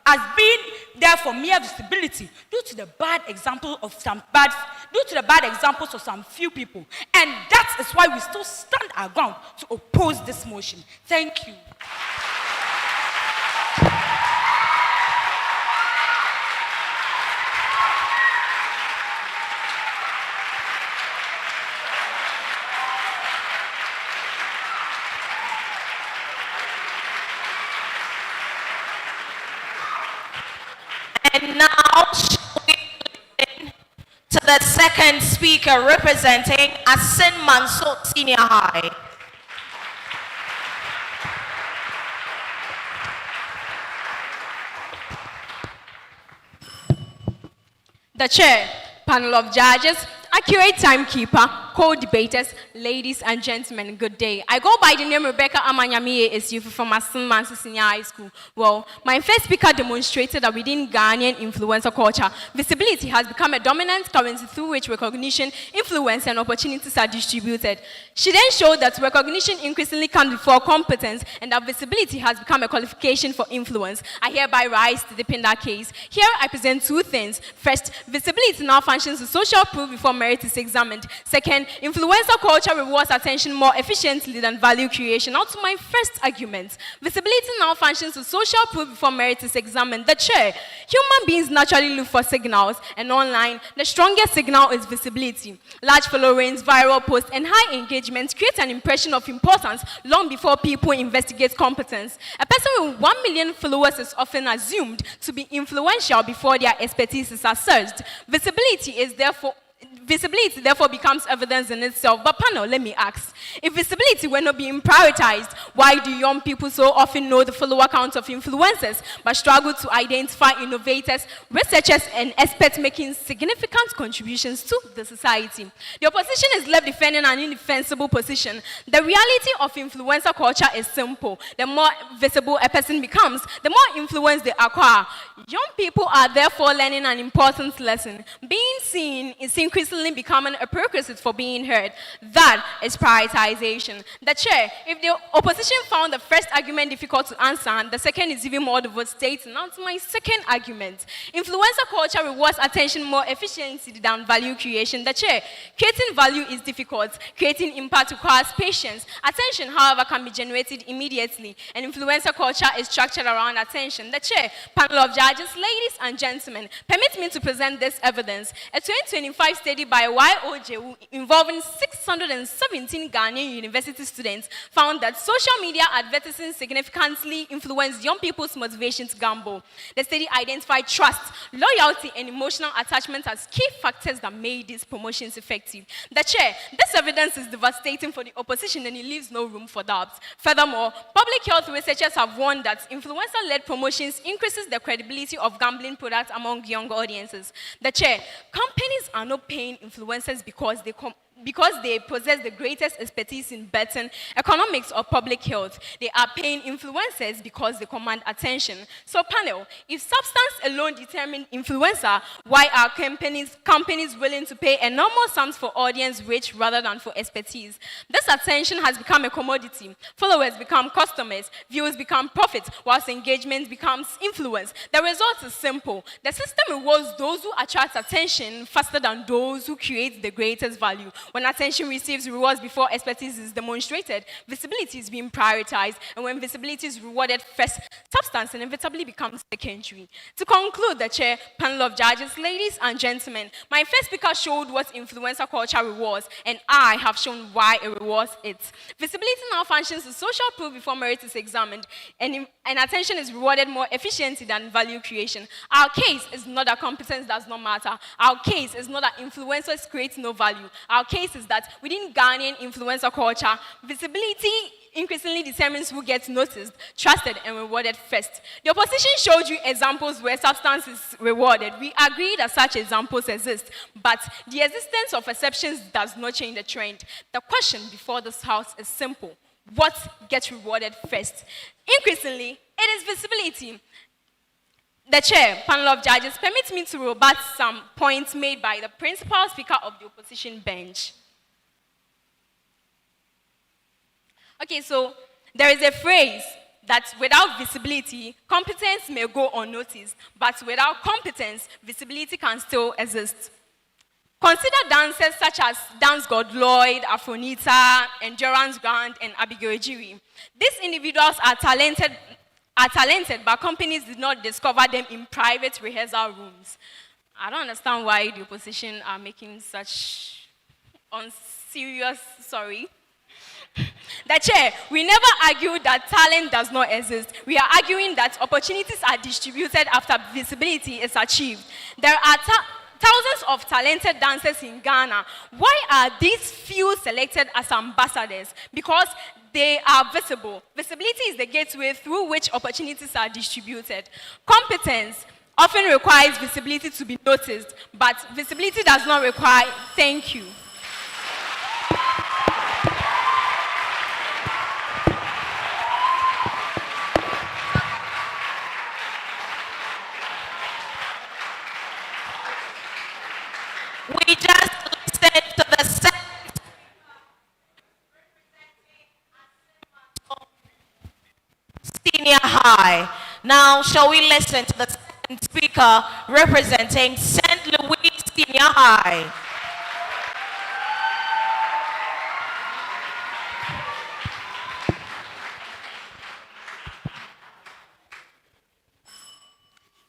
as being there for mere visibility due to the bad examples of some few people. And that is why we still stand our ground to oppose this motion. Thank you. And now we listen to the second speaker representing Asin Mansour Senior High. The chair, panel of judges, accurate timekeeper, co-debaters, ladies and gentlemen, good day. I go by the name Rebecca Amanyamiye Esufu from Asin Mansour Senior High School. Well, my first speaker demonstrated that within Ghanaian influencer culture, visibility has become a dominant currency through which recognition, influence, and opportunities are distributed. She then showed that recognition increasingly comes before competence and that visibility has become a qualification for influence. I hereby rise to defend that case. Here I present two things. First, visibility now functions as social proof before merit is examined. Second, influencer culture rewards attention more efficiently than value creation. Now to my first argument. Visibility now functions as social proof before merit is examined. The chair, human beings naturally look for signals, and online, the strongest signal is visibility. Large followings, viral posts, and high engagement create an impression of importance long before people investigate competence. A person with 1 million followers is often assumed to be influential before their expertise is assessed. Visibility therefore becomes evidence in itself. But panel, let me ask, if visibility were not being prioritized, why do young people so often know the follower count of influencers but struggle to identify innovators, researchers, and experts making significant contributions to the society? The opposition is left defending an indefensible position. The reality of influencer culture is simple. The more visible a person becomes, the more influence they acquire. Young people are therefore learning an important lesson. Being seen is increasingly becoming a prerequisite for being heard. That is prioritization. The chair, if the opposition found the first argument difficult to answer, and the second is even more devastating. Now to my second argument. Influencer culture rewards attention more efficiently than value creation. The chair, creating value is difficult. Creating impact requires patience. Attention, however, can be generated immediately, and influencer culture is structured around attention. The chair, panel of judges, ladies and gentlemen, permit me to present this evidence. A 2025 study by YOJ involving 617 Ghanaian university students found that social media advertising significantly influenced young people's motivation to gamble. The study identified trust, loyalty, and emotional attachment as key factors that made these promotions effective. The chair, this evidence is devastating for the opposition and it leaves no room for doubt. Furthermore, public health researchers have warned that influencer-led promotions increases the credibility of gambling products among young audiences. The chair, companies are not paying influencers because they possess the greatest expertise in betting, economics, or public health. They are paying influencers because they command attention. So panel, if substance alone determines influencer, why are companies willing to pay enormous sums for audience reach rather than for expertise? This attention has become a commodity. Followers become customers, views become profits, whilst engagement becomes influence. The result is simple. The system rewards those who attract attention faster than those who create the greatest value. When attention receives rewards before expertise is demonstrated, visibility is being prioritized, and when visibility is rewarded first, substance inevitably becomes secondary. To conclude, the chair, panel of judges, ladies and gentlemen, my first speaker showed what influencer culture rewards, and I have shown why it rewards it. Visibility now functions as social proof before merit is examined, and attention is rewarded more efficiently than value creation. Our case is not that competence does not matter. Our case is not that influencers create no value. Our case is that within Ghanaian influencer culture, visibility increasingly determines who gets noticed, trusted, and rewarded first. The opposition showed you examples where substance is rewarded. We agree that such examples exist, but the existence of exceptions does not change the trend. The question before this House is simple. What gets rewarded first? Increasingly, it is visibility. The chair, panel of judges, permit me to rebut some points made by the principal speaker of the opposition bench. Okay, so there is a phrase that without visibility, competence may go unnoticed, but without competence, visibility can still exist. Consider dancers such as Dance God Lloyd, Afronita, Endurance Grant, and Abigail Ejiri. These individuals are talented, but companies did not discover them in private rehearsal rooms. I don't understand why the opposition are making such unserious, The chair, we never argue that talent does not exist. We are arguing that opportunities are distributed after visibility is achieved. There are thousands of talented dancers in Ghana. Why are these few selected as ambassadors? Because they are visible. Visibility is the gateway through which opportunities are distributed. Competence often requires visibility to be noticed, but visibility does not require. Thank you. We just listened to the second senior high. Now, shall we listen to the second speaker representing St. Louis Senior High?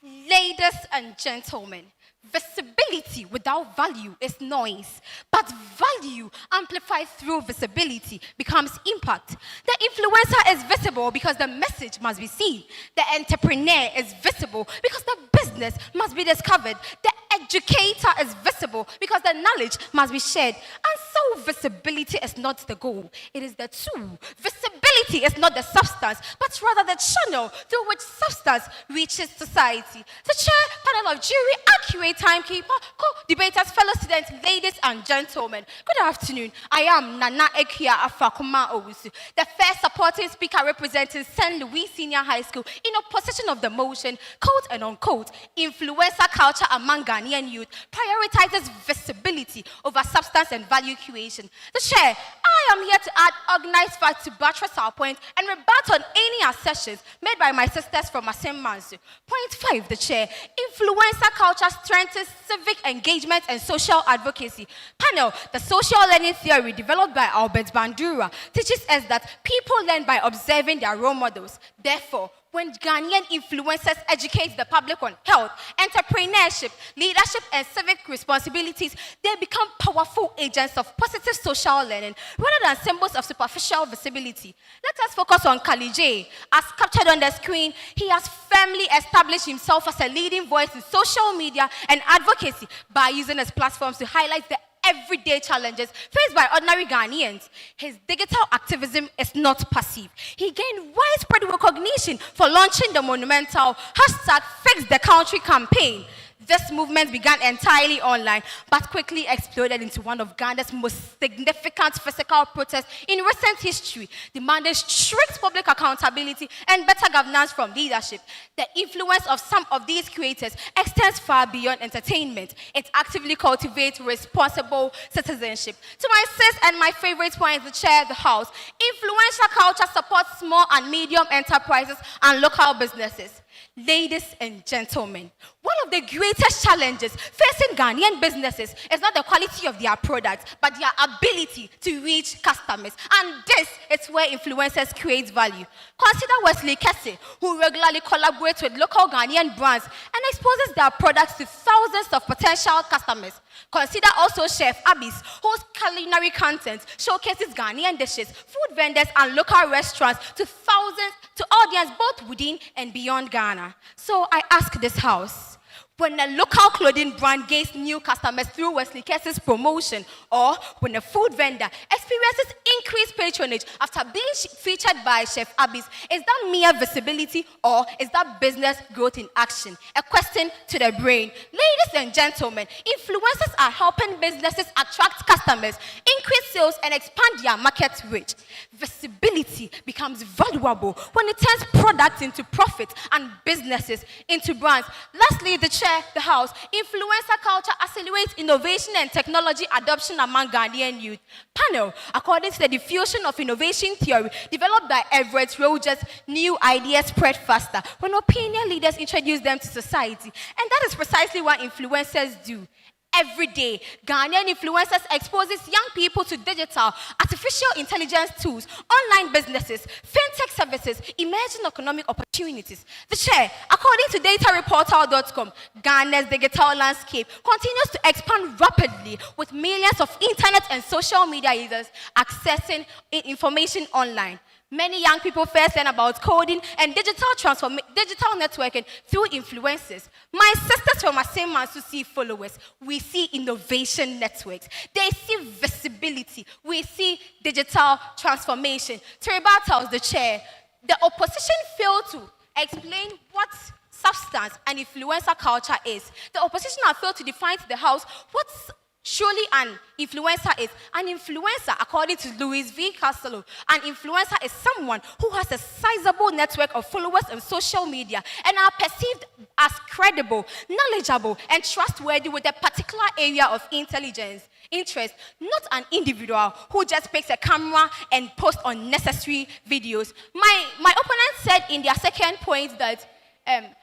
Ladies and gentlemen, visibility without value is noise, but value amplified through visibility becomes impact. The influencer is visible because the message must be seen. The entrepreneur is visible because the business must be discovered. The educator is visible because the knowledge must be shared. And so visibility is not the goal, it is the tool. Visibility is not the substance, but rather the channel through which substance reaches society. The chair, panel of jury, accurate timekeeper, co-debaters, fellow students, ladies and gentlemen, good afternoon. I am Nana Ekia Afakuma Owusu, the first supporting speaker representing St. Louis Senior High School in opposition of the motion, quote and unquote, influencer culture among Ghanaian youth prioritizes visibility over substance and value creation. The chair, I am here to add organized facts to buttress our point and rebut on any assertions made by my sisters from Asem Mansu. Point 5, the chair, influencer culture strengthens civic engagement and social advocacy. Panel, the social learning theory developed by Albert Bandura teaches us that people learn by observing their role models. Therefore, when Ghanaian influencers educate the public on health, entrepreneurship, leadership, and civic responsibilities, they become powerful agents of positive social learning rather than symbols of superficial visibility. Let us focus on Kali J. As captured on the screen, he has firmly established himself as a leading voice in social media and advocacy by using his platforms to highlight the everyday challenges faced by ordinary Ghanaians. His digital activism is not passive. He gained widespread recognition for launching the monumental #FixTheCountry campaign. This movement began entirely online, but quickly exploded into one of Ghana's most significant physical protests in recent history, demanding strict public accountability and better governance from leadership. The influence of some of these creators extends far beyond entertainment. It actively cultivates responsible citizenship. To my sis and my favorite point, the chair of the house, influential culture supports small and medium enterprises and local businesses. Ladies and gentlemen, one of the greatest challenges facing Ghanaian businesses is not the quality of their products, but their ability to reach customers. And this is where influencers create value. Consider Wesley Kesse, who regularly collaborates with local Ghanaian brands and exposes their products to thousands of potential customers. Consider also Chef Abby's, whose culinary content showcases Ghanaian dishes, food vendors, and local restaurants to thousands, to audience both within and beyond Ghana. So I ask this house, when a local clothing brand gains new customers through Wesley Kesse's promotion, or when a food vendor experiences increased patronage after being featured by Chef Abby's, is that mere visibility or is that business growth in action? A question to the brain. Ladies and gentlemen, influencers are helping businesses attract customers, increase sales, and expand their market reach. Visibility becomes valuable when it turns products into profits and businesses into brands. Lastly, the house. Influencer culture accelerates innovation and technology adoption among Ghanaian youth. Panel. According to the diffusion of innovation theory developed by Everett Rogers, new ideas spread faster when opinion leaders introduce them to society. And that is precisely what influencers do. Every day, Ghanaian influencers exposes young people to digital, artificial intelligence tools, online businesses, fintech services, emerging economic opportunities. The chair, according to datareportal.com, Ghana's digital landscape continues to expand rapidly with millions of internet and social media users accessing information online. Many young people first learn about coding and digital networking through influencers. My sisters from Aseman to see followers. We see innovation networks. They see visibility. We see digital transformation. Tereba tells the chair, the opposition failed to explain what substance and influencer culture is. The opposition have failed to define to the house what's surely an influencer is. An influencer, according to Louis V. Castello, an influencer is someone who has a sizable network of followers on social media and are perceived as credible, knowledgeable, and trustworthy with a particular area of interest, not an individual who just picks a camera and posts unnecessary videos. My opponent said in their second point that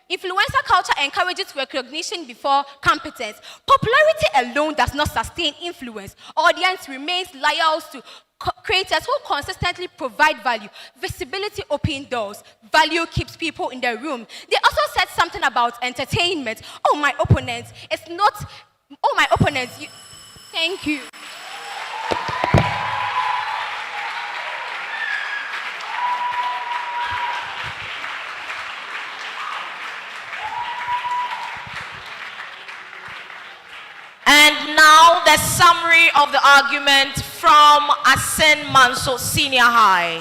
influencer culture encourages recognition before competence. Popularity alone does not sustain influence. Audience remains loyal to creators who consistently provide value. Visibility opens doors. Value keeps people in the room. They also said something about entertainment. My opponents, thank you. And now the summary of the argument from Asen Manso Senior High.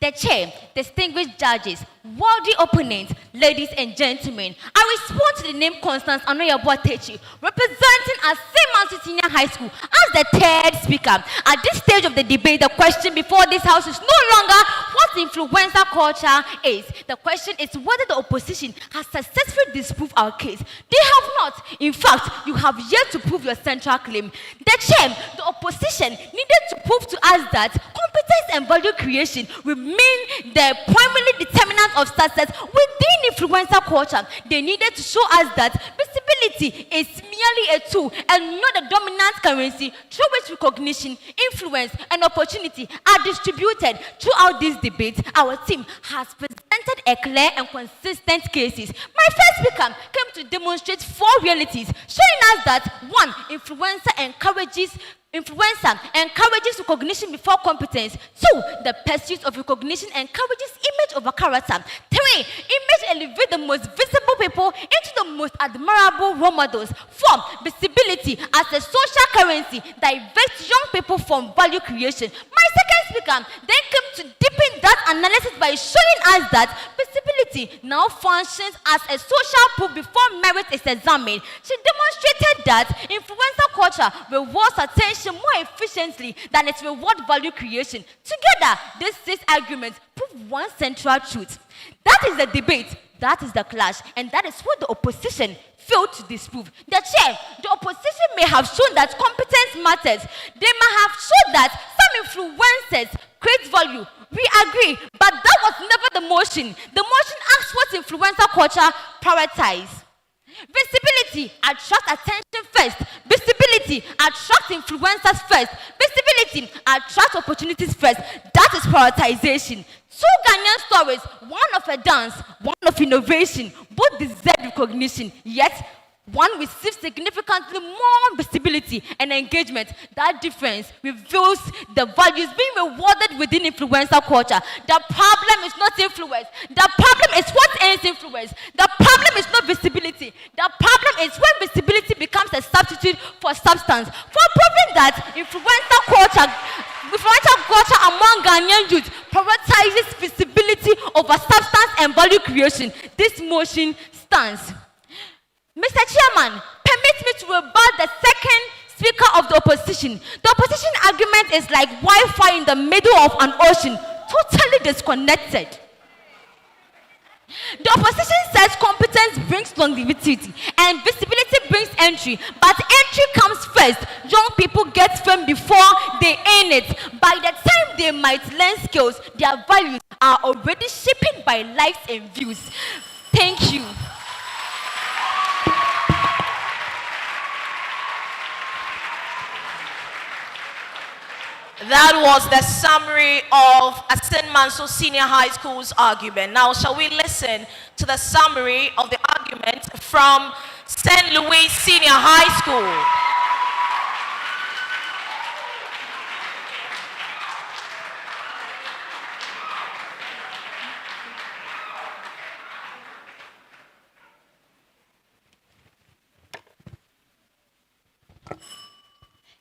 The chair, distinguished judges, worthy opponents, ladies and gentlemen, I respond to the name Constance Anoya-Boatechi, representing Aseman Senior High School as the third speaker. At this stage of the debate, the question before this house is no longer what influencer culture is. The question is whether the opposition has successfully disproved our case. They have not. In fact, you have yet to prove your central claim. The chair, the opposition needed to prove to us that competence and value creation remain the primary determinant of success within influencer culture. They needed to show us that visibility is merely a tool and not a dominant currency through which recognition, influence, and opportunity are distributed. Throughout this debate, our team has presented a clear and consistent cases. My first speaker came to demonstrate four realities, showing us that 1. Influencer encourages recognition before competence. 2. The pursuit of recognition encourages image over character. 3. Image elevates the most visible people into the most admirable role models. 4. Visibility as a social currency diverts young people from value creation. My second speaker then came to deepen that analysis by showing us that visibility now functions as a social proof before merit is examined. She demonstrated that influencer culture rewards attention more efficiently than its reward value creation. Together, these 6 arguments prove one central truth. That is the debate, that is the clash, and that is what the opposition failed to disprove. The chair, the opposition may have shown that competence matters. They may have shown that some influencers create value. We agree, but that was never the motion. The motion asks what influencer culture prioritizes. Visibility attracts attention first. Visibility attracts influencers first. Visibility attracts opportunities first. That is prioritization. 2 Ghanaian stories, one of a dance, one of innovation, both deserve recognition, yet one receives significantly more visibility and engagement. That difference reveals the values being rewarded within influencer culture. The problem is not influence. The problem is what ends influence. The problem is not visibility. The problem is when visibility becomes a substitute for substance. For proving that influencer culture among Ghanaian youth prioritizes visibility over substance and value creation, this motion stands. Mr. Chairman, permit me to rebut the second speaker of the opposition. The opposition argument is like Wi-Fi in the middle of an ocean, totally disconnected. The opposition says competence brings longevity and visibility brings entry, but entry comes first. Young people get fame before they earn it. By the time they might learn skills, their values are already shaped by likes and views. Thank you. That was the summary of Asen Manso Senior High School's argument. Now, shall we listen to the summary of the argument from St. Louis Senior High School?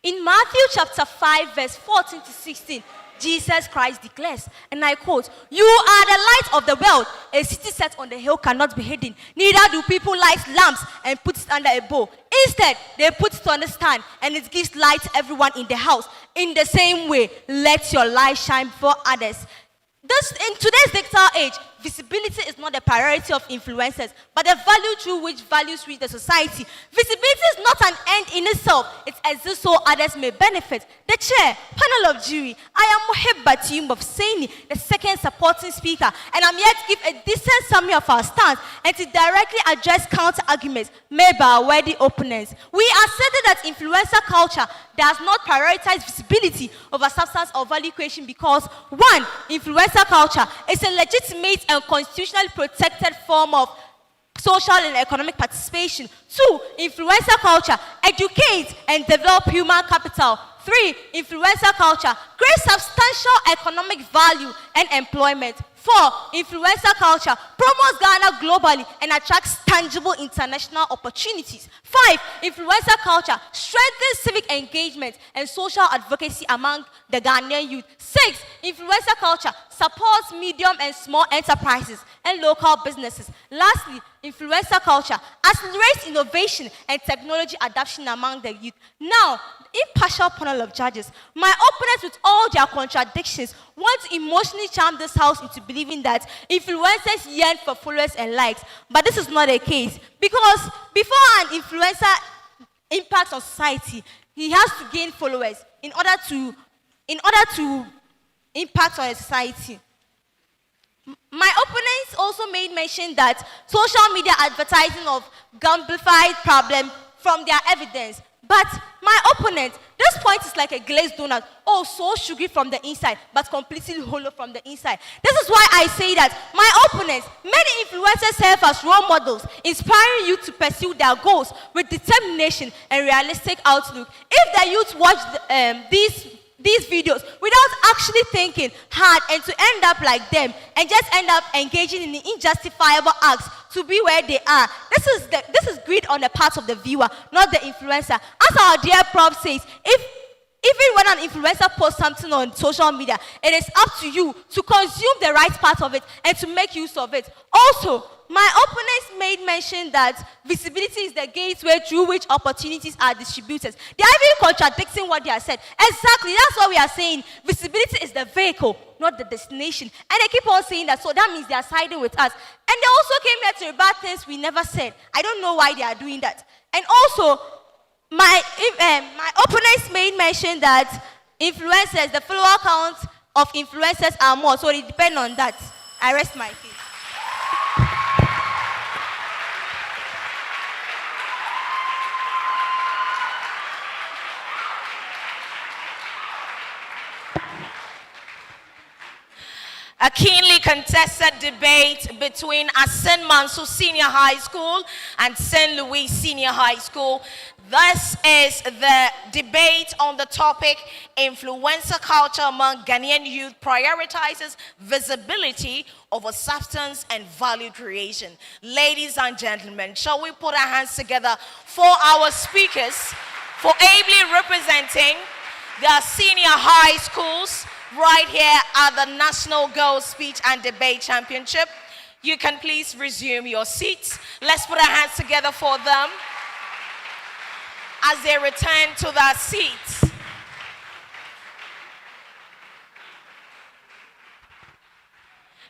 In Matthew chapter 5, verse 14 to 16, Jesus Christ declares, and I quote, "You are the light of the world. A city set on the hill cannot be hidden. Neither do people light lamps and put it under a bowl. Instead, they put it on a stand, and it gives light to everyone in the house. In the same way, let your light shine before others." In today's digital age, visibility is not the priority of influencers, but the value through which values reach the society. Visibility is not an end in itself. It exists so others may benefit. The chair, panel of jury, I am Mohib Batium of Saini, the second supporting speaker, and I'm here to give a decent summary of our stance and to directly address counter-arguments made by our worthy opponents. We asserted that influencer culture does not prioritize visibility over substance or value creation because, one, influencer culture is a legitimate and constitutionally protected form of social and economic participation. Two, influencer culture educates and develops human capital. Three, influencer culture creates substantial economic value and employment. Four, influencer culture promotes Ghana globally and attracts tangible international opportunities. Five, influencer culture strengthens civic engagement and social advocacy among the Ghanaian youth. Six, influencer culture supports medium and small enterprises and local businesses. Lastly, influencer culture accelerates innovation and technology adoption among the youth. Now, impartial panel of judges, my opponents with all their contradictions want to emotionally charm this house into believing that influencers yearn for followers and likes, but this is not the case, because before an influencer impacts on society, he has to gain followers in order to impact on a society. My opponents also made mention that social media advertising of gamblified problem from their evidence. But my opponent, this point is like a glazed donut. Oh, so sugary from the inside, but completely hollow from the inside. This is why I say that my opponents, many influencers serve as role models, inspiring you to pursue their goals with determination and realistic outlook. If the youth watch these videos without actually thinking hard and to end up like them and just end up engaging in unjustifiable acts to be where they are. This is greed on the part of the viewer, not the influencer. As our dear Prof says, even when an influencer posts something on social media, it is up to you to consume the right part of it and to make use of it. Also, my opponents made mention that visibility is the gateway through which opportunities are distributed. They are even contradicting what they have said. Exactly, that's what we are saying. Visibility is the vehicle, not the destination. And they keep on saying that, so that means they are siding with us. And they also came here to rebut things we never said. I don't know why they are doing that. And also, my opponents made mention that influencers, the follower count of influencers are more, so it depends on that. I rest my case. A keenly contested debate between Asin Manso Senior High School and St. Louis Senior High School. This is the debate on the topic, influencer culture among Ghanaian youth prioritizes visibility over substance and value creation. Ladies and gentlemen, shall we put our hands together for our speakers for ably representing the senior high schools right here at the National Girls Speech and Debate Championship. You can please resume your seats. Let's put our hands together for them as they return to their seats.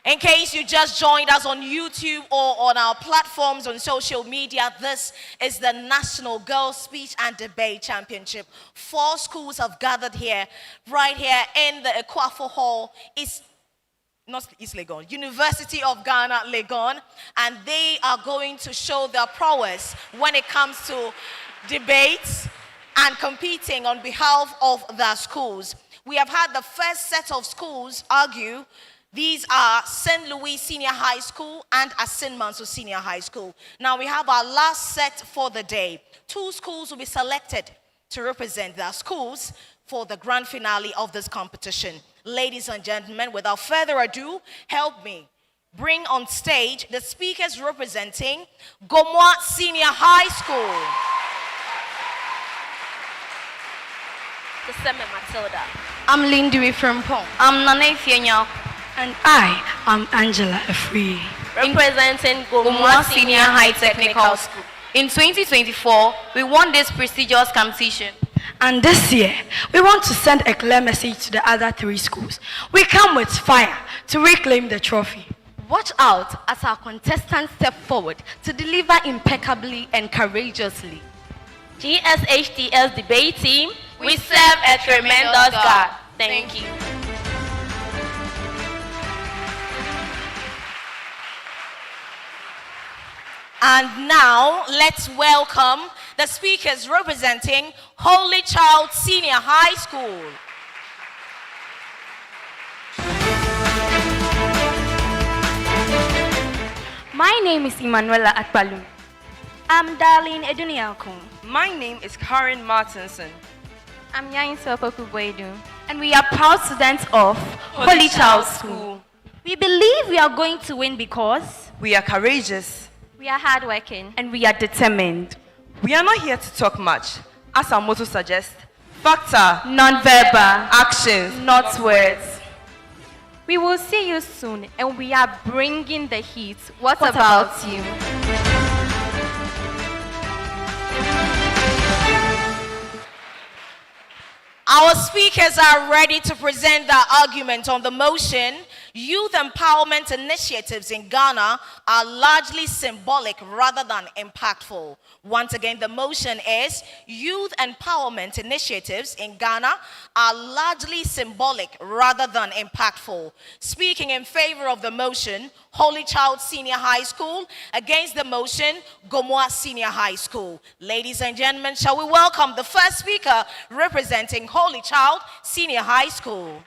In case you just joined us on YouTube or on our platforms on social media, this is the National Girls Speech and Debate Championship. 4 schools have gathered here, right here in the Equafo Hall, not East Legon, University of Ghana, Legon, and they are going to show their prowess when it comes to debates and competing on behalf of their schools. We have had the first set of schools argue. These are St. Louis Senior High School and Asin Manso Senior High School. Now we have our last set for the day. 2 schools will be selected to represent their schools for the grand finale of this competition. Ladies and gentlemen, without further ado, help me bring on stage the speakers representing Gomoa Senior High School. Matilda. I'm Lindy Frimpong. I'm Nana Fienya. And I am Angela Efri. Representing Gomoa Senior High Technical School. In 2024, we won this prestigious competition. And this year, we want to send a clear message to the other 3 schools. We come with fire to reclaim the trophy. Watch out as our contestants step forward to deliver impeccably and courageously. GSHTS debate team, we serve a tremendous God. Thank you. And now, let's welcome the speakers representing Holy Child Senior High School. My name is Emanuela Atpalu. I'm Darlene Eduniakun. My name is Karen Martinson. I'm Yainso Pokuboedu. And we are proud students of Holy Child School. We believe we are going to win because We are courageous. We are hardworking. and we are determined. We are not here to talk much. As our motto suggests, factor, Non-verbal, actions, not words. We will see you soon, and we are bringing the heat. What about you? Our speakers are ready to present their argument on the motion. Youth empowerment initiatives in Ghana are largely symbolic rather than impactful. Once again, the motion is youth empowerment initiatives in Ghana are largely symbolic rather than impactful. Speaking in favor of the motion, Holy Child Senior High School. Against the motion, Gomoa Senior High School. Ladies and gentlemen, shall we welcome the first speaker representing Holy Child Senior High School.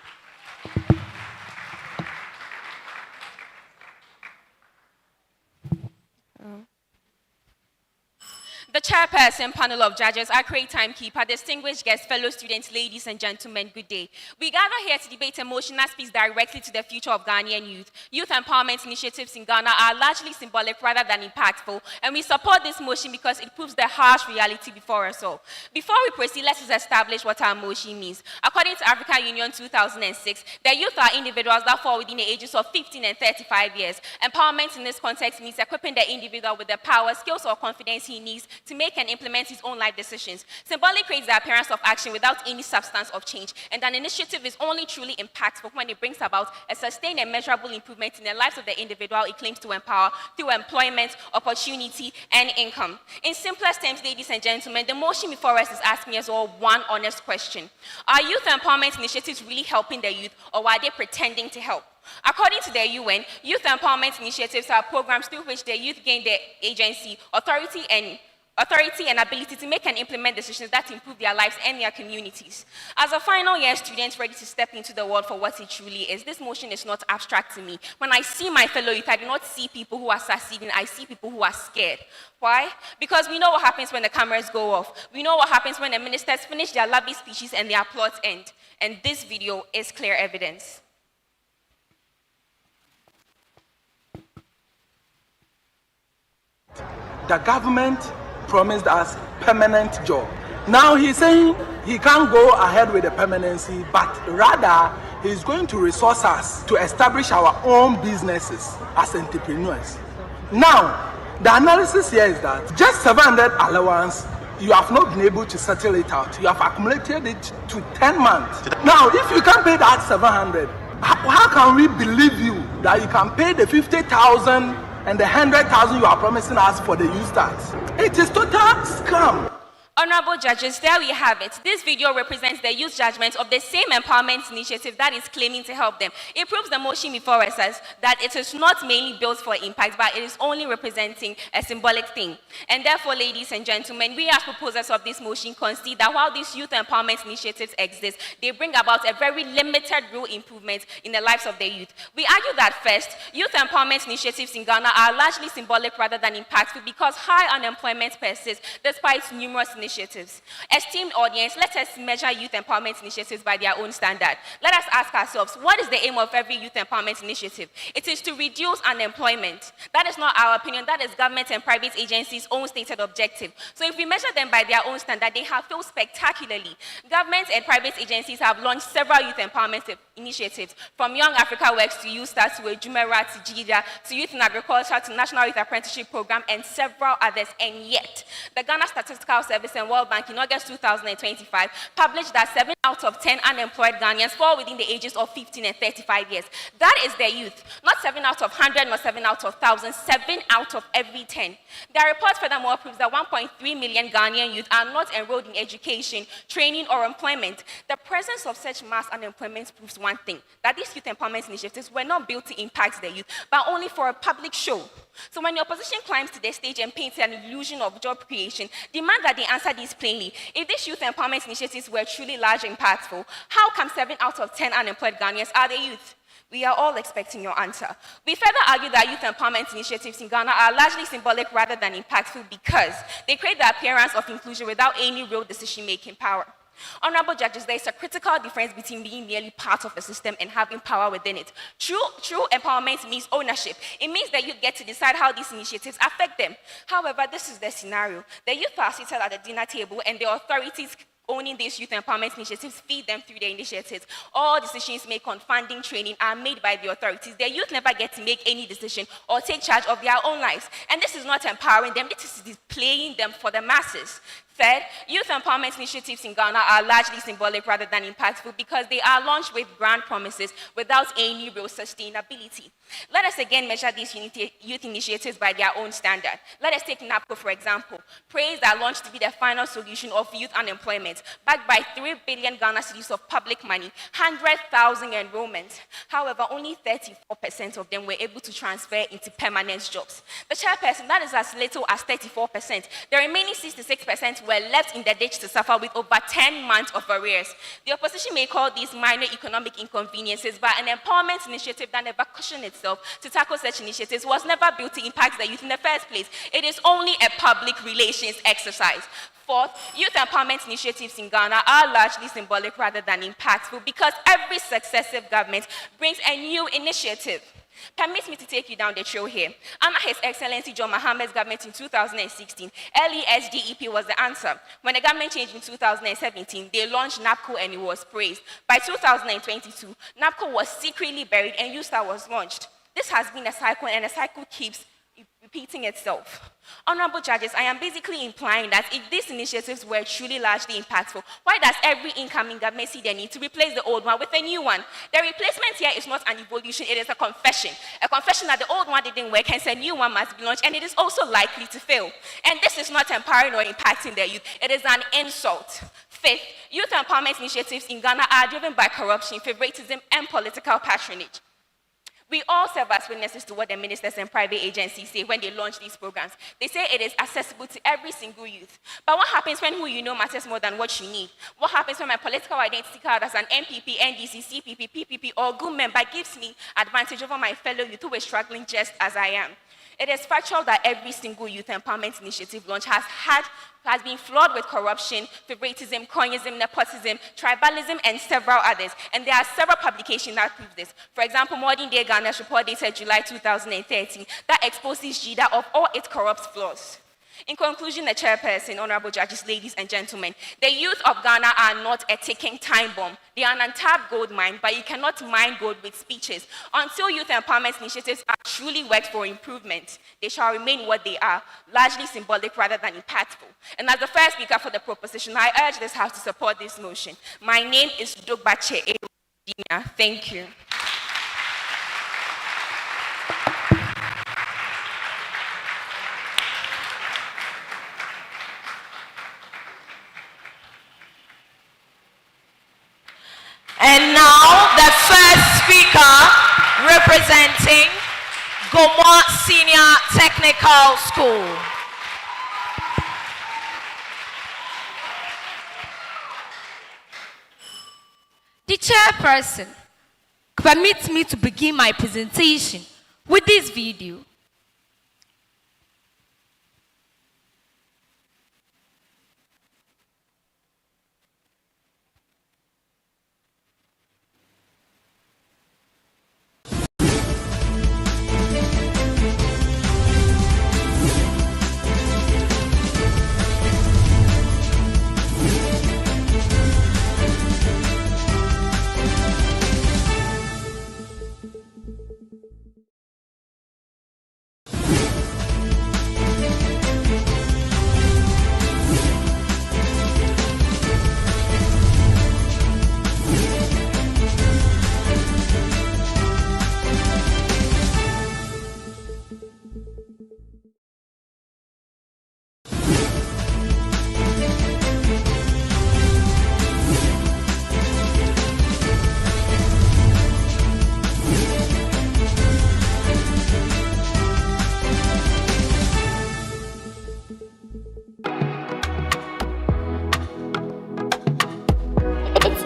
The chairperson, panel of judges, our great timekeeper, distinguished guests, fellow students, ladies and gentlemen, good day. We gather here to debate a motion that speaks directly to the future of Ghanaian youth. Youth empowerment initiatives in Ghana are largely symbolic rather than impactful, and we support this motion because it proves the harsh reality before us all. Before we proceed, let us establish what our motion means. According to African Union 2006, the youth are individuals that fall within the ages of 15 and 35 years. Empowerment in this context means equipping the individual with the power, skills, or confidence he needs to make and implement his own life decisions. Symbolic creates the appearance of action without any substance of change, and an initiative is only truly impactful when it brings about a sustained and measurable improvement in the lives of the individual it claims to empower through employment, opportunity, and income. In simplest terms, ladies and gentlemen, the motion before us is asking us all one honest question. Are youth empowerment initiatives really helping the youth, or are they pretending to help? According to the UN, youth empowerment initiatives are programs through which the youth gain their agency, authority, and authority and ability to make and implement decisions that improve their lives and their communities. As a final year student ready to step into the world for what it truly is, this motion is not abstract to me. When I see my fellow youth, I do not see people who are succeeding, I see people who are scared. Why? Because we know what happens when the cameras go off. We know what happens when the ministers finish their lovely speeches and their plots end. And this video is clear evidence. The government promised us permanent job. Now he's saying he can't go ahead with the permanency, but rather he's going to resource us to establish our own businesses as entrepreneurs. Now, the analysis here is that just 700 allowance, you have not been able to settle it out. You have accumulated it to 10 months. Now, if you can't pay that 700, how can we believe you that you can pay the 50,000 and the 100,000 you are promising us for the youth tax? It is total scam. Honorable judges, there we have it. This video represents the youth judgment of the same empowerment initiative that is claiming to help them. It proves the motion before us says that it is not mainly built for impact, but it is only representing a symbolic thing. And therefore, ladies and gentlemen, we as proposers of this motion concede that while these youth empowerment initiatives exist, they bring about a very limited real improvement in the lives of the youth. We argue that first, youth empowerment initiatives in Ghana are largely symbolic rather than impactful because high unemployment persists despite numerous initiatives. Esteemed audience, let us measure youth empowerment initiatives by their own standard. Let us ask ourselves, what is the aim of every youth empowerment initiative? It is to reduce unemployment. That is not our opinion, that is government and private agencies' own stated objective. So if we measure them by their own standard, they have failed spectacularly. Government and private agencies have launched several youth empowerment initiatives, from Young Africa Works to Youth Start to Ejumera to JIDA to Youth in Agriculture to National Youth Apprenticeship Program and several others. And yet, the Ghana Statistical Service and World Bank in August 2025 published that 7 out of 10 unemployed Ghanaians fall within the ages of 15 and 35 years. That is their youth. Not 7 out of 100, not 7 out of 1,000, 7 out of every 10. Their report furthermore proves that 1.3 million Ghanaian youth are not enrolled in education, training, or employment. The presence of such mass unemployment proves one thing, that these youth empowerment initiatives were not built to impact the youth, but only for a public show. So when the opposition climbs to the stage and paints an illusion of job creation, demand that they answer this plainly. If these youth empowerment initiatives were truly large and impactful, how come 7 out of 10 unemployed Ghanaians are the youth? We are all expecting your answer. We further argue that youth empowerment initiatives in Ghana are largely symbolic rather than impactful because they create the appearance of inclusion without any real decision-making power. Honorable judges, there is a critical difference between being merely part of a system and having power within it. True empowerment means ownership. It means that you get to decide how these initiatives affect them. However, this is the scenario. The youth are seated at the dinner table and the authorities owning these youth empowerment initiatives feed them through their initiatives. All decisions made on funding training are made by the authorities. The youth never get to make any decision or take charge of their own lives. And this is not empowering them, this is displaying them for the masses. Third, youth empowerment initiatives in Ghana are largely symbolic rather than impactful because they are launched with grand promises without any real sustainability. Let us again measure these youth initiatives by their own standard. Let us take NAPCO, for example. Praise that launched to be the final solution of youth unemployment, backed by 3 billion Ghana cedis of public money, 100,000 enrollments. However, only 34% of them were able to transfer into permanent jobs. The chairperson, that is as little as 34%. The remaining 66% were left in the ditch to suffer with over 10 months of arrears. The opposition may call these minor economic inconveniences, but an empowerment initiative that never cushioned itself to tackle such initiatives was never built to impact the youth in the first place. It is only a public relations exercise. Fourth, youth empowerment initiatives in Ghana are largely symbolic rather than impactful because every successive government brings a new initiative. Permit me to take you down the trail here. Under His Excellency John Mahama's government in 2016, LESDEP was the answer. When the government changed in 2017, they launched NAPCO and it was praised. By 2022, NAPCO was secretly buried and USTAR was launched. This has been a cycle and the cycle keeps repeating itself. Honorable judges, I am basically implying that if these initiatives were truly largely impactful, why does every incoming government see the need to replace the old one with a new one? The replacement here is not an evolution, it is a confession. A confession that the old one didn't work, hence a new one must be launched, and it is also likely to fail. And this is not empowering or impacting the youth, it is an insult. Fifth, youth empowerment initiatives in Ghana are driven by corruption, favoritism, and political patronage. We all serve as witnesses to what the ministers and private agencies say when they launch these programs. They say it is accessible to every single youth. But what happens when who you know matters more than what you need? What happens when my political identity card as an MPP, NDC, CPP, PPP, or good member gives me advantage over my fellow youth who is struggling just as I am? It is factual that every single youth empowerment initiative launch has been flawed with corruption, favoritism, cronyism, nepotism, tribalism, and several others. And there are several publications that prove this. For example, Modern Day Ghana's report dated July 2013 that exposes GIDA of all its corrupt flaws. In conclusion, the chairperson, honorable judges, ladies and gentlemen, the youth of Ghana are not a ticking time bomb. They are an untapped gold mine, but you cannot mine gold with speeches. Until youth empowerment initiatives are truly worked for improvement, they shall remain what they are, largely symbolic rather than impactful. And as the first speaker for the proposition, I urge this House to support this motion. My name is Dogbache Ewa. Thank you. And now, the first speaker representing Gomo Senior Technical School. The chairperson permits me to begin my presentation with this video.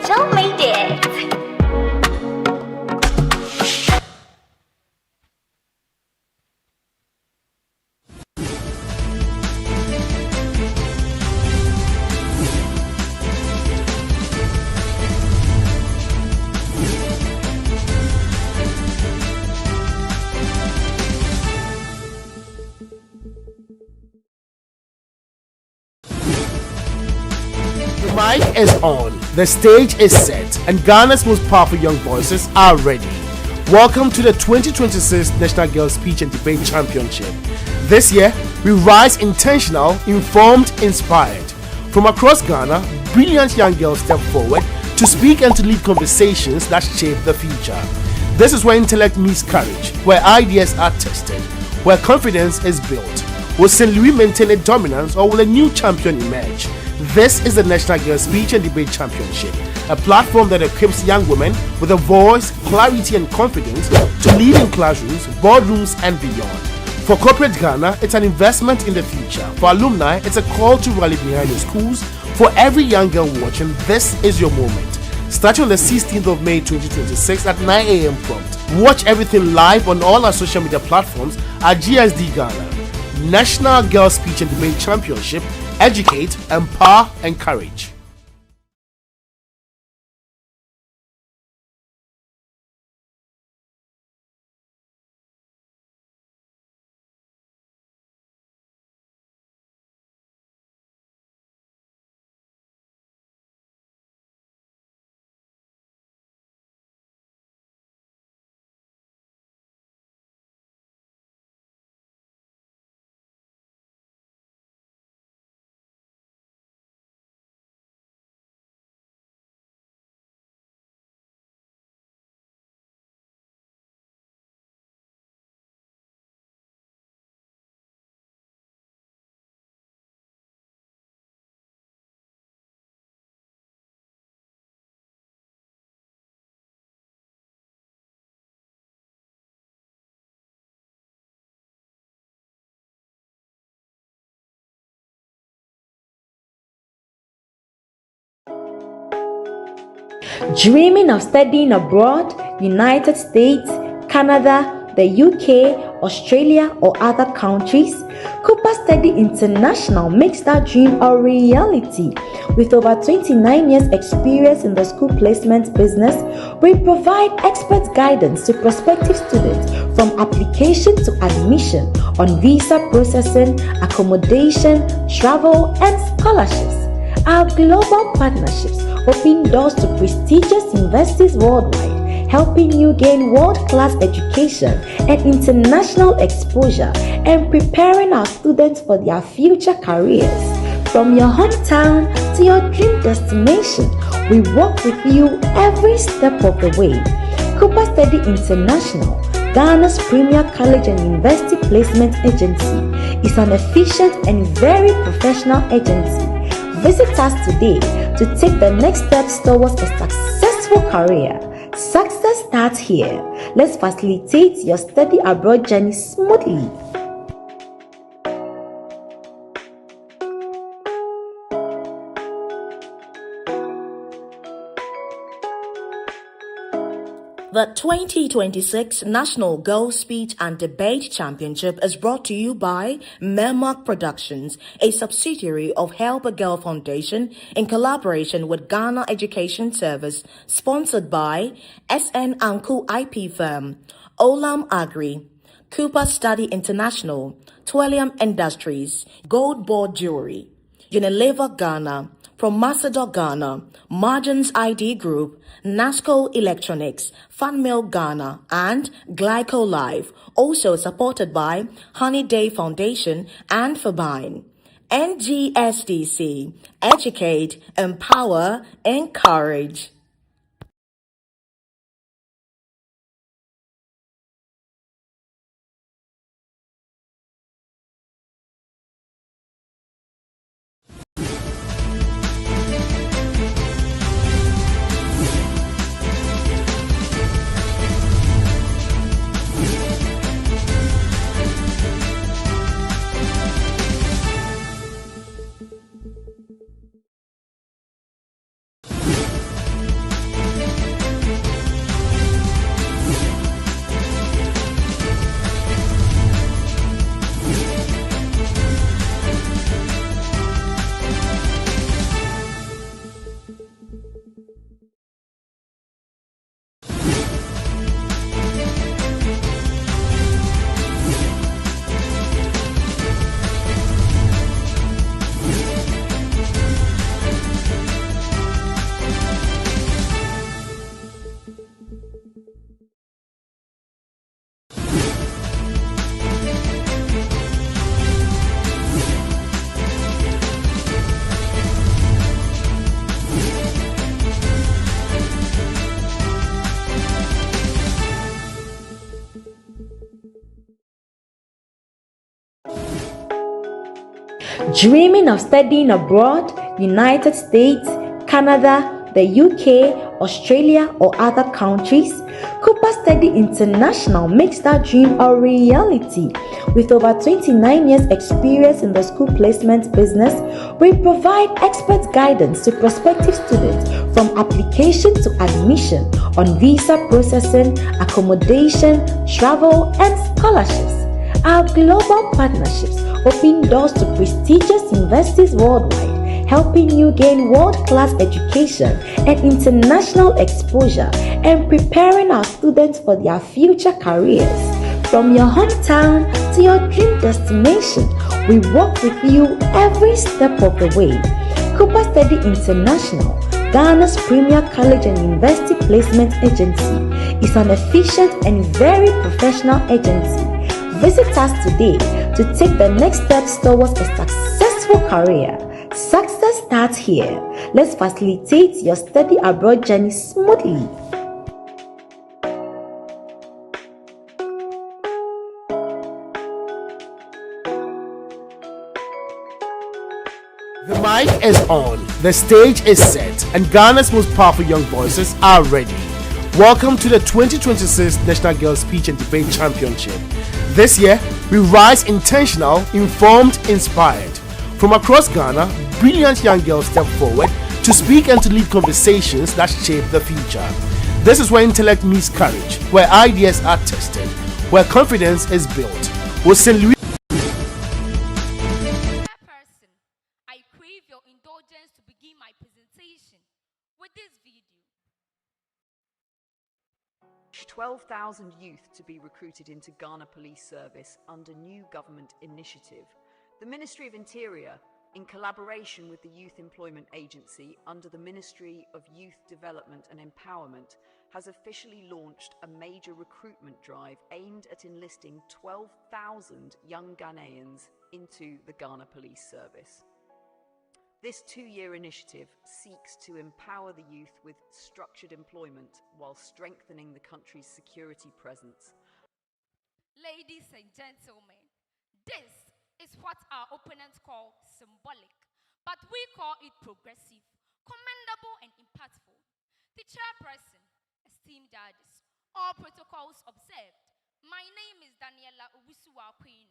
Jill made it. The mic is on, the stage is set, and Ghana's most powerful young voices are ready. Welcome to the 2026 National Girls Speech and Debate Championship. This year, we rise intentional, informed, inspired. From across Ghana, brilliant young girls step forward to speak and to lead conversations that shape the future. This is where intellect meets courage, where ideas are tested, where confidence is built. Will St. Louis maintain a dominance, or will a new champion emerge? This is the National Girls Speech and Debate Championship, a platform that equips young women with a voice, clarity, and confidence to lead in classrooms, boardrooms, and beyond. For corporate Ghana, it's an investment in the future. For alumni, it's a call to rally behind your schools. For every young girl watching, this is your moment. Starting on the 16th of May 2026 at 9 a.m. prompt. Watch everything live on all our social media platforms at GSD Ghana. National Girls Speech and Debate Championship. Educate, empower, encourage. Dreaming of studying abroad, United States, Canada, the UK, Australia, or other countries? Cooper Study International makes that dream a reality. With over 29 years experience in the school placement business, we provide expert guidance to prospective students from application to admission on visa processing, accommodation, travel, and scholarships. Our global partnerships open doors to prestigious universities worldwide, helping you gain world-class education and international exposure and preparing our students for their future careers. From your hometown to your dream destination, we work with you every step of the way. Cooper Study International, Ghana's premier college and university placement agency, is an efficient and very professional agency. Visit us today to take the next steps towards a successful career. Success starts here. Let's facilitate your study abroad journey smoothly. The 2026 National Girls Speech and Debate Championship is brought to you by Mermark Productions, a subsidiary of Help a Girl Foundation in collaboration with Ghana Education Service, sponsored by SN Anku IP Firm, Olam Agri, Cooper Study International, Twillium Industries, Gold Board Jewelry, Unilever Ghana, from Macedon Ghana, Margins ID Group, Nasco Electronics, Funmill Ghana, and Glyco Life, also supported by Honey Day Foundation and Fabine. NGSDC, educate, empower, encourage. Dreaming of studying abroad, United States, Canada, the UK, Australia, or other countries? Cooper Study International makes that dream a reality. With over 29 years experience in the school placement business, we provide expert guidance to prospective students from application to admission on visa processing, accommodation, travel, and scholarships. Our global partnerships open doors to prestigious universities worldwide, helping you gain world-class education and international exposure and preparing our students for their future careers. From your hometown to your dream destination, we work with you every step of the way. Cooper Study International, Ghana's premier college and university placement agency, is an efficient and very professional agency. Visit us today to take the next steps towards a successful career. Success starts here. Let's facilitate your study abroad journey smoothly. The mic is on, the stage is set, and Ghana's most powerful young voices are ready. Welcome to the 2026 National Girls Speech and Debate Championship. This year, we rise intentional, informed, inspired. From across Ghana, brilliant young girls step forward to speak and to lead conversations that shape the future. This is where intellect meets courage, where ideas are tested, where confidence is built. With St. Louis. I crave your indulgence to begin my presentation with this video. 12,000 youth to be recruited into Ghana Police Service under new government initiative. The Ministry of Interior, in collaboration with the Youth Employment Agency under the Ministry of Youth Development and Empowerment, has officially launched a major recruitment drive aimed at enlisting 12,000 young Ghanaians into the Ghana Police Service. This two-year initiative seeks to empower the youth with structured employment while strengthening the country's security presence. Ladies and gentlemen, this is what our opponents call symbolic, but we call it progressive, commendable, and impactful. The chairperson, esteemed judges, all protocols observed. My name is Daniela Owusuwa Aquino,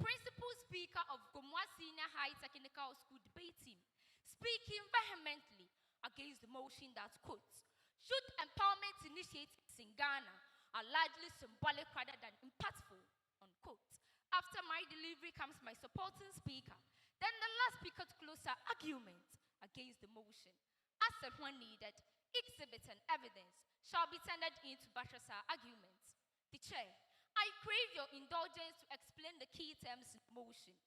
Principal Speaker of Gomwa Senior High Technical School debate team, speaking vehemently against the motion that, quotes, youth empowerment initiatives in Ghana are largely symbolic rather than impactful, unquote. After my delivery comes my supporting speaker, then the last speaker to close our argument against the motion. As and when needed, exhibits and evidence shall be tendered in to buttress our arguments. The chair, I crave your indulgence to explain the key terms in the motion.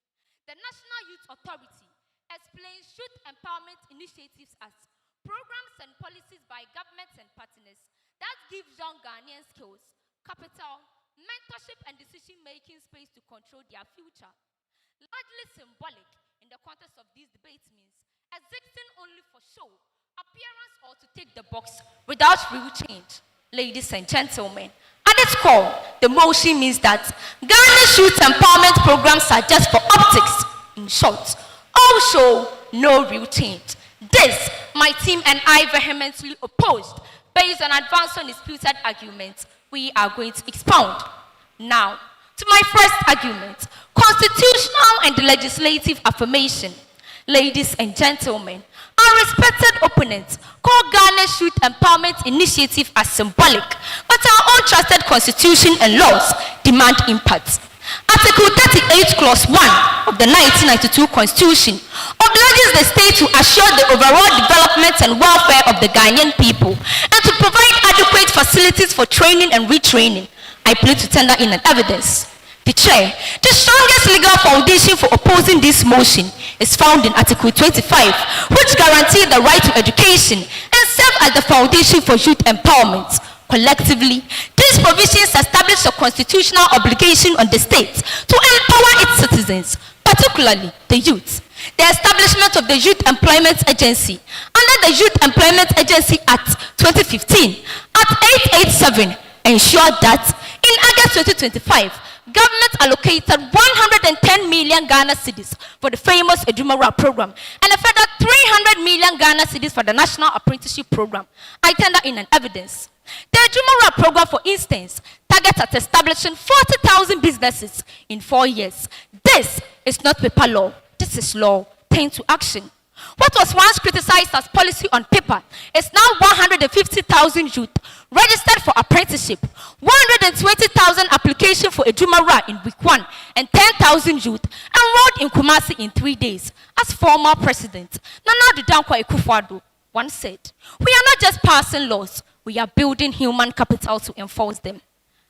The National Youth Authority explains youth empowerment initiatives as programs and policies by governments and partners that give young Ghanaians skills, capital, mentorship, and decision-making space to control their future. Largely symbolic in the context of these debates means existing only for show, appearance, or to tick the box without real change. Ladies and gentlemen, at its core, the motion means that Ghana's youth empowerment programs are just for optics. In short, all show, no real change. This, my team and I vehemently opposed. Based on advanced undisputed arguments, we are going to expound. Now, to my first argument, constitutional and legislative affirmation. Ladies and gentlemen, our respected opponents call Ghana's Youth Empowerment Initiative as symbolic, but our own trusted constitution and laws demand impact. Article 38, Clause 1 of the 1992 Constitution obliges the state to assure the overall development and welfare of the Ghanaian people and to provide adequate facilities for training and retraining. I plead to tender in an evidence. The chair, the strongest legal foundation for opposing this motion is found in Article 25, which guarantees the right to education and serve as the foundation for youth empowerment. Collectively, these provisions establish a constitutional obligation on the state to empower its citizens, particularly the youth. The establishment of the Youth Employment Agency under the Youth Employment Agency Act 2015 at 887 ensured that in August 2025, government allocated 110 million Ghana cedis for the famous Edumara program and a further 300 million Ghana cedis for the National Apprenticeship Program. I tender in an evidence. The Edumara program, for instance, targets at establishing 40,000 businesses in 4 years. This is not paper law. This is law. Turned to action. What was once criticized as policy on paper is now 150,000 youth registered for apprenticeship, 120,000 applications for Edumara in week 1, and 10,000 youth enrolled in Kumasi in 3 days. As former president Nana Dankwa Akufo-Addo once said, we are not just passing laws, we are building human capital to enforce them.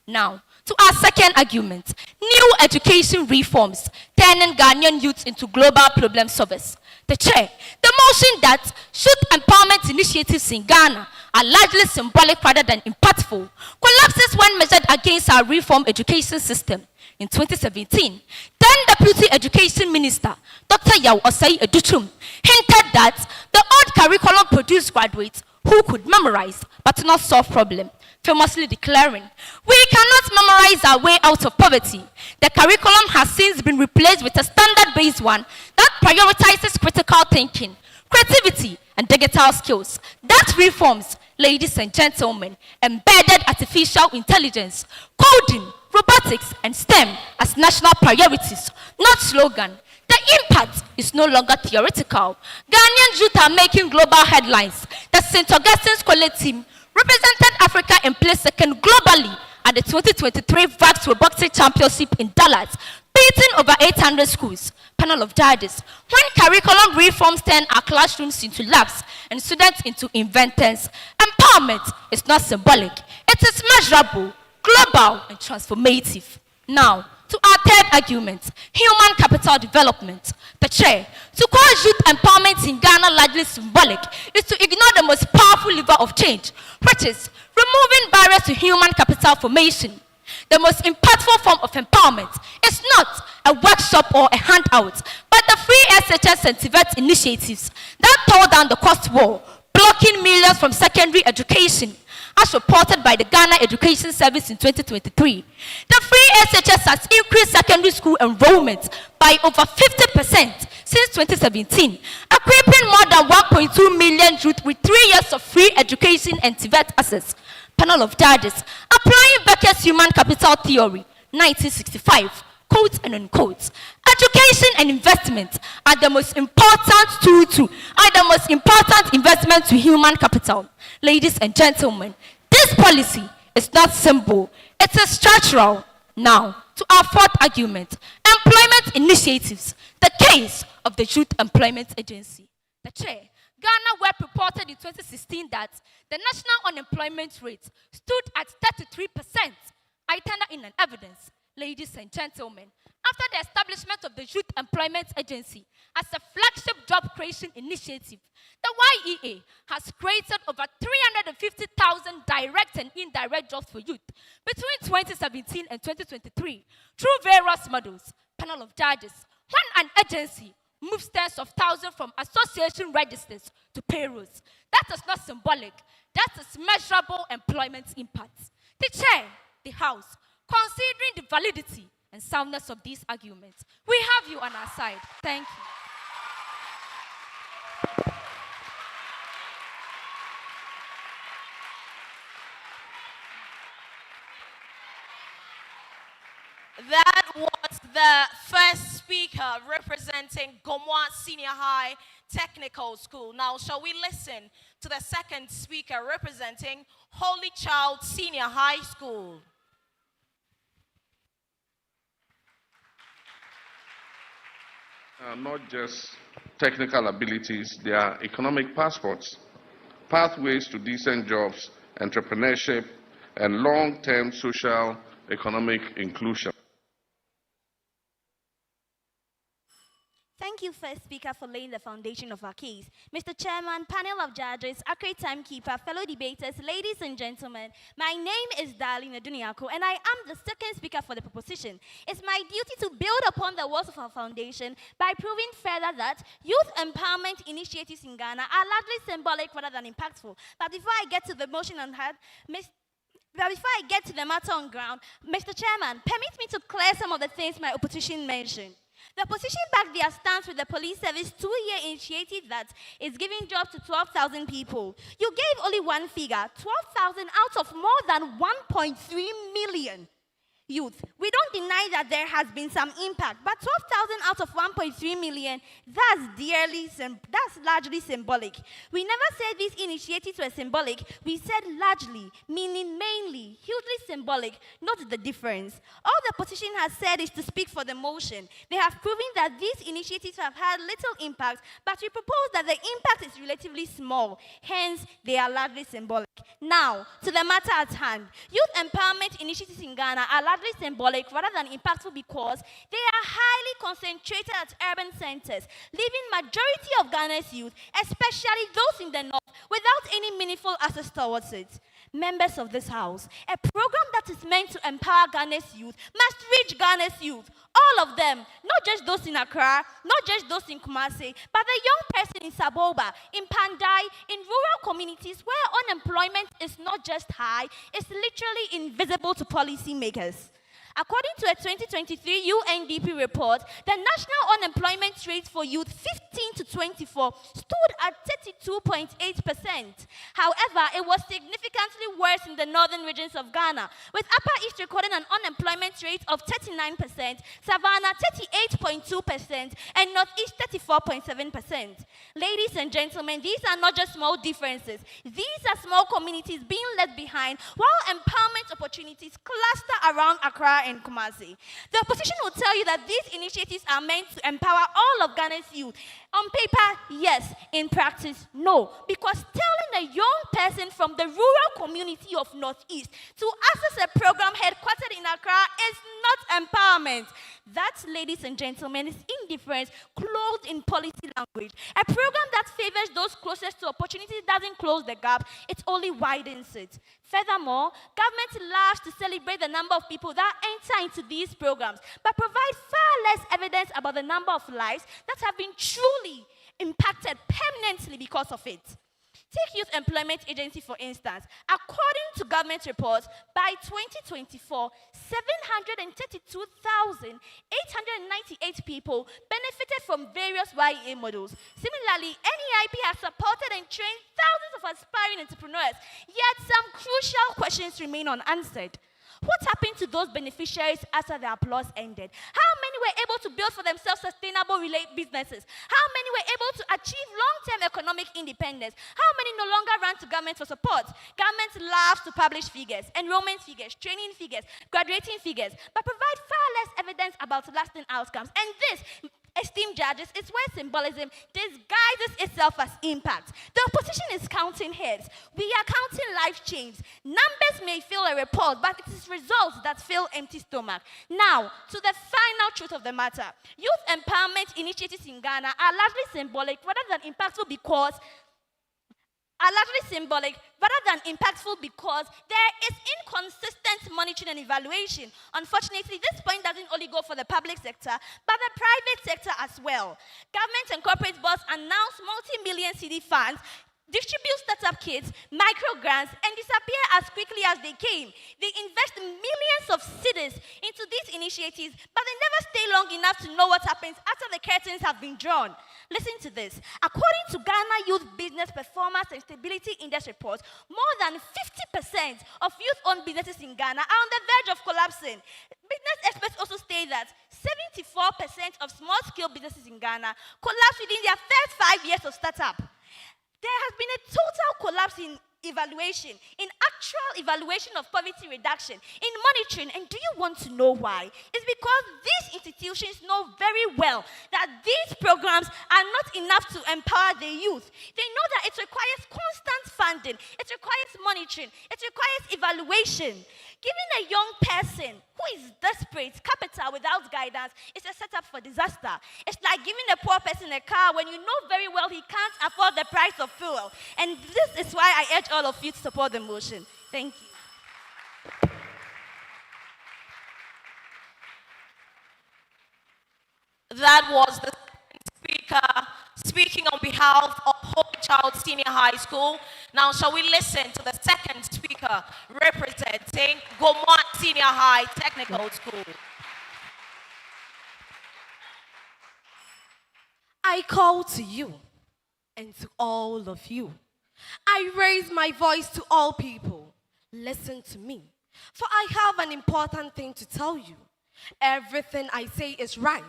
Now, to our second argument, new education reforms turning Ghanaian youth into global problem solvers. The chair, the motion that youth empowerment initiatives in Ghana are largely symbolic rather than impactful collapses when measured against our reform education system. In 2017, then Deputy Education Minister Dr. Yao Osei Educhum hinted that the old curriculum produced graduates who could memorize but not solve problems, famously declaring, we cannot memorize our way out of poverty. The curriculum has since been replaced with a standard-based one that prioritizes critical thinking, creativity, and digital skills. That reforms, ladies and gentlemen, embedded artificial intelligence, coding, robotics, and STEM as national priorities, not slogan. The impact is no longer theoretical. Ghanaian youth are making global headlines. The St. Augustine's College team represented Africa and placed second globally at the 2023 VAX Robotics Championship in Dallas, beating over 800 schools. Panel of judges. When curriculum reforms turn our classrooms into labs and students into inventors, empowerment is not symbolic. It is measurable, global, and transformative. Now, to our third argument, human capital development. The chair, to call youth empowerment in Ghana largely symbolic is to ignore the most powerful lever of change, which is removing barriers to human capital formation. The most impactful form of empowerment is not a workshop or a handout, but the free SHS and TVET initiatives that tore down the cost wall, blocking millions from secondary education, as reported by the Ghana Education Service in 2023. The free SHS has increased secondary school enrollment by over 50% since 2017, equipping more than 1.2 million youth with 3 years of free education and TVET access. Panel of judges, applying Becker's human capital theory, 1965, quotes and unquotes. Education and investment are the most important investment to human capital. Ladies and gentlemen, this policy is not simple, it is structural. Now, to our fourth argument, employment initiatives, the case of the Youth Employment Agency. The chair, Ghana Web reported in 2016 that the national unemployment rate stood at 33%. I tender in an evidence. Ladies and gentlemen, after the establishment of the Youth Employment Agency as a flagship job creation initiative, the YEA has created over 350,000 direct and indirect jobs for youth between 2017 and 2023 through various models. Panel of judges, when an agency moves tens of thousands from association registers to payrolls, that is not symbolic, that is measurable employment impact. The chair, the House, considering the validity and soundness of these arguments, we have you on our side. Thank you. That was the first speaker representing Gomwa Senior High Technical School. Now, shall we listen to the second speaker representing Holy Child Senior High School? Not just technical abilities, they are economic passports, pathways to decent jobs, entrepreneurship, and long-term social economic inclusion. Thank you, first speaker, for laying the foundation of our case. Mr. Chairman, panel of judges, accurate timekeeper, fellow debaters, ladies and gentlemen, my name is Darlene Aduniako, and I am the second speaker for the proposition. It's my duty to build upon the walls of our foundation by proving further that youth empowerment initiatives in Ghana are largely symbolic rather than impactful. But before I get to the motion on hand, before I get to the matter on ground, Mr. Chairman, permit me to clear some of the things my opposition mentioned. The opposition backed their stance with the police service 2-year initiative that is giving jobs to 12,000 people. You gave only one figure, 12,000 out of more than 1.3 million youth. We don't deny that there has been some impact, but 12,000 out of 1.3 million, that's largely symbolic. We never said these initiatives were symbolic. We said largely, meaning mainly, hugely symbolic, not the difference. All the opposition has said is to speak for the motion. They have proven that these initiatives have had little impact, but we propose that the impact is relatively small. Hence, they are largely symbolic. Now, to the matter at hand. Youth empowerment initiatives in Ghana are largely symbolic rather than impactful because they are highly concentrated at urban centers, leaving majority of Ghana's youth, especially those in the north, without any meaningful access towards it. Members of this house, a program that is meant to empower Ghana's youth must reach Ghana's youth. All of them, not just those in Accra, not just those in Kumasi, but the young person in Saboba, in Pandai, in rural communities where unemployment is not just high, it's literally invisible to policymakers. According to a 2023 UNDP report, the national unemployment rate for youth 15 to 24 stood at 32.8%. However, it was significantly worse in the northern regions of Ghana, with Upper East recording an unemployment rate of 39%, Savannah 38.2%, and Northeast 34.7%. Ladies and gentlemen, these are not just small differences. These are small communities being left behind, while empowerment opportunities cluster around Accra and Kumasi. The opposition will tell you that these initiatives are meant to empower all of Ghana's youth. On paper, yes. In practice, no. Because telling a young person from the rural community of Northeast to access a program headquartered in Accra is not empowerment. That, ladies and gentlemen, is indifference clothed in policy language. A program that favors those closest to opportunity doesn't close the gap, it only widens it. Furthermore, government loves to celebrate the number of people that enter into these programs, but provide far less evidence about the number of lives that have been truly impacted permanently because of it. Take Youth Employment Agency, for instance. According to government reports, by 2024, 732,898 people benefited from various YEA models. Similarly, NEIP has supported and trained thousands of aspiring entrepreneurs, yet some crucial questions remain unanswered. What happened to those beneficiaries after the applause ended? How many were able to build for themselves sustainable businesses? How many were able to achieve long-term economic independence? How many no longer ran to government for support? Government loves to publish figures, enrollment figures, training figures, graduating figures, but provide far less evidence about lasting outcomes. And this, esteemed judges, is where symbolism disguises itself as impact. The opposition is counting heads. We are counting life chains. Numbers may fill a report, but it is results that fill empty stomach. Now, to the final truth of the matter. Youth empowerment initiatives in Ghana are largely symbolic rather than impactful because there is inconsistent monitoring and evaluation. Unfortunately, this point doesn't only go for the public sector, but the private sector as well. Government and corporate boards announce multi-million CD funds, distribute startup kits, micro grants, and disappear as quickly as they came. They invest millions of cedis into these initiatives, but they never stay long enough to know what happens after the curtains have been drawn. Listen to this. According to Ghana Youth Business Performance and Stability Index report, more than 50% of youth-owned businesses in Ghana are on the verge of collapsing. Business experts also state that 74% of small-scale businesses in Ghana collapse within their first 5 years of startup. There has been a total collapse in evaluation, in actual evaluation of poverty reduction, in monitoring. And do you want to know why? It's because these institutions know very well that these programs are not enough to empower the youth. They know that it requires constant funding, it requires monitoring, it requires evaluation. Giving a young person who is desperate capital without guidance is a setup for disaster. It's like giving a poor person a car when you know very well he can't afford the price of fuel. And this is why I urge all of you to support the motion. Thank you. That was the speaker speaking on behalf of Holy Child Senior High School. Now, shall we listen to the second speaker representing Gomwa Senior High Technical School? I call to you and to all of you. I raise my voice to all people. Listen to me, for I have an important thing to tell you. Everything I say is right,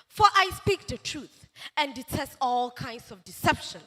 for I speak the truth and detest all kinds of deception.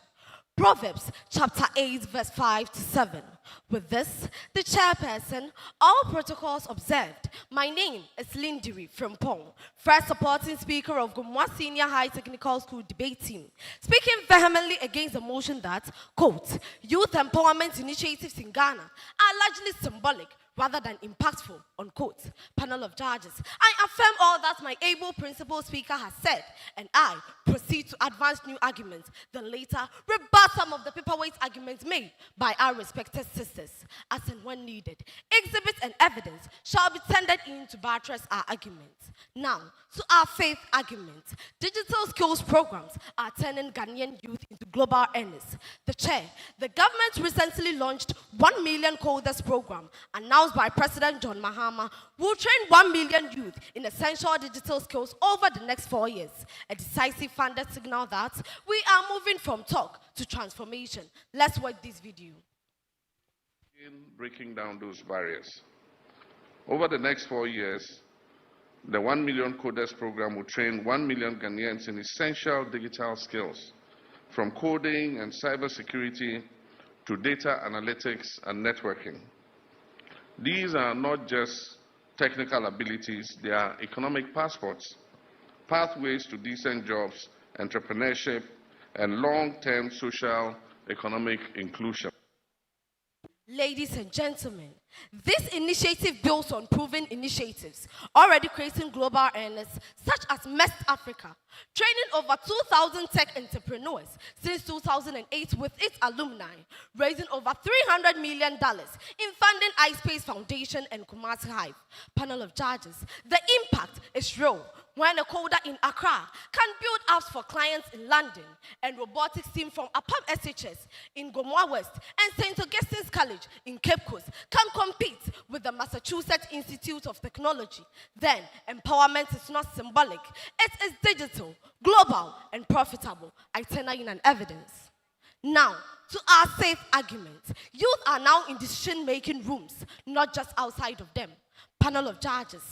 Proverbs chapter 8 verse 5 to 7. With this, the chairperson, all protocols observed. My name is Lindiri from Pong, first supporting speaker of Gomwa Senior High Technical School debate team, speaking vehemently against the motion that, quote, youth empowerment initiatives in Ghana are largely symbolic rather than impactful, unquote. Panel of judges, I affirm all that my able principal speaker has said, and I proceed to advance new arguments, then later rebut some of the paperweight arguments made by our respected sisters, as and when needed. Exhibits and evidence shall be tendered in to buttress our arguments. Now, to our faith argument. Digital skills programs are turning Ghanaian youth into global earners. The chair, the government recently launched 1 million coders program, announced announced by President John Mahama, will train 1 million youth in essential digital skills over the next 4 years. A decisive funded signal that we are moving from talk to transformation. Let's watch this video. In breaking down those barriers. Over the next 4 years, the 1 Million Coders program will train 1 million Ghanaians in essential digital skills, from coding and cybersecurity to data analytics and networking. These are not just technical abilities, they are economic passports, pathways to decent jobs, entrepreneurship, and long-term social economic inclusion. Ladies and gentlemen, this initiative builds on proven initiatives, already creating global awareness, such as MEST Africa, training over 2,000 tech entrepreneurs since 2008 with its alumni, raising over $300 million in funding iSpace Foundation and Kumasi Hive. Panel of judges, the impact is real. When a coder in Accra can build apps for clients in London, and robotics team from APAM SHS in Gomoa West and St. Augustine's College in Cape Coast can compete with the Massachusetts Institute of Technology, then empowerment is not symbolic. It is digital, global, and profitable. I turn in an evidence. Now, to our safe argument, youth are now in decision-making rooms, not just outside of them. Panel of judges.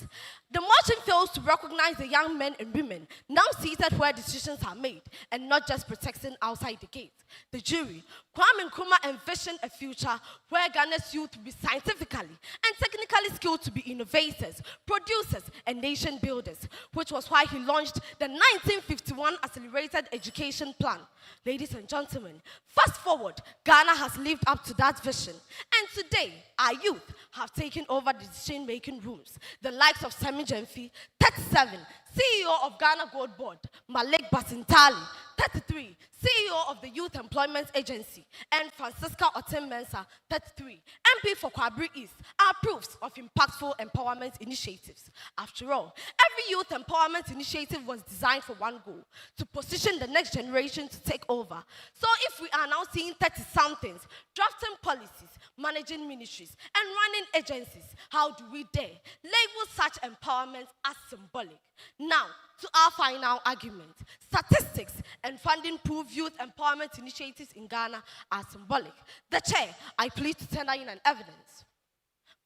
The motion fails to recognize the young men and women now seated where decisions are made and not just protecting outside the gate. The jury, Kwame Nkrumah envisioned a future where Ghana's youth will be scientifically and technically skilled to be innovators, producers, and nation builders, which was why he launched the 1951 Accelerated Education Plan. Ladies and gentlemen, fast forward, Ghana has lived up to that vision. And today, our youth have taken over the decision-making rooms. The likes of Semi Jemfi, 37, CEO of Ghana Gold Board, Malik Basintali, 33, CEO of the Youth Employment Agency, and Francisca Otim Mensah, 33, MP for Kwabri East, are proofs of impactful empowerment initiatives. After all, every youth empowerment initiative was designed for one goal, to position the next generation to take over. So if we are now seeing 30-somethings drafting policies, managing ministries, and running agencies, how do we dare label such empowerment as symbolic? Now, to our final argument. Statistics and funding prove youth empowerment initiatives in Ghana are symbolic. The chair, I plead to tender in an evidence.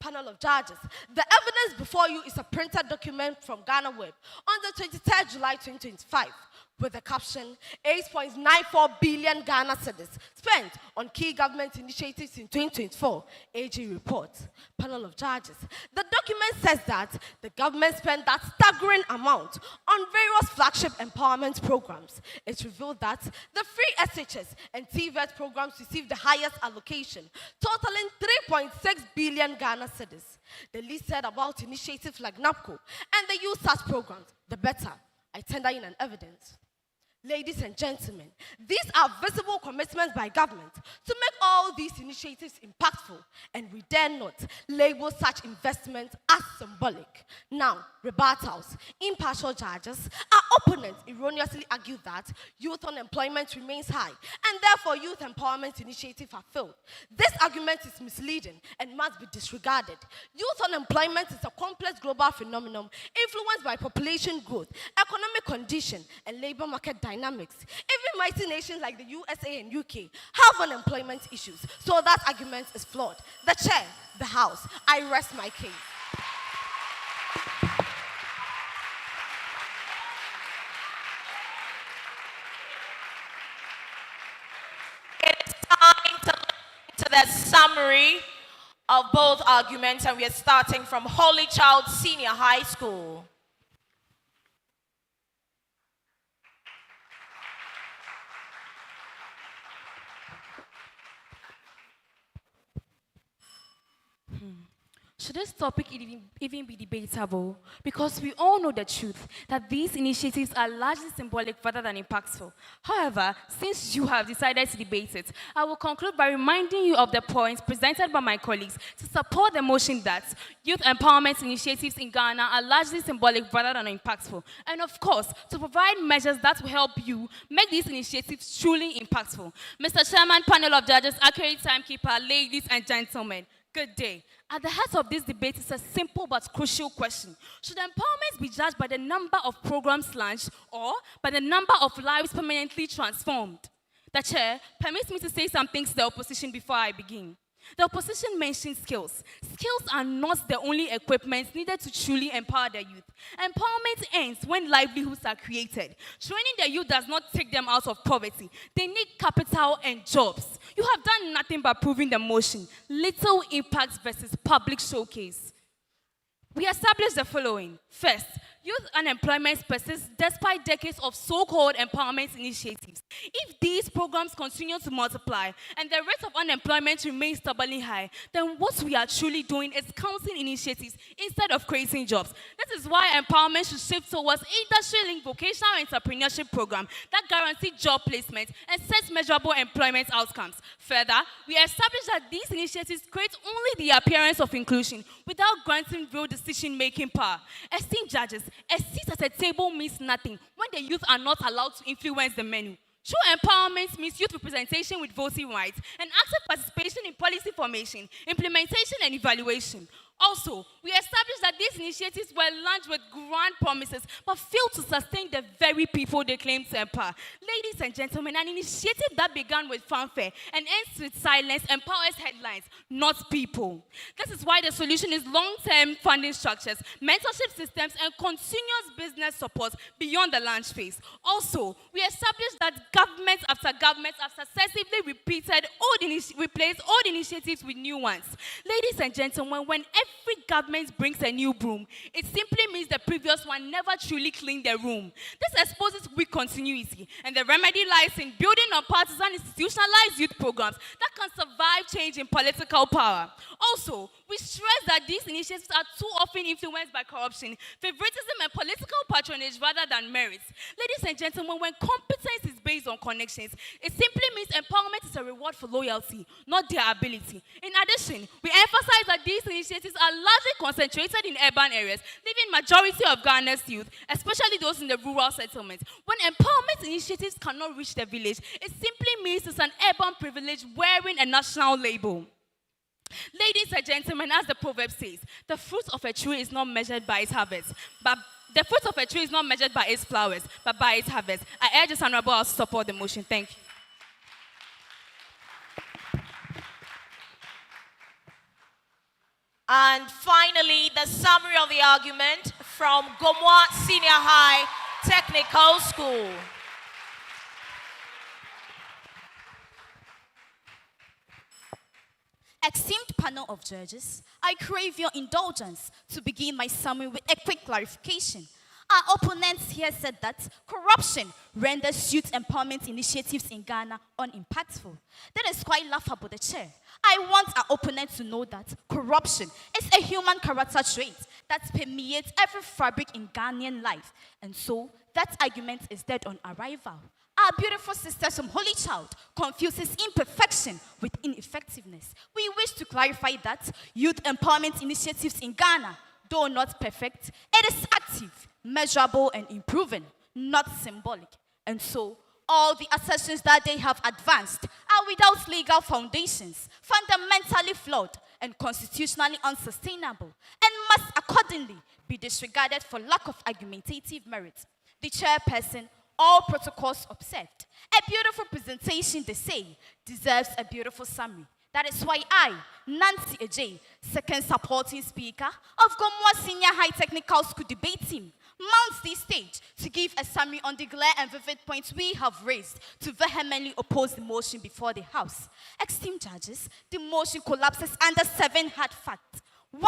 Panel of judges, the evidence before you is a printed document from Ghana Web on the 23rd July 2025 with the caption, 8.94 billion Ghana cedis spent on key government initiatives in 2024, AG report. Panel of judges, the document says that the government spent that staggering amount on various flagship empowerment programs. It revealed that the free SHS and TVET programs received the highest allocation, totaling 3.6 billion Ghana cedis. The least said about initiatives like NAPCO and the youth such programs, the better. I tender in an evidence. Ladies and gentlemen, these are visible commitments by government to make all these initiatives impactful, and we dare not label such investments as symbolic. Now, rebuttals. Impartial judges, our opponents erroneously argue that youth unemployment remains high, and therefore youth empowerment initiatives have failed. This argument is misleading and must be disregarded. Youth unemployment is a complex global phenomenon influenced by population growth, economic condition, and labor market dynamics. Even mighty nations like the USA and UK have unemployment issues, so that argument is flawed. The chair, the House, I rest my case. It is time to listen to the summary of both arguments, and we are starting from Holy Child Senior High School. Should this topic even be debatable? Because we all know the truth, that these initiatives are largely symbolic rather than impactful. However, since you have decided to debate it, I will conclude by reminding you of the points presented by my colleagues to support the motion that youth empowerment initiatives in Ghana are largely symbolic rather than impactful. And of course, to provide measures that will help you make these initiatives truly impactful. Mr. Chairman, panel of judges, accurate timekeeper, ladies and gentlemen, Good day. At the heart of this debate is a simple but crucial question. Should empowerment be judged by the number of programs launched or by the number of lives permanently transformed? The chair permits me to say something to the opposition before I begin. The opposition mentioned skills. Skills are not the only equipment needed to truly empower the youth. Empowerment ends when livelihoods are created. Training the youth does not take them out of poverty. They need capital and jobs. You have done nothing but proving the motion. Little impact versus public showcase. We established the following. First, youth unemployment persists despite decades of so-called empowerment initiatives. If these programs continue to multiply and the rate of unemployment remains stubbornly high, then what we are truly doing is counting initiatives instead of creating jobs. This is why empowerment should shift towards industry-linked vocational entrepreneurship program that guarantee job placement and sets measurable employment outcomes. Further, we established that these initiatives create only the appearance of inclusion without granting real decision-making power. Esteemed judges, a seat at a table means nothing when the youth are not allowed to influence the menu. True empowerment means youth representation with voting rights and active participation in policy formation, implementation, and evaluation. Also, we established that these initiatives were launched with grand promises but failed to sustain the very people they claim to empower. Ladies and gentlemen, an initiative that began with fanfare and ends with silence empowers headlines, not people. This is why the solution is long-term funding structures, mentorship systems, and continuous business support beyond the launch phase. Also, we established that government after government have successively replaced old initiatives with new ones. Ladies and gentlemen, when every government brings a new broom, it simply means the previous one never truly cleaned the room. This exposes weak continuity, and the remedy lies in building on partisan institutionalized youth programs that can survive change in political power. Also, we stress that these initiatives are too often influenced by corruption, favoritism, and political patronage rather than merits. Ladies and gentlemen, when competence is based on connections, it simply means empowerment is a reward for loyalty, not their ability. In addition, we emphasize that these initiatives are largely concentrated in urban areas, leaving majority of Ghana's youth, especially those in the rural settlements. When empowerment initiatives cannot reach the village, it simply means it's an urban privilege wearing a national label. Ladies and gentlemen, as the proverb says, the fruit of a tree is not measured by its harvest, but the fruit of a tree is not measured by its flowers, but by its harvest. I urge this honorable House to support the motion. Thank you. And finally, the summary of the argument from Gomoa Senior High Technical School. Esteemed panel of judges, I crave your indulgence to begin my summary with a quick clarification. Our opponents here said that corruption renders youth empowerment initiatives in Ghana unimpactful. That is quite laughable, the chair. I want our opponents to know that corruption is a human character trait that permeates every fabric in Ghanaian life. And so, that argument is dead on arrival. Our beautiful sisters from Holy Child confuses imperfection with ineffectiveness. We wish to clarify that youth empowerment initiatives in Ghana, though not perfect, it is active, measurable, and improving, not symbolic. And so, all the assertions that they have advanced are without legal foundations, fundamentally flawed, and constitutionally unsustainable, and must accordingly be disregarded for lack of argumentative merit. The chairperson, all protocols observed. A beautiful presentation, they say, deserves a beautiful summary. That is why I, Nancy Ajay, second supporting speaker of Gomoa Senior High Technical School debate team, mounts the stage to give a summary on the clear and vivid points we have raised to vehemently oppose the motion before the House. Esteemed judges, the motion collapses under 7 hard facts. 1.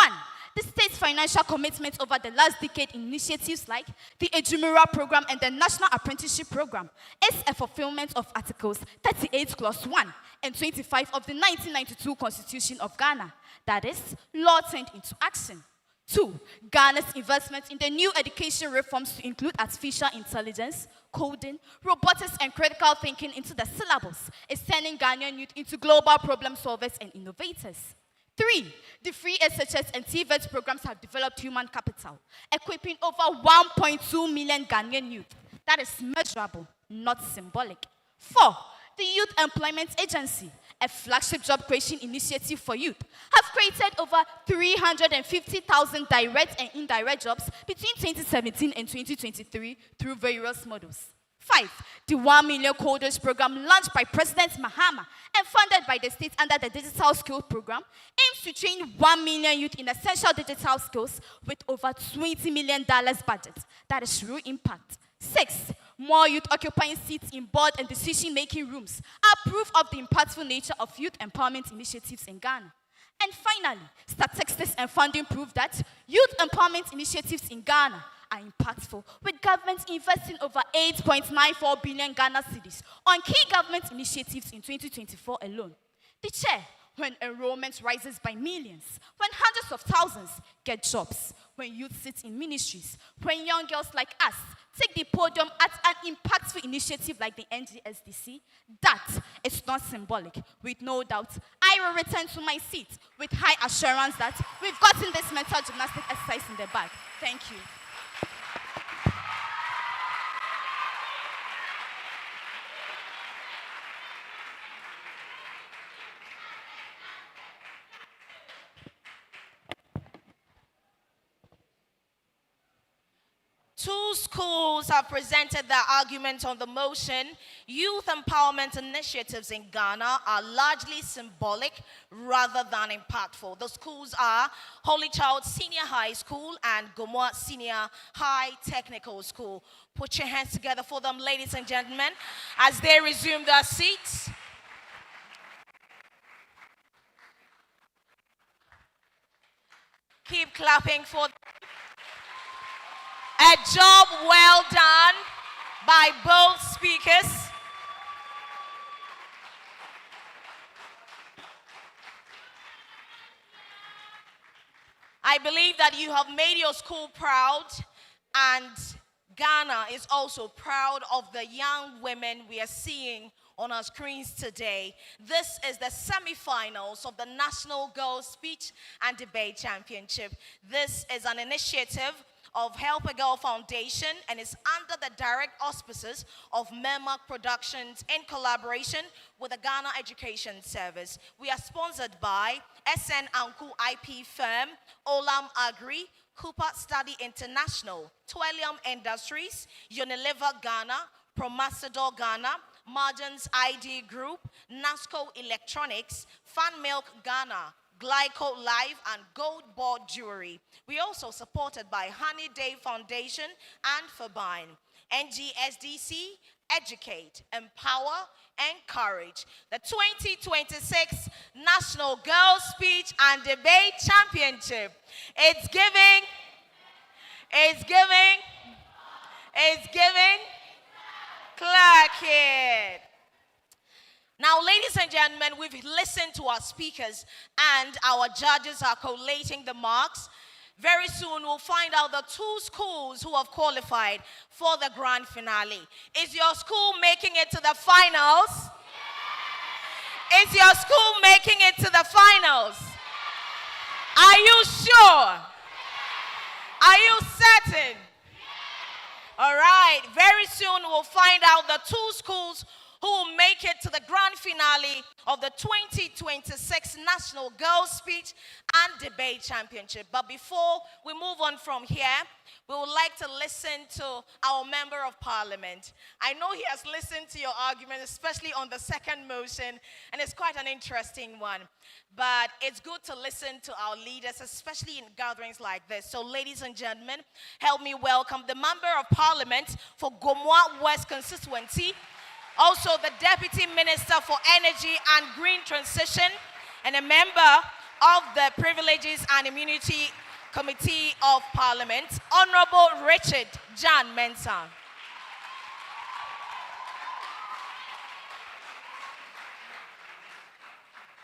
The state's financial commitment over the last decade in initiatives like the Ejumura program and the National Apprenticeship program is a fulfillment of Articles 38 Clause 1 and 25 of the 1992 Constitution of Ghana. That is, law turned into action. 2. Ghana's investment in the new education reforms to include artificial intelligence, coding, robotics, and critical thinking into the syllabus is turning Ghanaian youth into global problem solvers and innovators. 3. The free SHS and TVET programs have developed human capital, equipping over 1.2 million Ghanaian youth. That is measurable, not symbolic. 4. the Youth Employment Agency, a flagship job creation initiative for youth, have created over 350,000 direct and indirect jobs between 2017 and 2023 through various models. 5. The 1 million coders program launched by President Mahama and funded by the state under the Digital Skills Program aims to train 1 million youth in essential digital skills with over $20 million budget. That is real impact. 6. More youth occupying seats in board and decision-making rooms are proof of the impactful nature of youth empowerment initiatives in Ghana. And finally, statistics and funding prove that youth empowerment initiatives in Ghana are impactful, with governments investing over 8.94 billion Ghana cedis on key government initiatives in 2024 alone. The chair, when enrollment rises by millions, when hundreds of thousands get jobs, when youth sit in ministries, when young girls like us take the podium at an impactful initiative like the NGSDC, that is not symbolic. With no doubt, I will return to my seat with high assurance that we've gotten this mental gymnastic exercise in the bag. Thank you. Two schools have presented their argument on the motion. Youth empowerment initiatives in Ghana are largely symbolic rather than impactful. The schools are Holy Child Senior High School and Gomoa Senior High Technical School. Put your hands together for them, ladies and gentlemen, as they resume their seats. Keep clapping for them. A job well done by both speakers. I believe that you have made your school proud, and Ghana is also proud of the young women we are seeing on our screens today. This is the semi-finals of the National Girls Speech and Debate Championship. This is an initiative of Help a Girl Foundation and is under the direct auspices of Mermac Productions in collaboration with the Ghana Education Service. We are sponsored by SN Anku IP Firm, Olam Agri, Cooper Study International, Twelium Industries, Unilever Ghana, Promasador Ghana, Margins ID Group, Nasco Electronics, Fan Milk Ghana, Glyco Live, and Gold Board Jewelry. We also supported by Honey Day Foundation and Fabine. NGSDC, Educate, Empower, Encourage. The 2026 National Girls Speech and Debate Championship. It's giving. Clark it. Now, ladies and gentlemen, we've listened to our speakers and our judges are collating the marks. Very soon, we'll find out the two schools who have qualified for the grand finale. Is your school making it to the finals? Is your school making it to the finals? Are you sure? Are you certain? All right, very soon we'll find out the two schools who will make it to the grand finale of the 2026 National Girls Speech and Debate Championship. But before we move on from here, we would like to listen to our Member of Parliament. I know he has listened to your argument, especially on the second motion, and it's quite an interesting one. But it's good to listen to our leaders, especially in gatherings like this. So, ladies and gentlemen, help me welcome the Member of Parliament for Gomoa West constituency, also the Deputy Minister for Energy and Green Transition, and a member of the Privileges and Immunity Committee of Parliament, Honorable Richard Jan Mensah.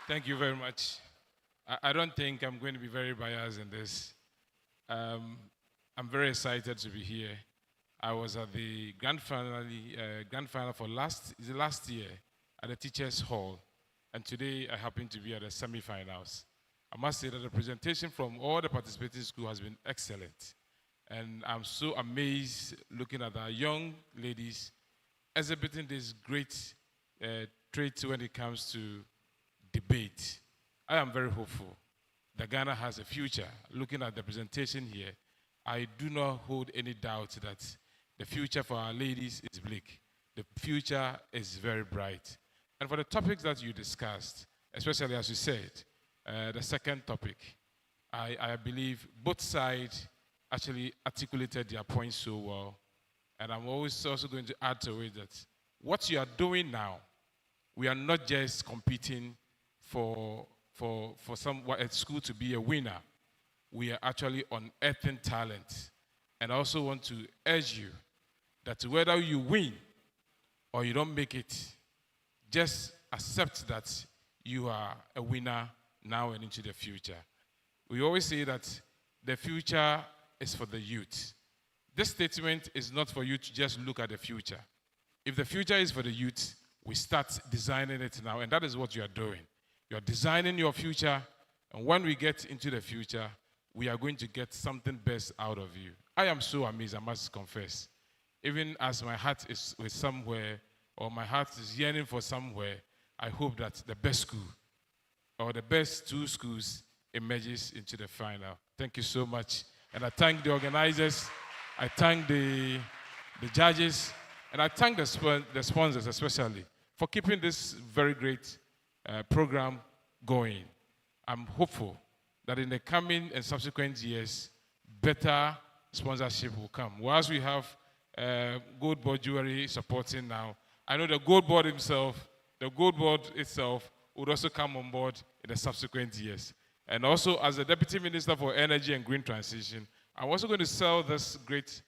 Thank you very much. I don't think I'm going to be very biased in this. I'm very excited to be here. I was at the grand final for last year at the Teachers Hall, and today I happen to be at the semi-finals. I must say that the presentation from all the participating schools has been excellent, and I'm so amazed looking at our young ladies exhibiting this great trait when it comes to debate. I am very hopeful that Ghana has a future. Looking at the presentation here, I do not hold any doubt that the future for our ladies is bleak. The future is very bright. And for the topics that you discussed, especially as you said, the second topic, I believe both sides actually articulated their points so well. And I'm always also going to add to it that what you are doing now, we are not just competing for a school to be a winner. We are actually unearthing talent. And I also want to urge you that whether you win or you don't make it, just accept that you are a winner now and into the future. We always say that the future is for the youth. This statement is not for you to just look at the future. If the future is for the youth, we start designing it now, and that is what you are doing. You are designing your future, and when we get into the future, we are going to get something best out of you. I am so amazed, I must confess. Even as my heart is with somewhere, or my heart is yearning for somewhere, I hope that the best school, or the best two schools, emerges into the final. Thank you so much. And I thank the organizers, I thank the judges, and I thank the sponsors especially for keeping this very great program going. I'm hopeful that in the coming and subsequent years, better sponsorship will come. Whilst we have Gold Board Jewelry supporting now, I know the Gold Board itself would also come on board in the subsequent years. And also, as the Deputy Minister for Energy and Green Transition, I'm also going to sell this great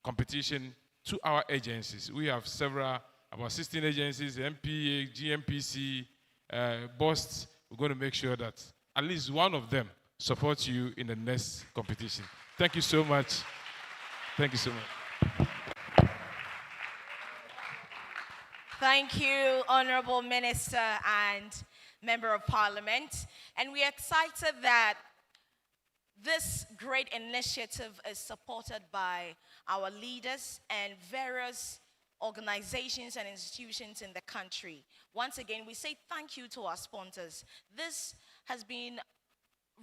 competition to our agencies. We have several, about 16 agencies, MPA, GMPC, BOST. We're going to make sure that at least one of them supports you in the next competition. Thank you so much. Thank you so much. Thank you, Honorable Minister and Member of Parliament. And we are excited that this great initiative is supported by our leaders and various organizations and institutions in the country. Once again, we say thank you to our sponsors. This has been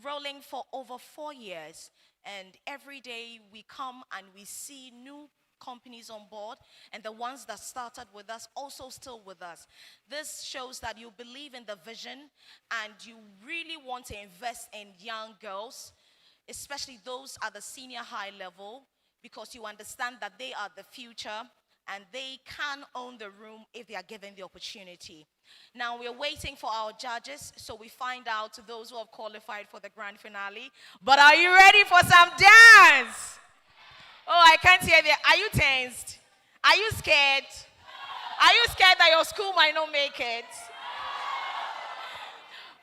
rolling for over 4 years, and every day we come and we see new companies on board, and the ones that started with us also still with us. This shows that you believe in the vision and you really want to invest in young girls, especially those at the senior high level, because you understand that they are the future and they can own the room if they are given the opportunity. Now we're waiting for our judges, so we find out those who have qualified for the grand finale. But are you ready for some dance? Oh, I can't hear that. Are you tensed? Are you scared? Are you scared that your school might not make it?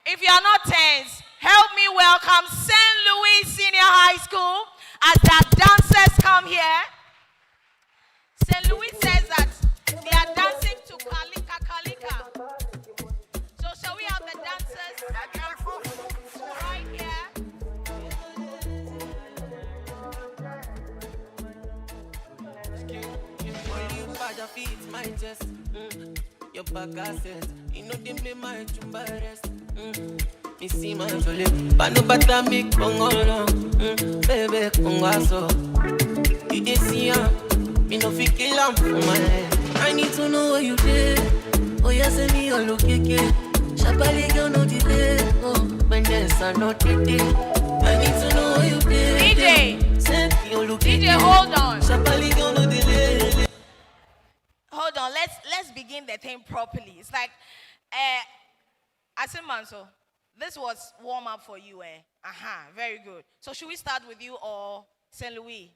If you are not tense, help me welcome St. Louis Senior High School as their dancers come here. St. Louis says that they are dancing to Kalika Kalika. So shall we have the dancers right here? My chest, your back asset, you know they play my chumba rest. Me see my jolly, but no bata me kongolo, baby kongaso. You dey see me no fit kill am for my head. I need to know where you did. Oh yeah, send me your location. Shabali girl no delay. Oh, when there's a no delay. I need to know where you did. DJ, send me your location. DJ, hold on. Shabali girl no delay. Hold on, let's begin the thing properly. It's like, Asim Manso, this was warm up for you, very good. So should we start with you or St. Louis?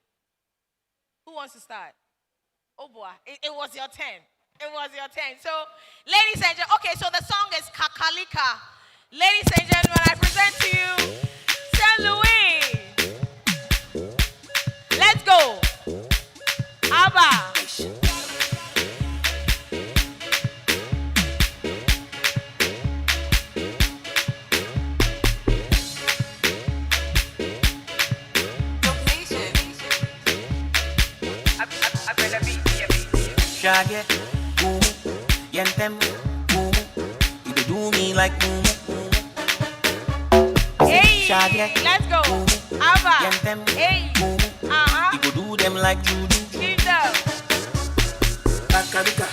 Who wants to start? Oh boy, it was your turn. It was your turn. So, ladies and gentlemen, okay, so the song is Kakalika. Ladies and gentlemen, I present to you St. Louis. Let's go. Abba. Shaggy, yentem, like Hey, let's go. Ava. Hey. You go do them like judo. Kalika,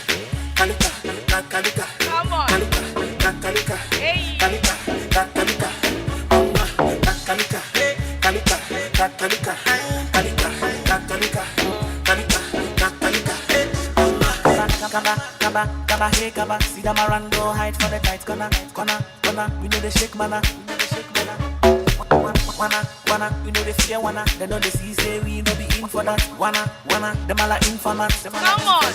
kalika, kalika. Come on. Kalika, kalika. Hey. Kalika, kalika. Kalika, kalika, kalika. Kalika, kalika. Kalika, Kaba, hey Kaba. See them around, go hide for the tight corner. We know the shake mana. Wanna, we know the fear wanna. They know the see say we no be in for that. Wanna, them all are informants. Come on.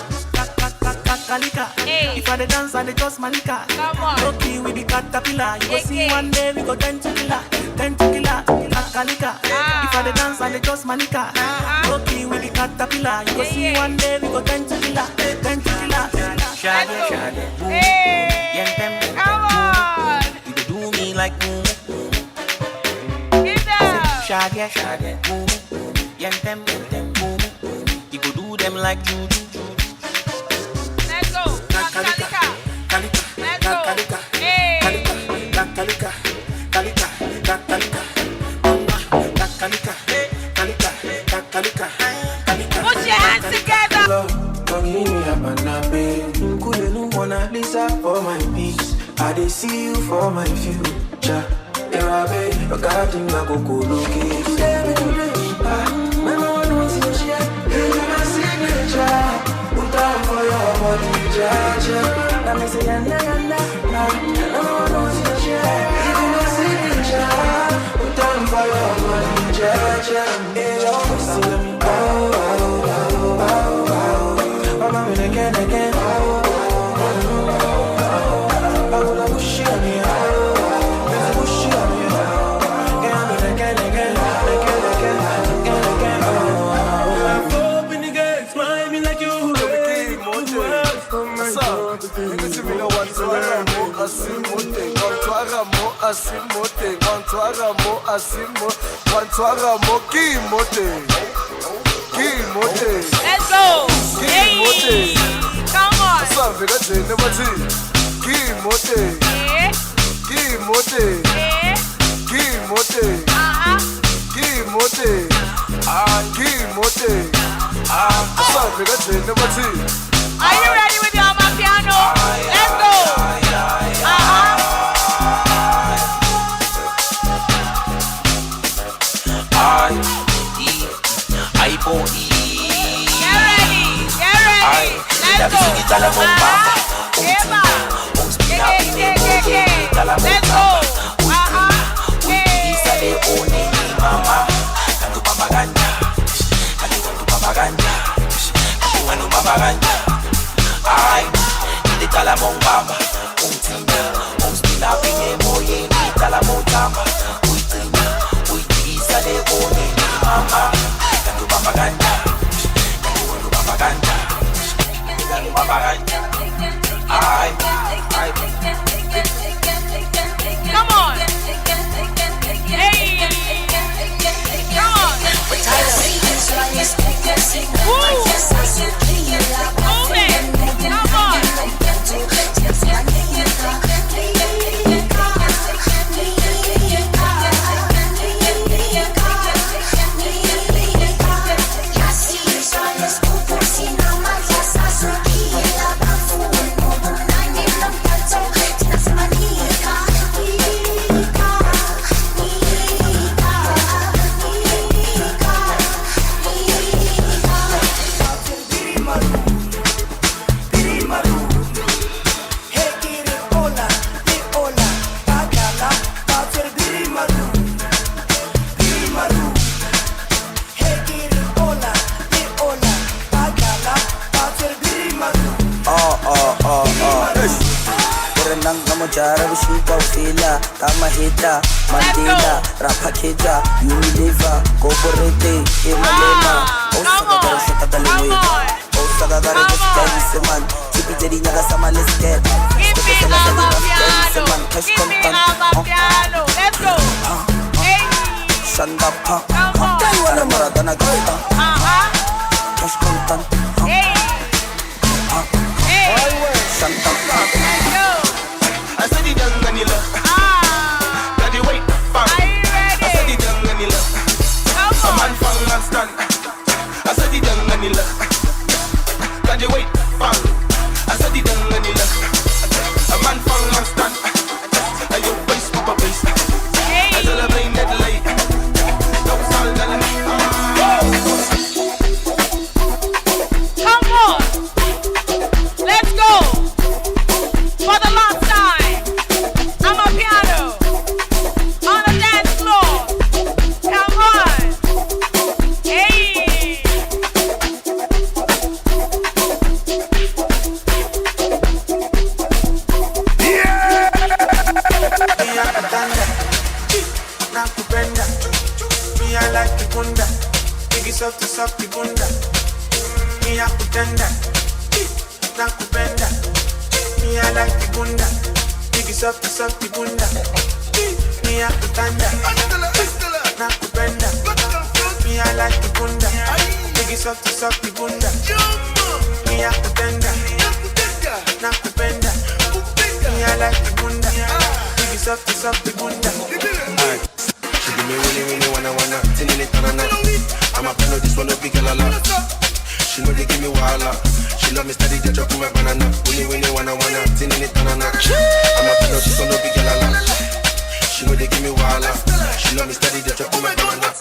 Kalika. Hey. If I the dance and the just manika. Come on. Lucky we be caterpillar. You go see one day we go 10 to killer. Kalika. If I the dance and the just manika. Lucky we be caterpillar. You go see one day we go 10 to killer. Shade. Hey. Come on. You go do me like Shade, boom, yentem, boom. You go do them like juju. Let's go. Kalika. Let's go. Hey. Kalika. Put your hands together. Mona Lisa for my peace. I dey see you for my future. Your garden na go look it. Mama no see you share. You my signature. Put down for your body, jaja. Let me say yanda. Mama no see you share. You my signature. Put down for your body, jaja. Hey, you see me. Mama me again. I will push you on me. Let's go. Hey. Come on. Are you ready with your piano? Let's go. Get ready. Let's go. Let's go. Come on. Hey. Come on. Woo. Move it. Come on. Jara Vishika Fila, Tamahita, Mandela, Rapaketa, Unilever, Corporate, Emalema, Osaka Catalina, Osaka Seman, Chipi Nagasama, let's get. Give me piano. Let's go. Hey. Shandapa, Taiwan Maratana Gata, Cash Contant, Hey. Shandapa. I said it doesn't nakupenda. Me I like the bunda, biggie soft the bunda. Me I kutenda, nakupenda. Me I like the bunda, biggie soft the bunda. Me I kutenda, nakupenda. Me I like the bunda, biggie soft the bunda. Me I kutenda, nakupenda. Me I like the bunda, biggie soft the bunda. She give me really wanna tinning it on a night. I'm a fan of this one, a big girl a lot. She know they give me wahala. She love me steady, they chop my banana. Really wanna tinning it on a night. I'm a fan of this one, a big girl a lot. She know they give me wahala. She love me steady, they chop my banana.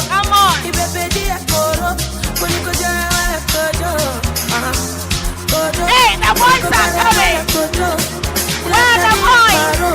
Come on. Hey, the boys are coming. Where are the boys?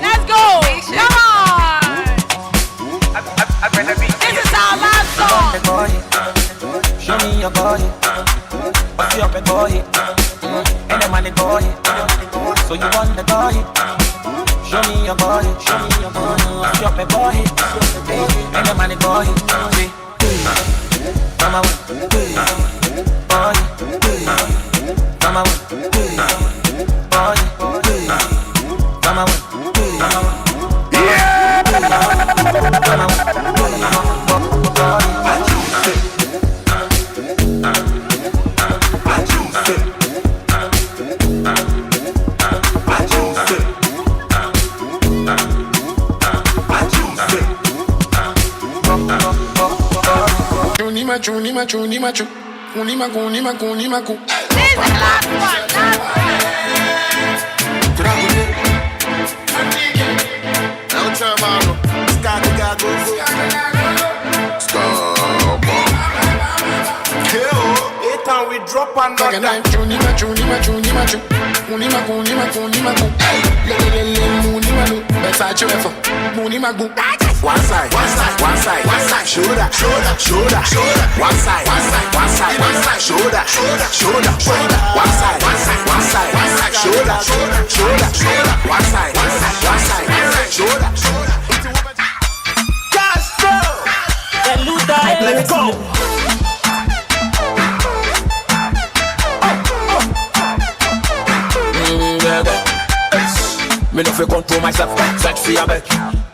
Let's go! Come on! This is our last song! Show me your body. What's your body? Any money boy. So you want the boy? Show me your body. What's your body? Any money boy. Come on, boy. Come on, boy. Come on, yeah. Come on, Unimaku. This is the last one. We drop and one side, shoulder, one side, shoulder, one side, shoulder, one side, shoulder. Castro, let's go. Me no fi control myself, sexy a bit.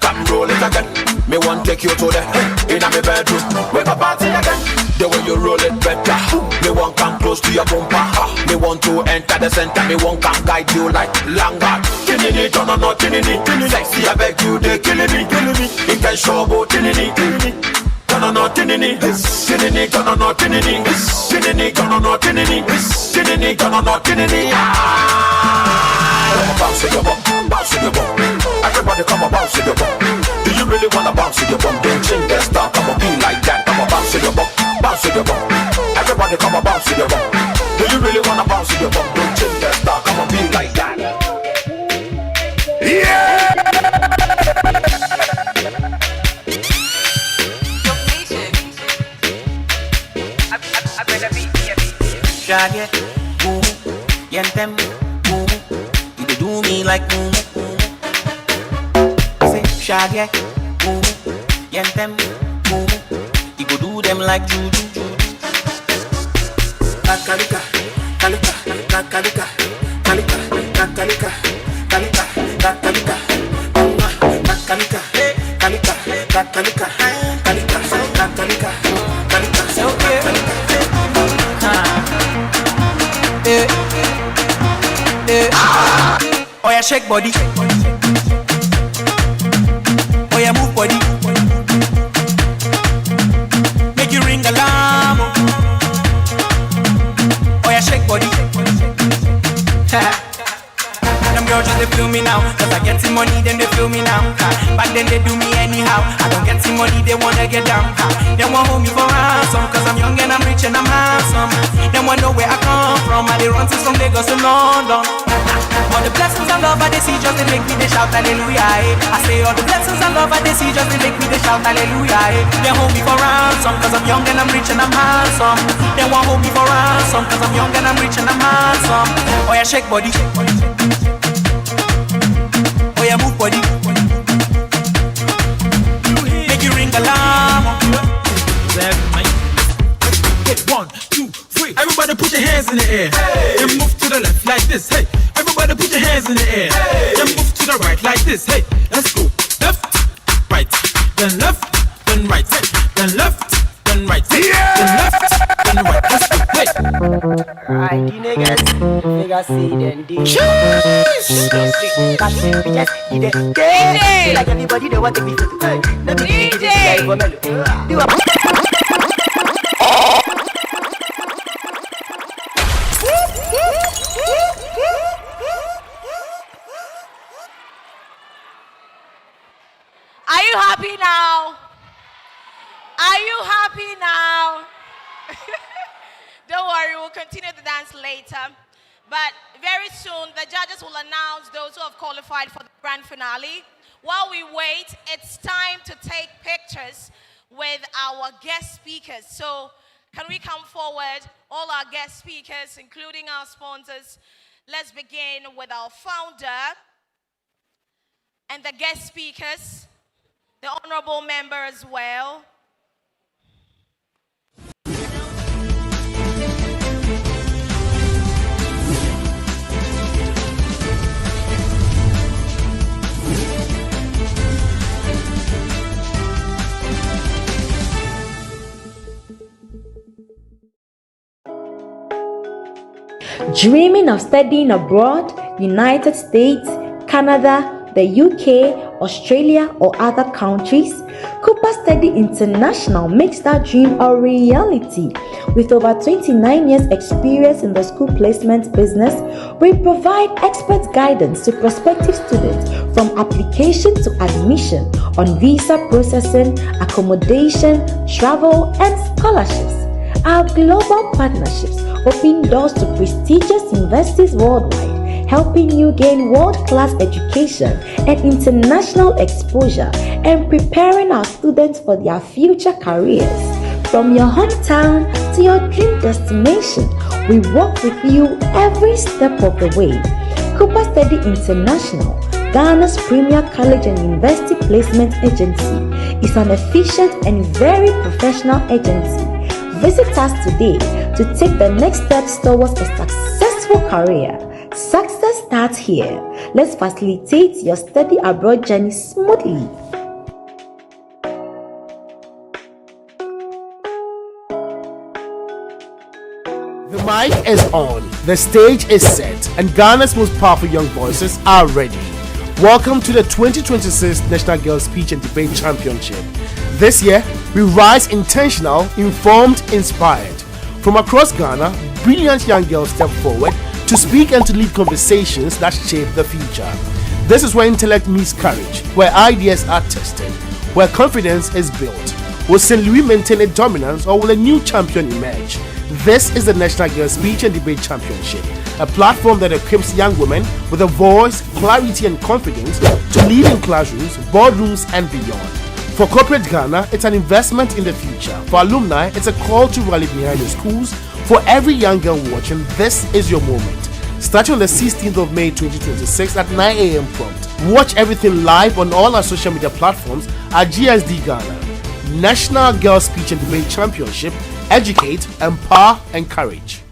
Come roll it again. Me want take you to the inna me bedroom. We go party again. The way you roll it better. Me want come close to your bumper. Me want to enter the center. Me want come guide you like Langa. Tinini, turn on, tinini. Sexy a beg you, they killing me. It can show about tinini. Turn on, tinini. Tinini, turn on, tinini. Tinini, turn on, tinini. Tinini, turn on, tinini. Bounce your bum, bounce your bum. Everybody come on, bounce your bum. Do you really wanna bounce your bum? Then change that style, come on, be like that. Come on, bounce your bum, bounce your bum. Everybody come on, bounce your bum. Do you really wanna bounce your bum? Don't change that style, come on, be like that. Yeah. shaggy, boom, yentem, boom. You dey do me like boom. I say shaggy, boom, yentem, boom. You go do them like juju. Kakalika, kalika, kakalika, kalika, kakalika, kalika, kakalika, kakalika, kalika, kakalika, kalika, kakalika, kalika. Okay. Oh yeah, shake body. Oh yeah, move body. Make you ring alarm. Oh yeah, shake body. Them girls just they feel me now, cause I get some money, then they feel me now. But then they do me anyhow. I don't get some money, they wanna get down. They want hold me for ransom, cause I'm young and I'm rich and I'm handsome. They want know where I come from. I they run since from Lagos to London. All the blessings and love I they see just they make me they shout hallelujah. I say all the blessings and love I they see just they make me they shout hallelujah. They hold me for ransom, cause I'm young and I'm rich and I'm handsome. They want hold me for ransom, cause I'm young and I'm rich and I'm handsome. Oh yeah, shake body. Oh yeah, move body. Make you ring alarm. 1, 2, 3. Everybody put your hands in the air. Hey. And move to the left like this. Hey. Everybody put your hands in the air. Hey. And move to the right like this. Hey. Let's go. Left, right, then left, then right. Hey. Then left, then right. Hey. Then left, then right. Let's go. Hey. Right, the niggas, niggas see them do. DJ, like everybody they want to be to. Hey, let me DJ. Are you happy now? Are you happy now? Don't worry, we'll continue the dance later. But very soon, the judges will announce those who have qualified for the grand finale. While we wait, it's time to take pictures with our guest speakers. So can we come forward, all our guest speakers, including our sponsors? Let's begin with our founder and the guest speakers, the honorable member as well. Dreaming of studying abroad, United States, Canada, the UK, Australia, or other countries? Cooper Study International makes that dream a reality. With over 29 years experience in the school placement business, we provide expert guidance to prospective students from application to admission on visa processing, accommodation, travel, and scholarships. Our global partnerships open doors to prestigious universities worldwide, helping you gain world-class education and international exposure and preparing our students for their future careers. From your hometown to your dream destination, we work with you every step of the way. Cooper Study International, Ghana's premier college and university placement agency, is an efficient and very professional agency. Visit us today to take the next steps towards a successful career. Success starts here. Let's facilitate your study abroad journey smoothly. The mic is on, the stage is set, and Ghana's most powerful young voices are ready. Welcome to the 2026 National Girls Speech and Debate Championship. This year, we rise intentional, informed, inspired. From across Ghana, brilliant young girls step forward to speak and to lead conversations that shape the future. This is where intellect meets courage, where ideas are tested, where confidence is built. Will St. Louis maintain a dominance, or will a new champion emerge? This is the National Girls Speech and Debate Championship, a platform that equips young women with a voice, clarity, and confidence to lead in classrooms, boardrooms, and beyond. For corporate Ghana, it's an investment in the future. For alumni, it's a call to rally behind the schools For every young girl watching, this is your moment. Starting on the 16th of May 2026 at 9 a.m. prompt. Watch everything live on all our social media platforms at GSD Ghana. National Girls Speech and Debate Championship. Educate, empower, encourage.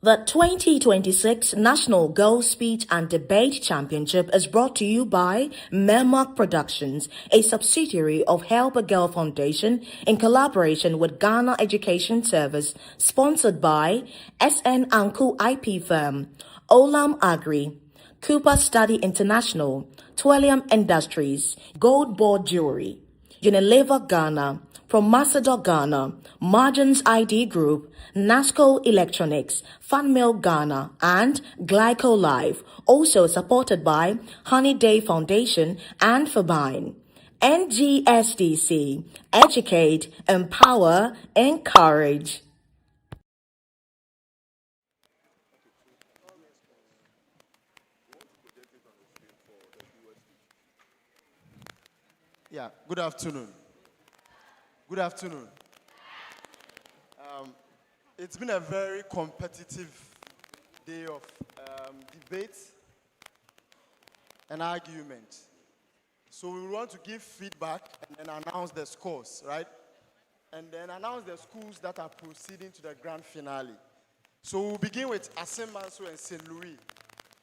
The 2026 National Girls Speech and Debate Championship is brought to you by Mermark Productions, a subsidiary of Help a Girl Foundation in collaboration with Ghana Education Service, sponsored by SN Anku IP Firm, Olam Agri, Cooper Study International, Twillium Industries, Gold Board Jewelry, Unilever Ghana, Promasador Ghana, Margins ID Group, Nasco Electronics, Funmill Ghana, and Glyco Life, also supported by Honey Day Foundation and Fabine. NGSDC, educate, empower, encourage. Yeah, good afternoon. Good afternoon. It's been a very competitive day of debate and argument. So we want to give feedback and then announce the scores, right? And then announce the schools that are proceeding to the grand finale. So we'll begin with Asim Manso and St. Louis.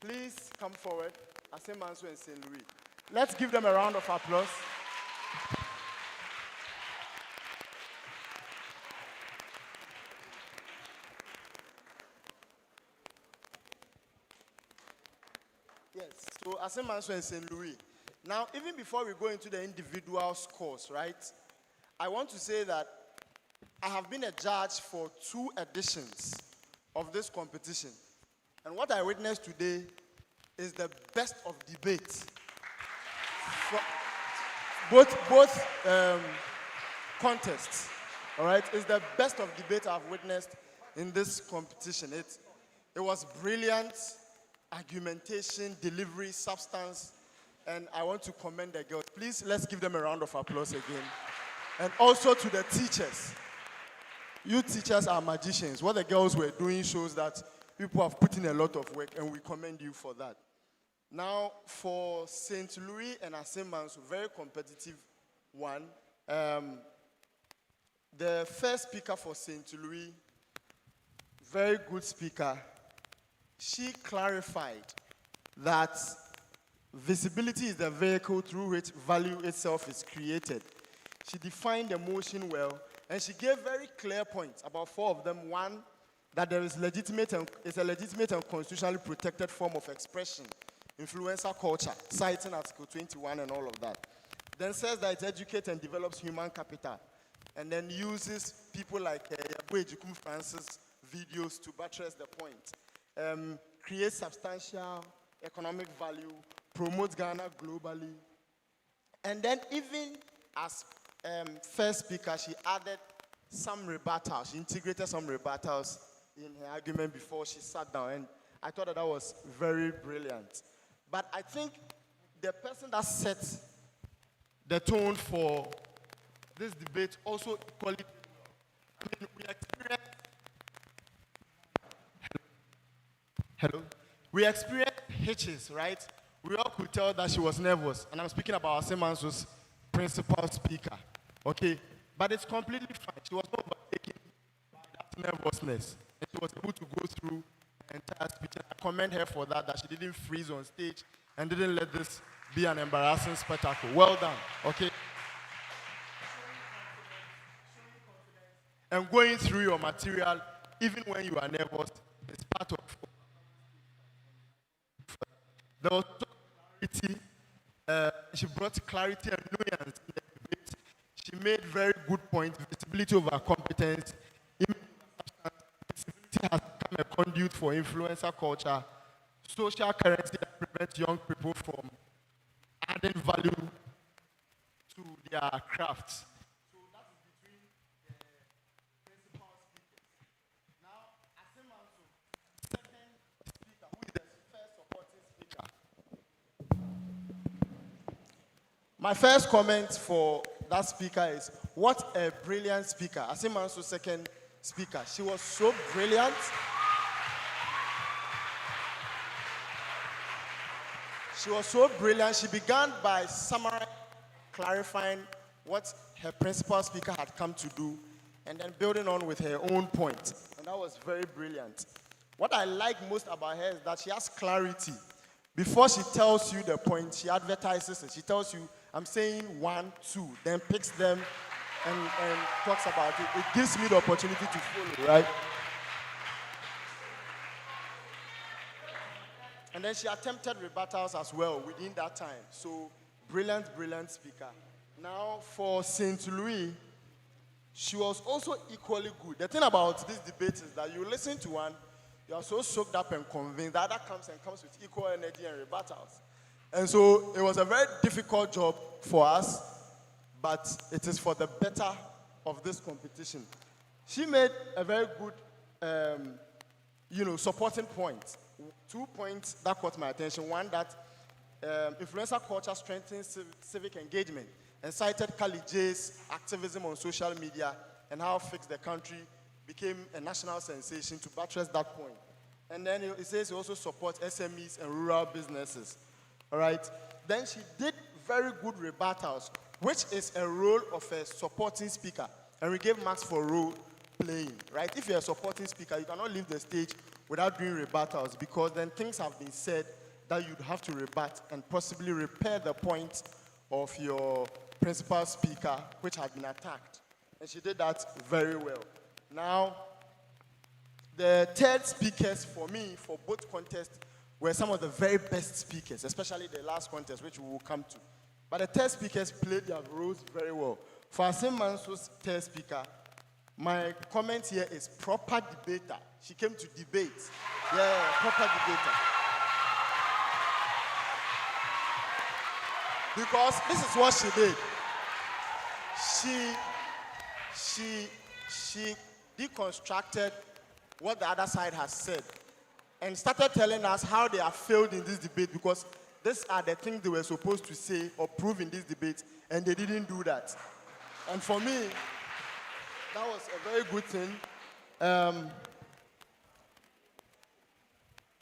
Please come forward, Asim Manso and St. Louis. Let's give them a round of applause. Yes, so Asim Manso and St. Louis. Now, even before we go into the individual scores, right, I want to say that I have been a judge for 2 editions of this competition. And what I witnessed today is the best of debate. Both contests, all right, is the best of debate I've witnessed in this competition. It was brilliant. Argumentation, delivery, substance, and I want to commend the girls. Please, let's give them a round of applause again. And also to the teachers. You teachers are magicians. What the girls were doing shows that people have put in a lot of work, and we commend you for that. Now, for St. Louis and Asim Manso, very competitive one. The first speaker for St. Louis, very good speaker. She clarified that visibility is the vehicle through which value itself is created. She defined emotion well, and she gave very clear points, about 4 of them. One, that there is a legitimate and constitutionally protected form of expression, influencer culture, citing Article 21 and all of that. Then says that it educates and develops human capital, and then uses people like Yabu Ejikum Francis videos to buttress the point. Create substantial economic value, promote Ghana globally. And then even as first speaker, she added some rebuttals. She integrated some rebuttals in her argument before she sat down. And I thought that was very brilliant. But I think the person that set the tone for this debate also equally, we experienced Hello. We experienced hitches, right? We all could tell that she was nervous. And I'm speaking about Asim Manso's principal speaker. Okay? But it's completely fine. She was not overtaken by that nervousness. And she was able to go through entire speech. And I commend her for that she didn't freeze on stage and didn't let this be an embarrassing spectacle. Well done, okay? And going through your material, even when you are nervous, is part of. There was clarity. She brought clarity and nuance in the debate. She made very good points. Visibility over competence. Visibility has become a conduit for influencer culture. Social currency that prevents young people from adding value to their crafts. My first comment for that speaker is, what a brilliant speaker. Asimanso, second speaker. She was so brilliant. She was so brilliant. She began by summarizing, clarifying what her principal speaker had come to do, and then building on with her own point. And that was very brilliant. What I like most about her is that she has clarity. Before she tells you the point, she advertises it. She tells you, I'm saying 1, 2, then picks them and talks about it. It gives me the opportunity to follow, right? And then she attempted rebuttals as well within that time. So, brilliant, brilliant speaker. Now, for St. Louis, she was also equally good. The thing about this debate is that you listen to one, you are so soaked up and convinced. The other comes with equal energy and rebuttals. And so it was a very difficult job for us, but it is for the better of this competition. She made a very good, supporting point. 2 points that caught my attention. One, that influencer culture strengthens civic engagement, and cited Kali J's activism on social media and how Fix the Country became a national sensation to buttress that point. And then it says he also supports SMEs and rural businesses. All right. Then she did very good rebuttals, which is a role of a supporting speaker. And we gave marks for role playing, right? If you're a supporting speaker, you cannot leave the stage without doing rebuttals, because then things have been said that you'd have to rebut and possibly repair the point of your principal speaker, which had been attacked. And she did that very well. Now, the third speakers for me, for both contests, were some of the very best speakers, especially the last contest, which we will come to. But the third speakers played their roles very well. For Asim Manso's third speaker, my comment here is proper debater. She came to debate. Yeah, proper debater. Because this is what she did. She deconstructed what the other side has said and started telling us how they have failed in this debate, because these are the things they were supposed to say or prove in this debate, and they didn't do that. And for me, that was a very good thing.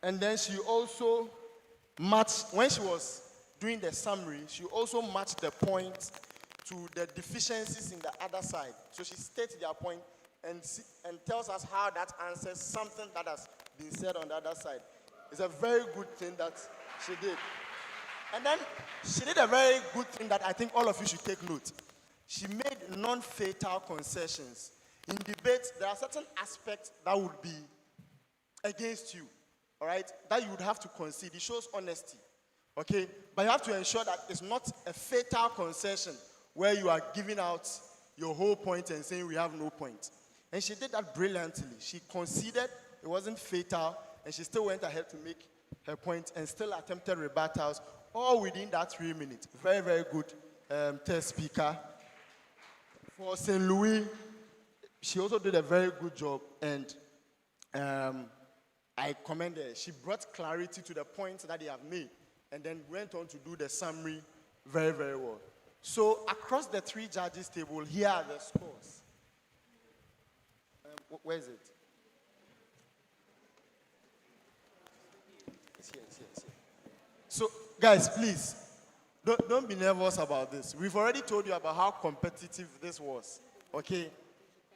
And then she also matched, when she was doing the summary, she also matched the point to the deficiencies in the other side. So she states their point and tells us how that answers something that has been said on the other side. It's a very good thing that she did. And then she did a very good thing that I think all of you should take note. She made non-fatal concessions. In debates, there are certain aspects that would be against you, all right, that you would have to concede. It shows honesty, okay? But you have to ensure that it's not a fatal concession where you are giving out your whole point and saying we have no point. And she did that brilliantly. She conceded, it wasn't fatal, and she still went ahead to make her point and still attempted rebuttals, all within that 3 minutes. Very, very good test speaker. For St. Louis, she also did a very good job, and I commend her. She brought clarity to the points that they have made, and then went on to do the summary very, very well. So across the 3 judges table, here are the scores. Where is it? It's here. So, guys, please, don't be nervous about this. We've already told you about how competitive this was, okay?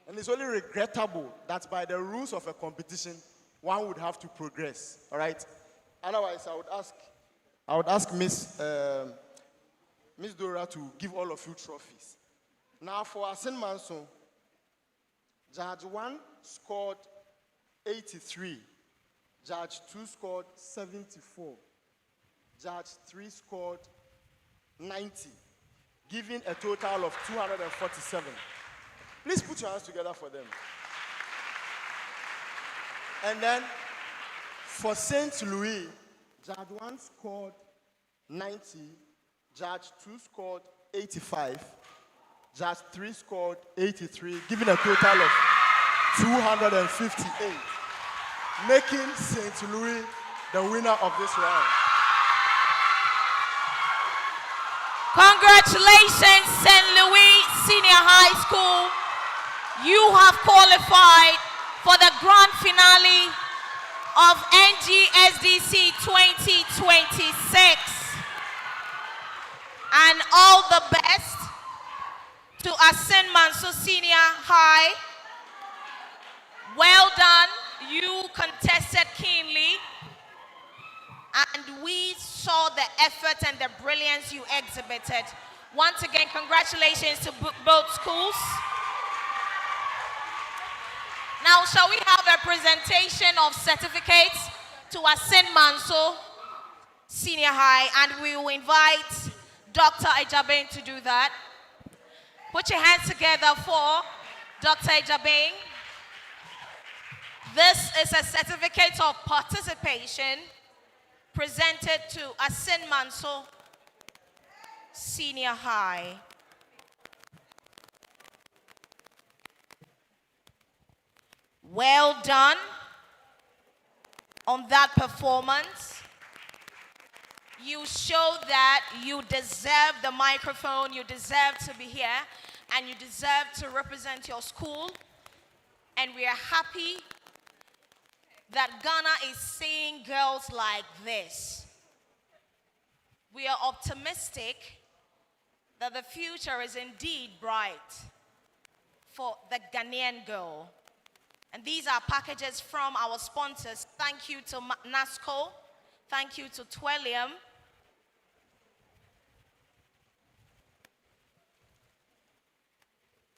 And it's only regrettable that by the rules of a competition, one would have to progress. All right. Otherwise, I would ask Miss Dora to give all of you trophies. Now for Asin Manso, Judge 1 scored 83. Judge 2 scored 74. Judge 3 scored 90, giving a total of 247. Please put your hands together for them. And then for St. Louis, Judge 1 scored 90, Judge 2 scored 85, Judge 3 scored 83, giving a total of 258, making St. Louis the winner of this round. Congratulations, St. Louis Senior High School. You have qualified for the grand finale of NGSDC 2026. And all the best to Asin Manso Senior High. Well done. You contested keenly. And we saw the effort and the brilliance you exhibited. Once again, congratulations to both schools. Now, shall we have a presentation of certificates to Asin Manso Senior High, and we will invite Dr. Ejabeng to do that. Put your hands together for Dr. Ejabeng. This is a certificate of participation presented to Asin Manso Senior High. Well done on that performance. You showed that you deserve the microphone, you deserve to be here, and you deserve to represent your school. And we are happy that Ghana is seeing girls like this. We are optimistic that the future is indeed bright for the Ghanaian girl. And these are packages from our sponsors. Thank you to NASCO. Thank you to Twellium.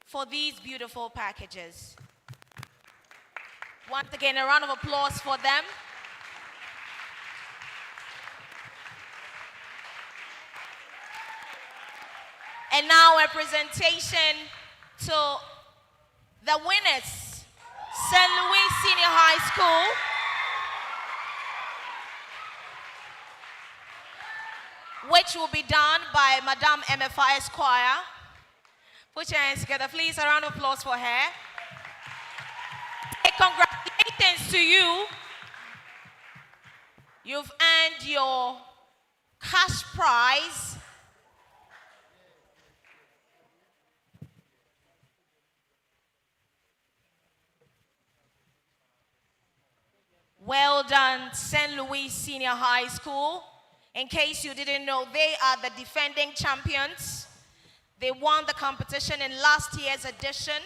For these beautiful packages. Once again, a round of applause for them. And now a presentation to the winners. St. Louis Senior High School. Which will be done by Madame MFI Esquire. Put your hands together, please. A round of applause for her. Congratulations to you. You've earned your cash prize. Well done, St. Louis Senior High School. In case you didn't know, they are the defending champions. They won the competition in last year's edition.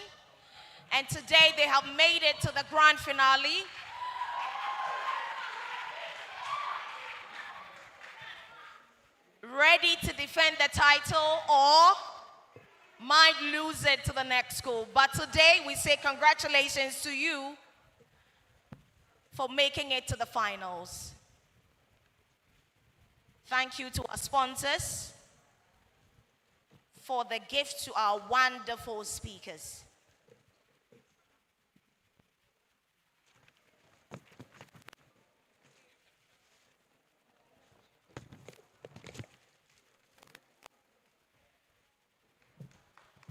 And today they have made it to the grand finale. Ready to defend the title or might lose it to the next school. But today we say congratulations to you for making it to the finals. Thank you to our sponsors for the gift to our wonderful speakers.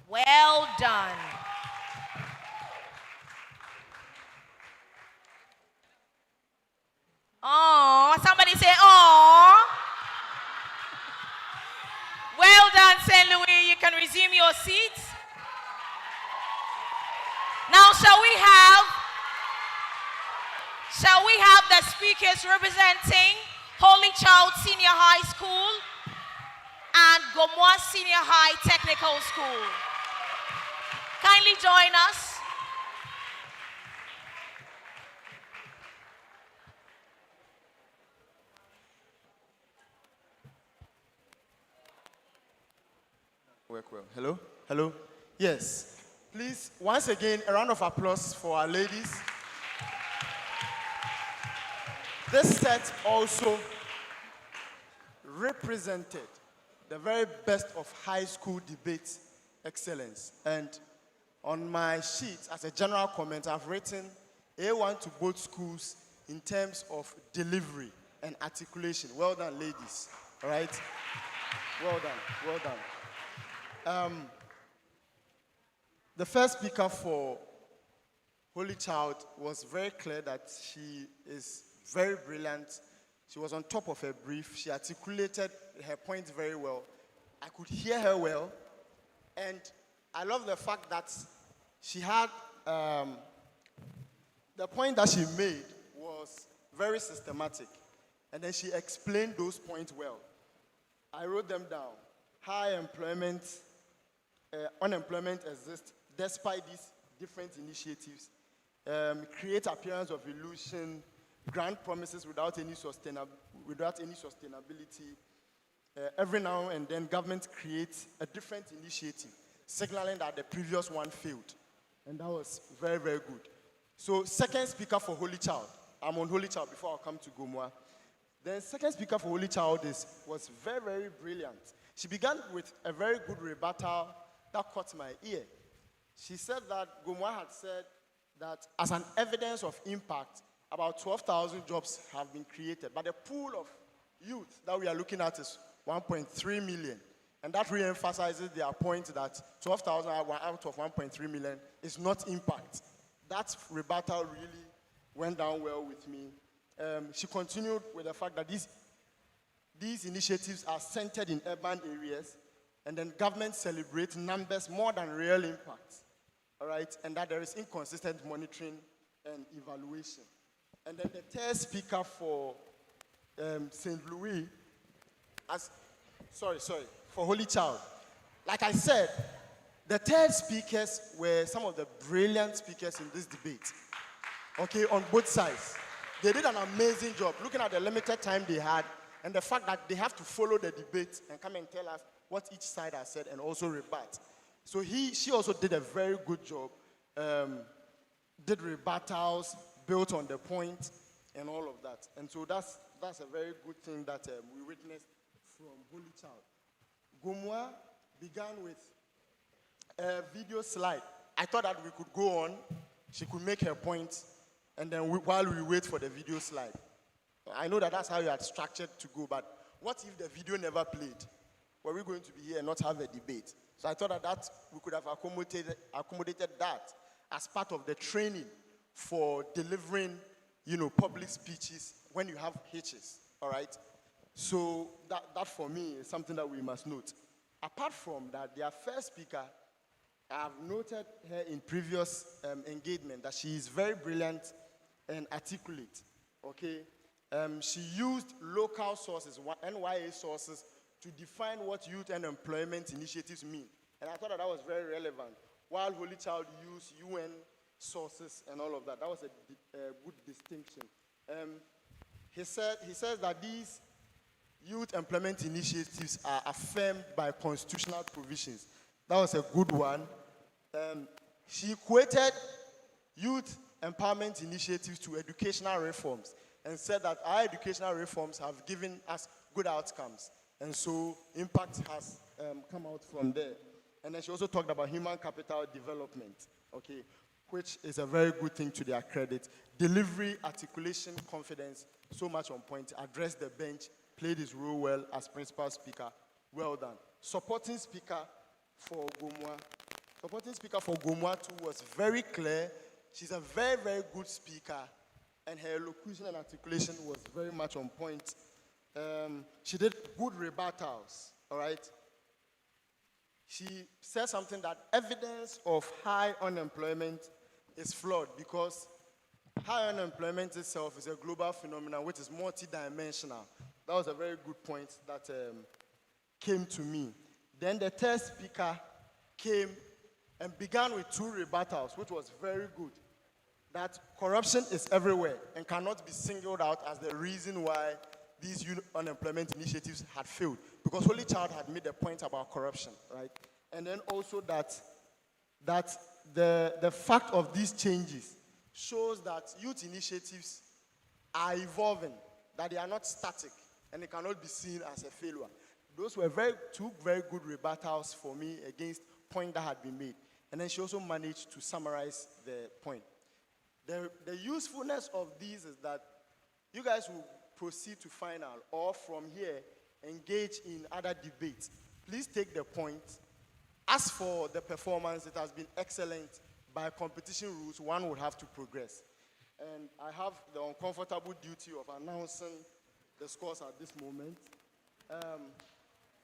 Well done. Oh, somebody say, oh. Well done, St. Louis. You can resume your seats. Now, shall we have the speakers representing Holy Child Senior High School and Gomoa Senior High Technical School. Kindly join us. work well. Hello? Hello? Yes. Please, once again, a round of applause for our ladies. This set also represented the very best of high school debate excellence. And on my sheet, as a general comment, I've written A1 to both schools in terms of delivery and articulation. Well done, ladies. All right? Well done. Well done. The first speaker for Holy Child was very clear that she is very brilliant. She was on top of her brief. She articulated her points very well. I could hear her well. And I love the fact that she had, the point that she made was very systematic. And then she explained those points well. I wrote them down. High employment, unemployment exists despite these different initiatives. Create appearance of illusion, grant promises without any sustainability. Every now and then, government creates a different initiative, signaling that the previous one failed. And that was very, very good. So, second speaker for Holy Child. I'm on Holy Child before I come to Gomwa. The second speaker for Holy Child was very, very brilliant. She began with a very good rebuttal that caught my ear. She said that Gomwa had said that as an evidence of impact, about 12,000 jobs have been created. But the pool of youth that we are looking at is 1.3 million. And that re-emphasizes their point that 12,000 out of 1.3 million is not impact. That rebuttal really went down well with me. She continued with the fact that these initiatives are centered in urban areas, and then government celebrates numbers more than real impact, all right? And that there is inconsistent monitoring and evaluation. And then the third speaker for St. Louis, for Holy Child. Like I said, the third speakers were some of the brilliant speakers in this debate, okay, on both sides. They did an amazing job looking at the limited time they had and the fact that they have to follow the debate and come and tell us what each side has said and also rebut. So she also did a very good job, did rebuttals, built on the point, and all of that. And so that's a very good thing that we witnessed from Holy Child. Gomwa began with a video slide. I thought that we could go on, she could make her point, and then while we wait for the video slide. I know that that's how you are structured to go, but what if the video never played? Were we going to be here and not have a debate? So I thought that we could have accommodated that as part of the training for delivering, public speeches when you have hitches, all right? So that for me is something that we must note. Apart from that, their first speaker, I've noted her in previous engagement that she is very brilliant and articulate, okay? She used local sources, NYA sources, to define what youth and employment initiatives mean. And I thought that was very relevant. While Holy Child used UN sources and all of that. That was a good distinction. He says that these youth employment initiatives are affirmed by constitutional provisions. That was a good one. She equated youth empowerment initiatives to educational reforms and said that our educational reforms have given us good outcomes. And so impact has come out from there. And then she also talked about human capital development, okay, which is a very good thing to their credit. Delivery, articulation, confidence, so much on point. Addressed the bench, played his role well as principal speaker. Well done. Supporting speaker for Gomwa. Supporting speaker for Gomwa too was very clear. She's a very, very good speaker, and her elocution and articulation was very much on point. She did good rebuttals, all right? She said something that evidence of high unemployment is flawed because high unemployment itself is a global phenomenon which is multidimensional. That was a very good point that came to me. Then the third speaker came and began with two rebuttals, which was very good. That corruption is everywhere and cannot be singled out as the reason why these youth unemployment initiatives had failed. Because Holy Child had made a point about corruption, right? and then also that the fact of these changes shows that youth initiatives are evolving, that they are not static, and they cannot be seen as a failure. Those were two very good rebuttals for me against point that had been made. And then she also managed to summarize the point. The usefulness of these is that you guys will proceed to final, or from here, engage in other debates. Please take the point. As for the performance, it has been excellent. By competition rules, one would have to progress. And I have the uncomfortable duty of announcing the scores at this moment.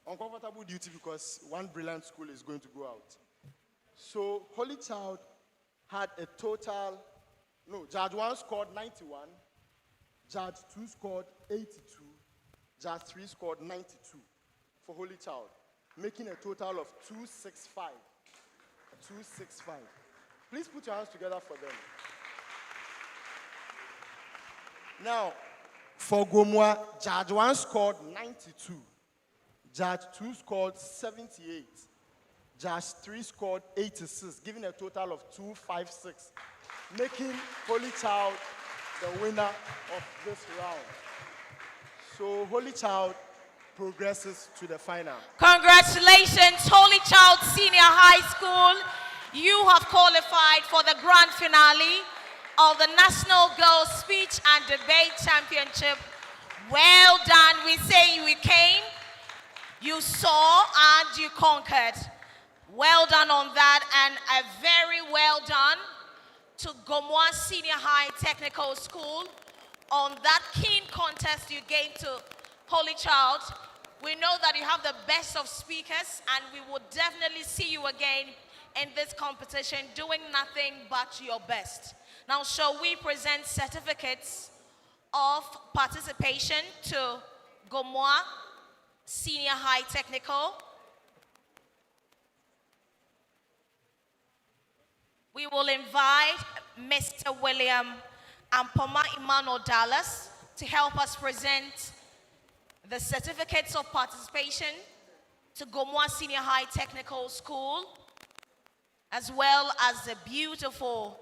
Uncomfortable duty because one brilliant school is going to go out. So Holy Child had a total, Judge 1 scored 91, Judge 2 scored 82, Judge 3 scored 92 for Holy Child, making a total of 265. 265. Please put your hands together for them. Now, for Gomwa, Judge 1 scored 92, Judge 2 scored 78, Judge 3 scored 86, giving a total of 256, making Holy Child the winner of this round. So Holy Child progresses to the final. Congratulations, Holy Child Senior High School. You have qualified for the grand finale of the National Girls Speech and Debate Championship. Well done. We say you came, you saw, and you conquered. Well done on that, and a very well done to Gomwa Senior High Technical School on that keen contest you gave to Holy Child. We know that you have the best of speakers, and we will definitely see you again in this competition doing nothing but your best. Now, shall we present certificates of participation to Gomwa Senior High Technical? We will invite Mr. William Ampoma Emmanuel Dallas to help us present the certificates of participation to Gomwa Senior High Technical School, as well as the beautiful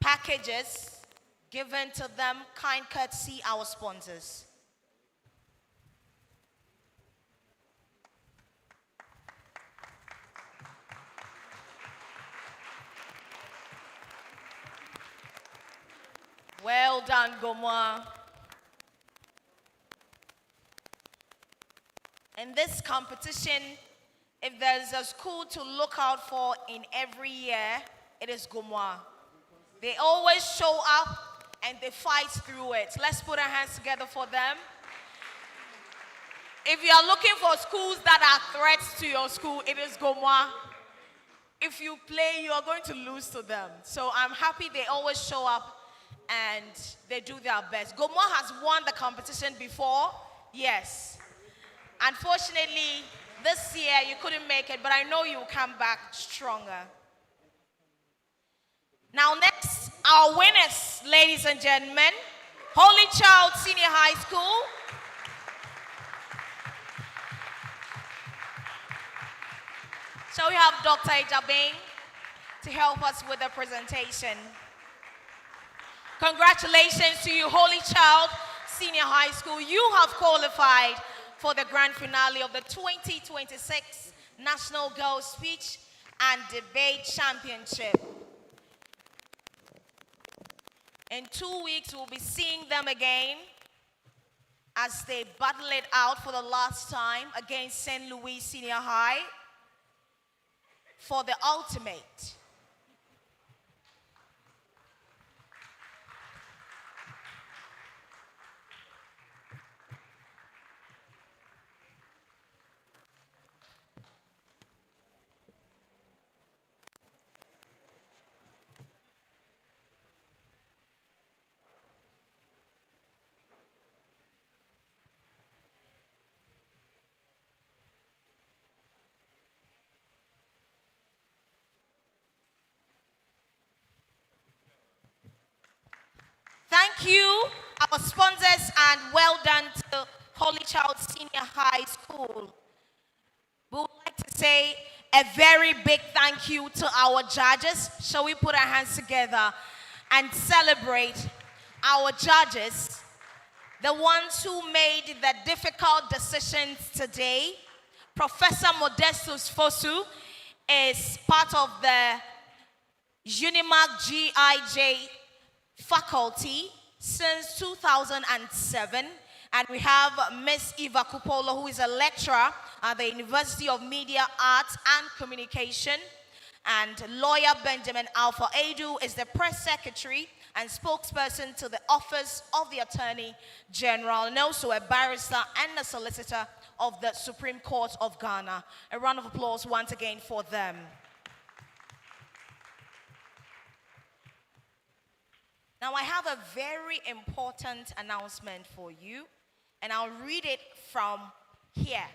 packages given to them, kind courtesy our sponsors. Well done, Gomwa. In this competition, if there's a school to look out for in every year, it is Gomwa. They always show up and they fight through it. Let's put our hands together for them. If you are looking for schools that are threats to your school, it is Gomwa. If you play, you are going to lose to them. So I'm happy they always show up and they do their best. Gomwa has won the competition before, yes. Unfortunately, this year you couldn't make it, but I know you'll come back stronger. Now next, our winners, ladies and gentlemen. Holy Child Senior High School. Shall we have Dr. Ejabing to help us with the presentation? Congratulations to you, Holy Child Senior High School. You have qualified for the grand finale of the 2026 National Girls Speech and Debate Championship. In 2 weeks, we'll be seeing them again as they battle it out for the last time against St. Louis Senior High for the ultimate. Thank you, our sponsors, and well done to Holy Child Senior High School. We would like to say A very big thank you to our judges. Shall we put our hands together and celebrate our judges, the ones who made the difficult decisions today? Professor Modestus Fosu is part of the Unimark GIJ faculty since 2007. And we have Ms. Eva Kupolo, who is a lecturer at the University of Media, Arts and Communication. And lawyer Benjamin Alpha Edu is the press secretary and spokesperson to the Office of the Attorney General, and also a barrister and a solicitor of the Supreme Court of Ghana. A round of applause once again for them. Now I have a very important announcement for you, and I'll read it from here.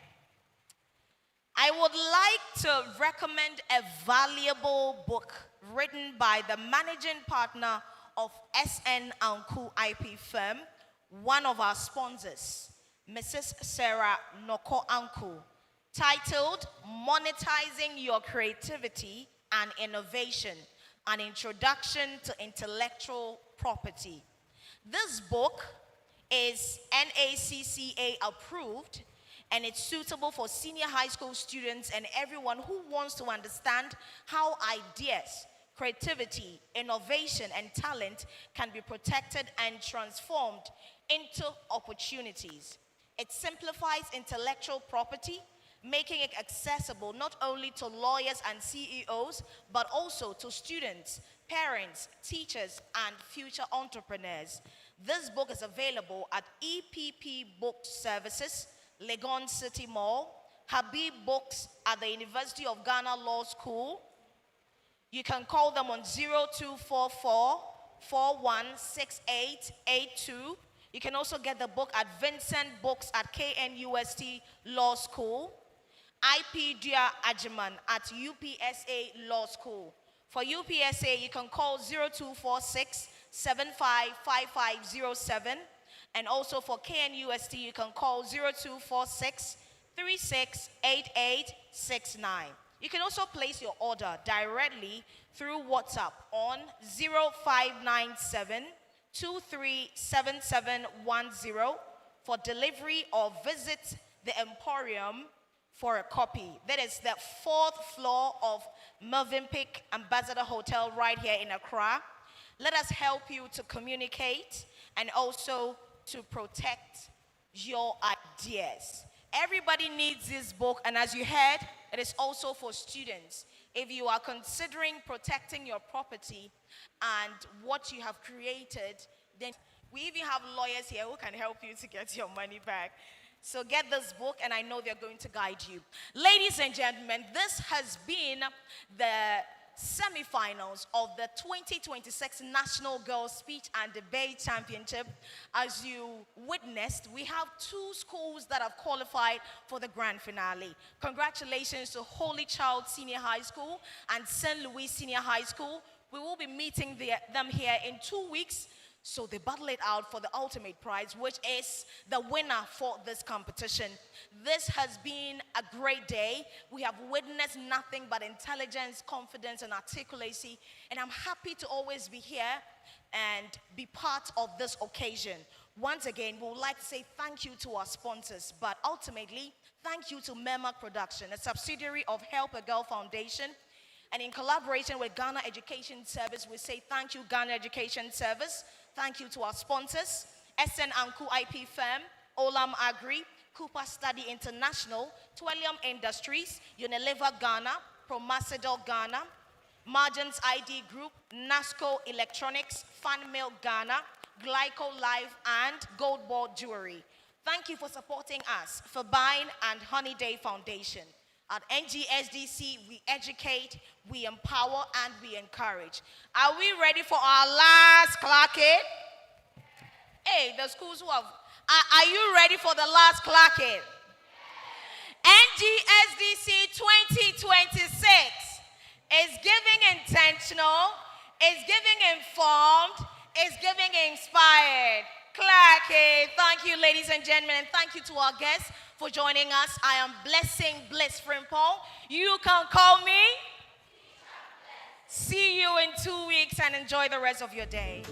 I would like to recommend a valuable book written by the managing partner of SN Anku IP firm, one of our sponsors, Mrs. Sarah Noko Anku, titled Monetizing Your Creativity and Innovation, an Introduction to Intellectual Property. This book is NACCA approved, and it's suitable for senior high school students and everyone who wants to understand how ideas, creativity, innovation, and talent can be protected and transformed into opportunities. It simplifies intellectual property, making it accessible not only to lawyers and CEOs, but also to students, parents, teachers, and future entrepreneurs. This book is available at EPP Book Services, Legon City Mall, Habib Books at the University of Ghana Law School. You can call them on 0244 416882. You can also get the book at Vincent Books at KNUST Law School. IP Dia Ajiman at UPSA Law School. For UPSA, you can call 0246 755507. And also for KNUST, you can call 0246 368869. You can also place your order directly through WhatsApp on 0597 237710 for delivery, or visit the Emporium for a copy. That is the 4th floor of Movenpick Ambassador Hotel right here in Accra. Let us help you to communicate and also to protect your ideas. Everybody needs this book, and as you heard, it is also for students. If you are considering protecting your property and what you have created, then we even have lawyers here who can help you to get your money back. So get this book, and I know they're going to guide you. Ladies and gentlemen, this has been the semi-finals of the 2026 National Girls Speech and Debate Championship. As you witnessed, we have 2 schools that have qualified for the grand finale. Congratulations to Holy Child Senior High School and St. Louis Senior High School. We will be meeting them here in 2 weeks. So they battle it out for the ultimate prize, which is the winner for this competition. This has been a great day. We have witnessed nothing but intelligence, confidence, and articulacy. And I'm happy to always be here and be part of this occasion. Once again, we would like to say thank you to our sponsors, but ultimately, thank you to Mermac Production, a subsidiary of Help a Girl Foundation. And in collaboration with Ghana Education Service, we say thank you, Ghana Education Service. Thank you to our sponsors, SN Anku IP Firm, Olam Agri, Cooper Study International, Twellium Industries, Unilever Ghana, Promacidol Ghana, Margins ID Group, Nasco Electronics, Fan Milk Ghana, Glyco Life, and Gold Ball Jewelry. Thank you for supporting us for Buying and Honey Day Foundation. At NGSDC, we educate, we empower, and we encourage. Are we ready for our last claquet? Hey, the schools who have, are you ready for the last claquet? NGSDC 2026 is giving intentional, is giving informed, is giving inspired. Claquet. Thank you, ladies and gentlemen, and thank you to our guests for joining us. I am Blessing Bliss Frimpong. You can call me. See you in 2 weeks and enjoy the rest of your day.